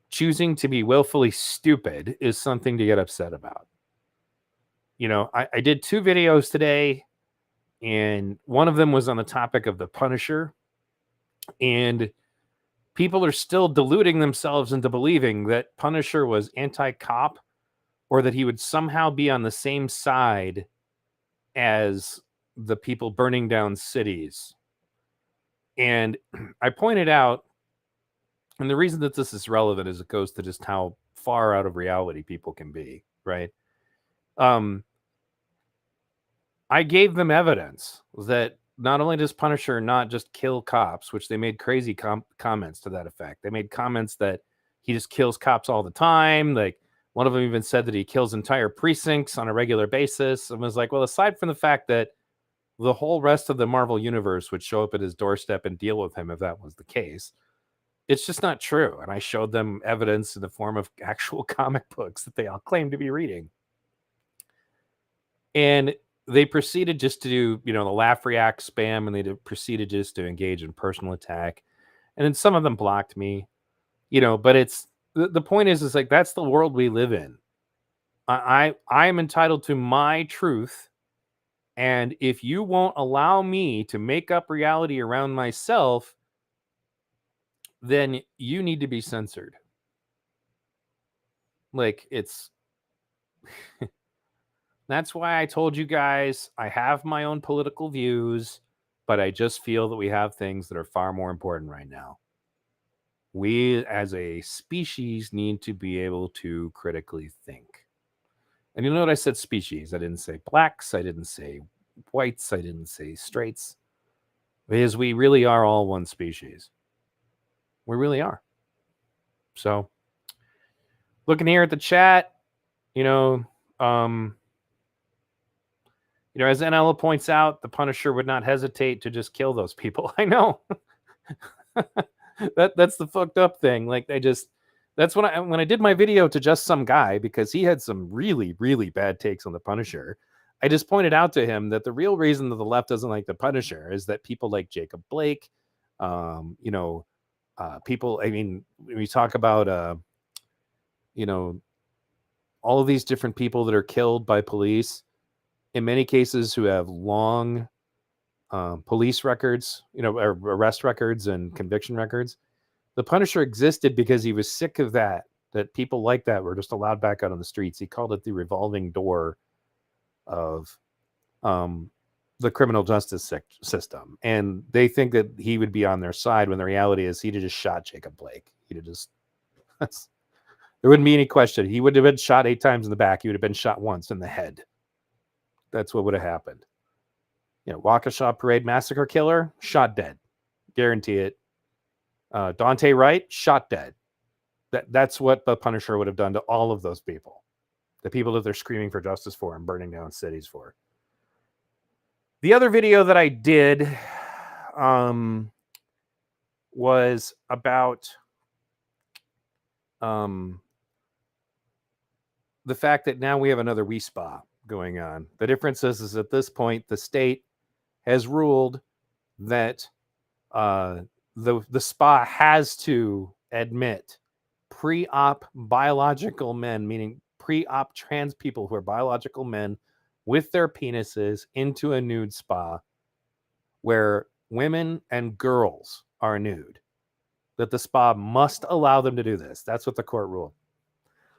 choosing to be willfully stupid is something to get upset about. I did 2 videos today, and one of them was on the topic of the Punisher. And people are still deluding themselves into believing that Punisher was anti-cop or that he would somehow be on the same side as the people burning down cities. And I pointed out, and the reason that this is relevant is it goes to just how far out of reality people can be, right? I gave them evidence that not only does Punisher not just kill cops, which they made crazy comments to that effect. They made comments that he just kills cops all the time. Like, one of them even said that he kills entire precincts on a regular basis, and was like, well, aside from the fact that the whole rest of the Marvel universe would show up at his doorstep and deal with him if that was the case, it's just not true. And I showed them evidence in the form of actual comic books that they all claim to be reading. And they proceeded just to do, the laugh react spam, and they proceeded just to engage in personal attack. And then some of them blocked me, but it's, the point is like, that's the world we live in. I am entitled to my truth. And if you won't allow me to make up reality around myself, then you need to be censored. Like, it's that's why I told you guys I have my own political views, but I just feel that we have things that are far more important right now. We as a species need to be able to critically think. And you know what I said species? I didn't say blacks, I didn't say whites, I didn't say straights. Because we really are all one species. We really are. So, looking here at the chat, as NL points out, the Punisher would not hesitate to just kill those people. I know. That's the fucked up thing. Like, that's when I did my video to just some guy, because he had some really, really bad takes on the Punisher. I just pointed out to him that the real reason that the left doesn't like the Punisher is that people like Jacob Blake, people, when we talk about, all of these different people that are killed by police, in many cases who have long police records, or arrest records and conviction records. The Punisher existed because he was sick of that people like that were just allowed back out on the streets. He called it the revolving door of the criminal justice system. And they think that he would be on their side when the reality is he'd have just shot Jacob Blake. He'd have just, there wouldn't be any question. He would have been shot 8 times in the back. He would have been shot once in the head. That's what would have happened. Waukesha Parade Massacre killer, shot dead. Guarantee it. Dante Wright, shot dead. That's what the Punisher would have done to all of those people. The people that they're screaming for justice for and burning down cities for. The other video that I did was about the fact that now we have another Wee Spa going on. The difference is at this point, the state has ruled that the spa has to admit pre-op biological men, meaning pre-op trans people who are biological men with their penises, into a nude spa where women and girls are nude. That the spa must allow them to do this. That's what the court ruled.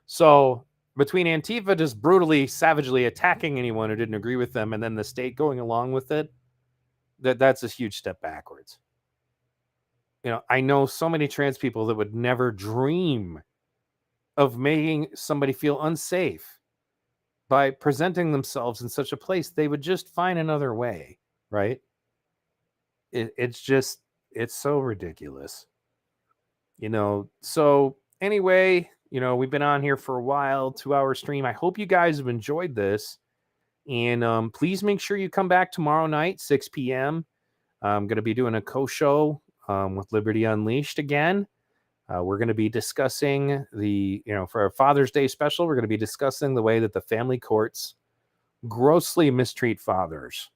So between Antifa just brutally, savagely attacking anyone who didn't agree with them and then the state going along with it, that's a huge step backwards. I know so many trans people that would never dream of making somebody feel unsafe by presenting themselves in such a place. They would just find another way, right? It's so ridiculous. So anyway, we've been on here for a while, 2-hour stream. I hope you guys have enjoyed this. And please make sure you come back tomorrow night, 6 p.m. I'm going to be doing a co-show with Liberty Unleashed again. We're going to be discussing for our Father's Day special, we're going to be discussing the way that the family courts grossly mistreat fathers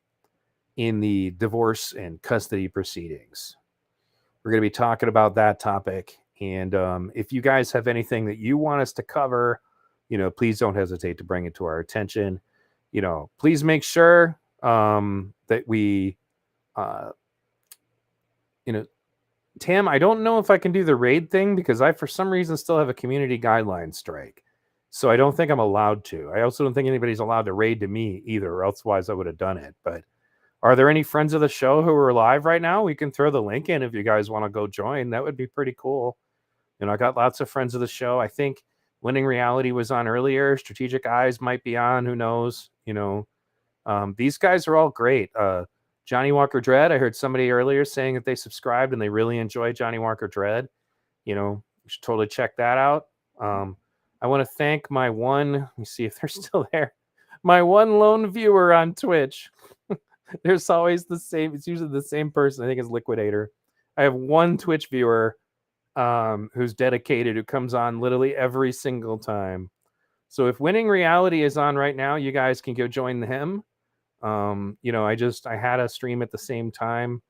in the divorce and custody proceedings. We're going to be talking about that topic. And if you guys have anything that you want us to cover, please don't hesitate to bring it to our attention. Please make sure that we, Tim, I don't know if I can do the raid thing because I, for some reason, still have a community guideline strike. So I don't think I'm allowed to. I also don't think anybody's allowed to raid to me either, or otherwise I would have done it. But are there any friends of the show who are live right now? We can throw the link in if you guys want to go join. That would be pretty cool. I got lots of friends of the show. I think Winning Reality was on earlier. Strategic Eyes might be on. Who knows? These guys are all great. Johnny Walker Dread, I heard somebody earlier saying that they subscribed and they really enjoy Johnny Walker Dread. You should totally check that out. I want to thank my one, let me see if they're still there, my one lone viewer on Twitch. There's always the same, it's usually the same person. I think it's Liquidator. I have one Twitch viewer who's dedicated, who comes on literally every single time. So if Winning Reality is on right now, you guys can go join him. I had a stream at the same time.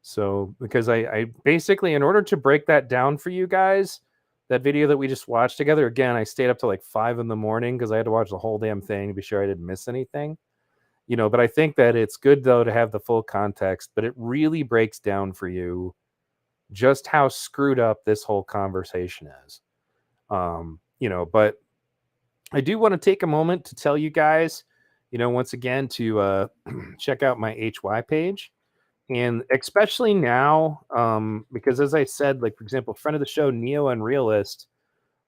So because I basically, in order to break that down for you guys, that video that we just watched together, again, I stayed up till like 5 a.m. because I had to watch the whole damn thing to be sure I didn't miss anything. But I think that it's good though to have the full context, but it really breaks down for you just how screwed up this whole conversation is. But I do want to take a moment to tell you guys, once again, to check out my HY page. And especially now, because as I said, like, for example, friend of the show, Neo Unrealist,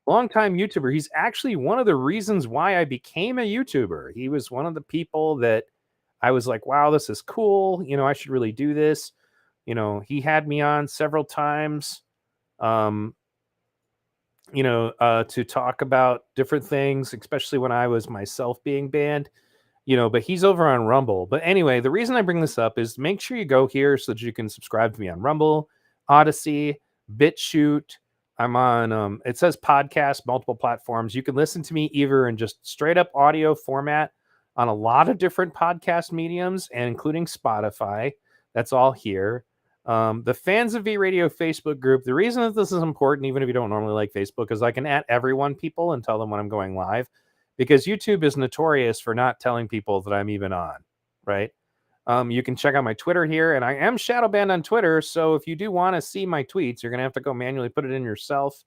longtime YouTuber, he's actually one of the reasons why I became a YouTuber. He was one of the people that I was like, wow, this is cool. I should really do this. He had me on several times, to talk about different things, especially when I was myself being banned. But he's over on Rumble. But anyway, the reason I bring this up is make sure you go here so that you can subscribe to me on Rumble, Odyssey, BitChute. I'm on, it says podcast, multiple platforms. You can listen to me either in just straight up audio format on a lot of different podcast mediums, and including Spotify. That's all here. The Fans of V Radio Facebook group. The reason that this is important, even if you don't normally like Facebook, is I can add everyone people and tell them when I'm going live. Because YouTube is notorious for not telling people that I'm even on, right? You can check out my Twitter here, and I am shadow banned on Twitter, so if you do want to see my tweets, you're going to have to go manually put it in yourself.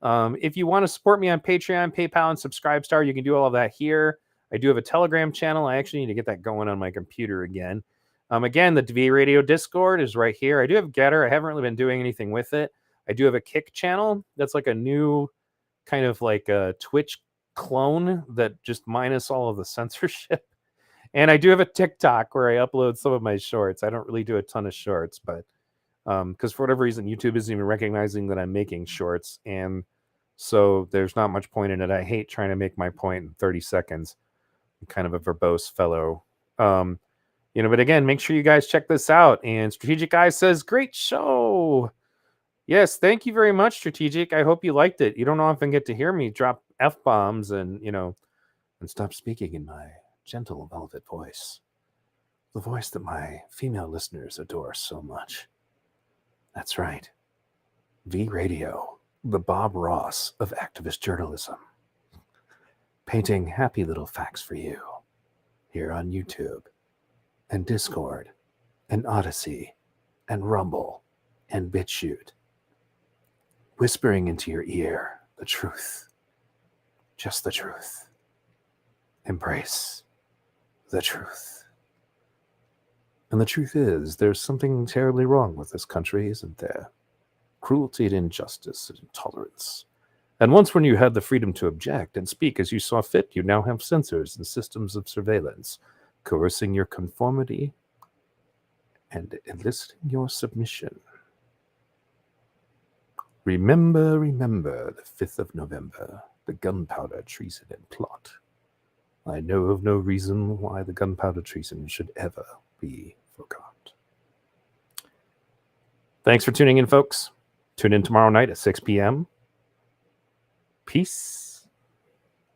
If you want to support me on Patreon, PayPal, and Subscribestar, you can do all of that here. I do have a Telegram channel. I actually need to get that going on my computer again. Again, the V Radio Discord is right here. I do have Getter. I haven't really been doing anything with it. I do have a Kick channel. That's like a new kind of like a Twitch clone that just minus all of the censorship. And I do have a TikTok where I upload some of my shorts. I don't really do a ton of shorts, but because for whatever reason, YouTube isn't even recognizing that I'm making shorts. And so there's not much point in it. I hate trying to make my point in 30 seconds. I'm kind of a verbose fellow. But again, make sure you guys check this out. And Strategic Guy says, great show. Yes, thank you very much, Strategic. I hope you liked it. You don't often get to hear me drop F-bombs and stop speaking in my gentle velvet voice. The voice that my female listeners adore so much. That's right. V Radio, the Bob Ross of activist journalism. Painting happy little facts for you here on YouTube and Discord and Odyssey and Rumble and BitChute. Whispering into your ear the truth. Just the truth. Embrace the truth. And the truth is, there's something terribly wrong with this country, isn't there? Cruelty and injustice and intolerance. And once when you had the freedom to object and speak as you saw fit, you now have censors and systems of surveillance, coercing your conformity and eliciting your submission. Remember the 5th of November, the gunpowder treason and plot. I know of no reason why the gunpowder treason should ever be forgot. Thanks for tuning in, folks. Tune in tomorrow night at 6 p.m. Peace.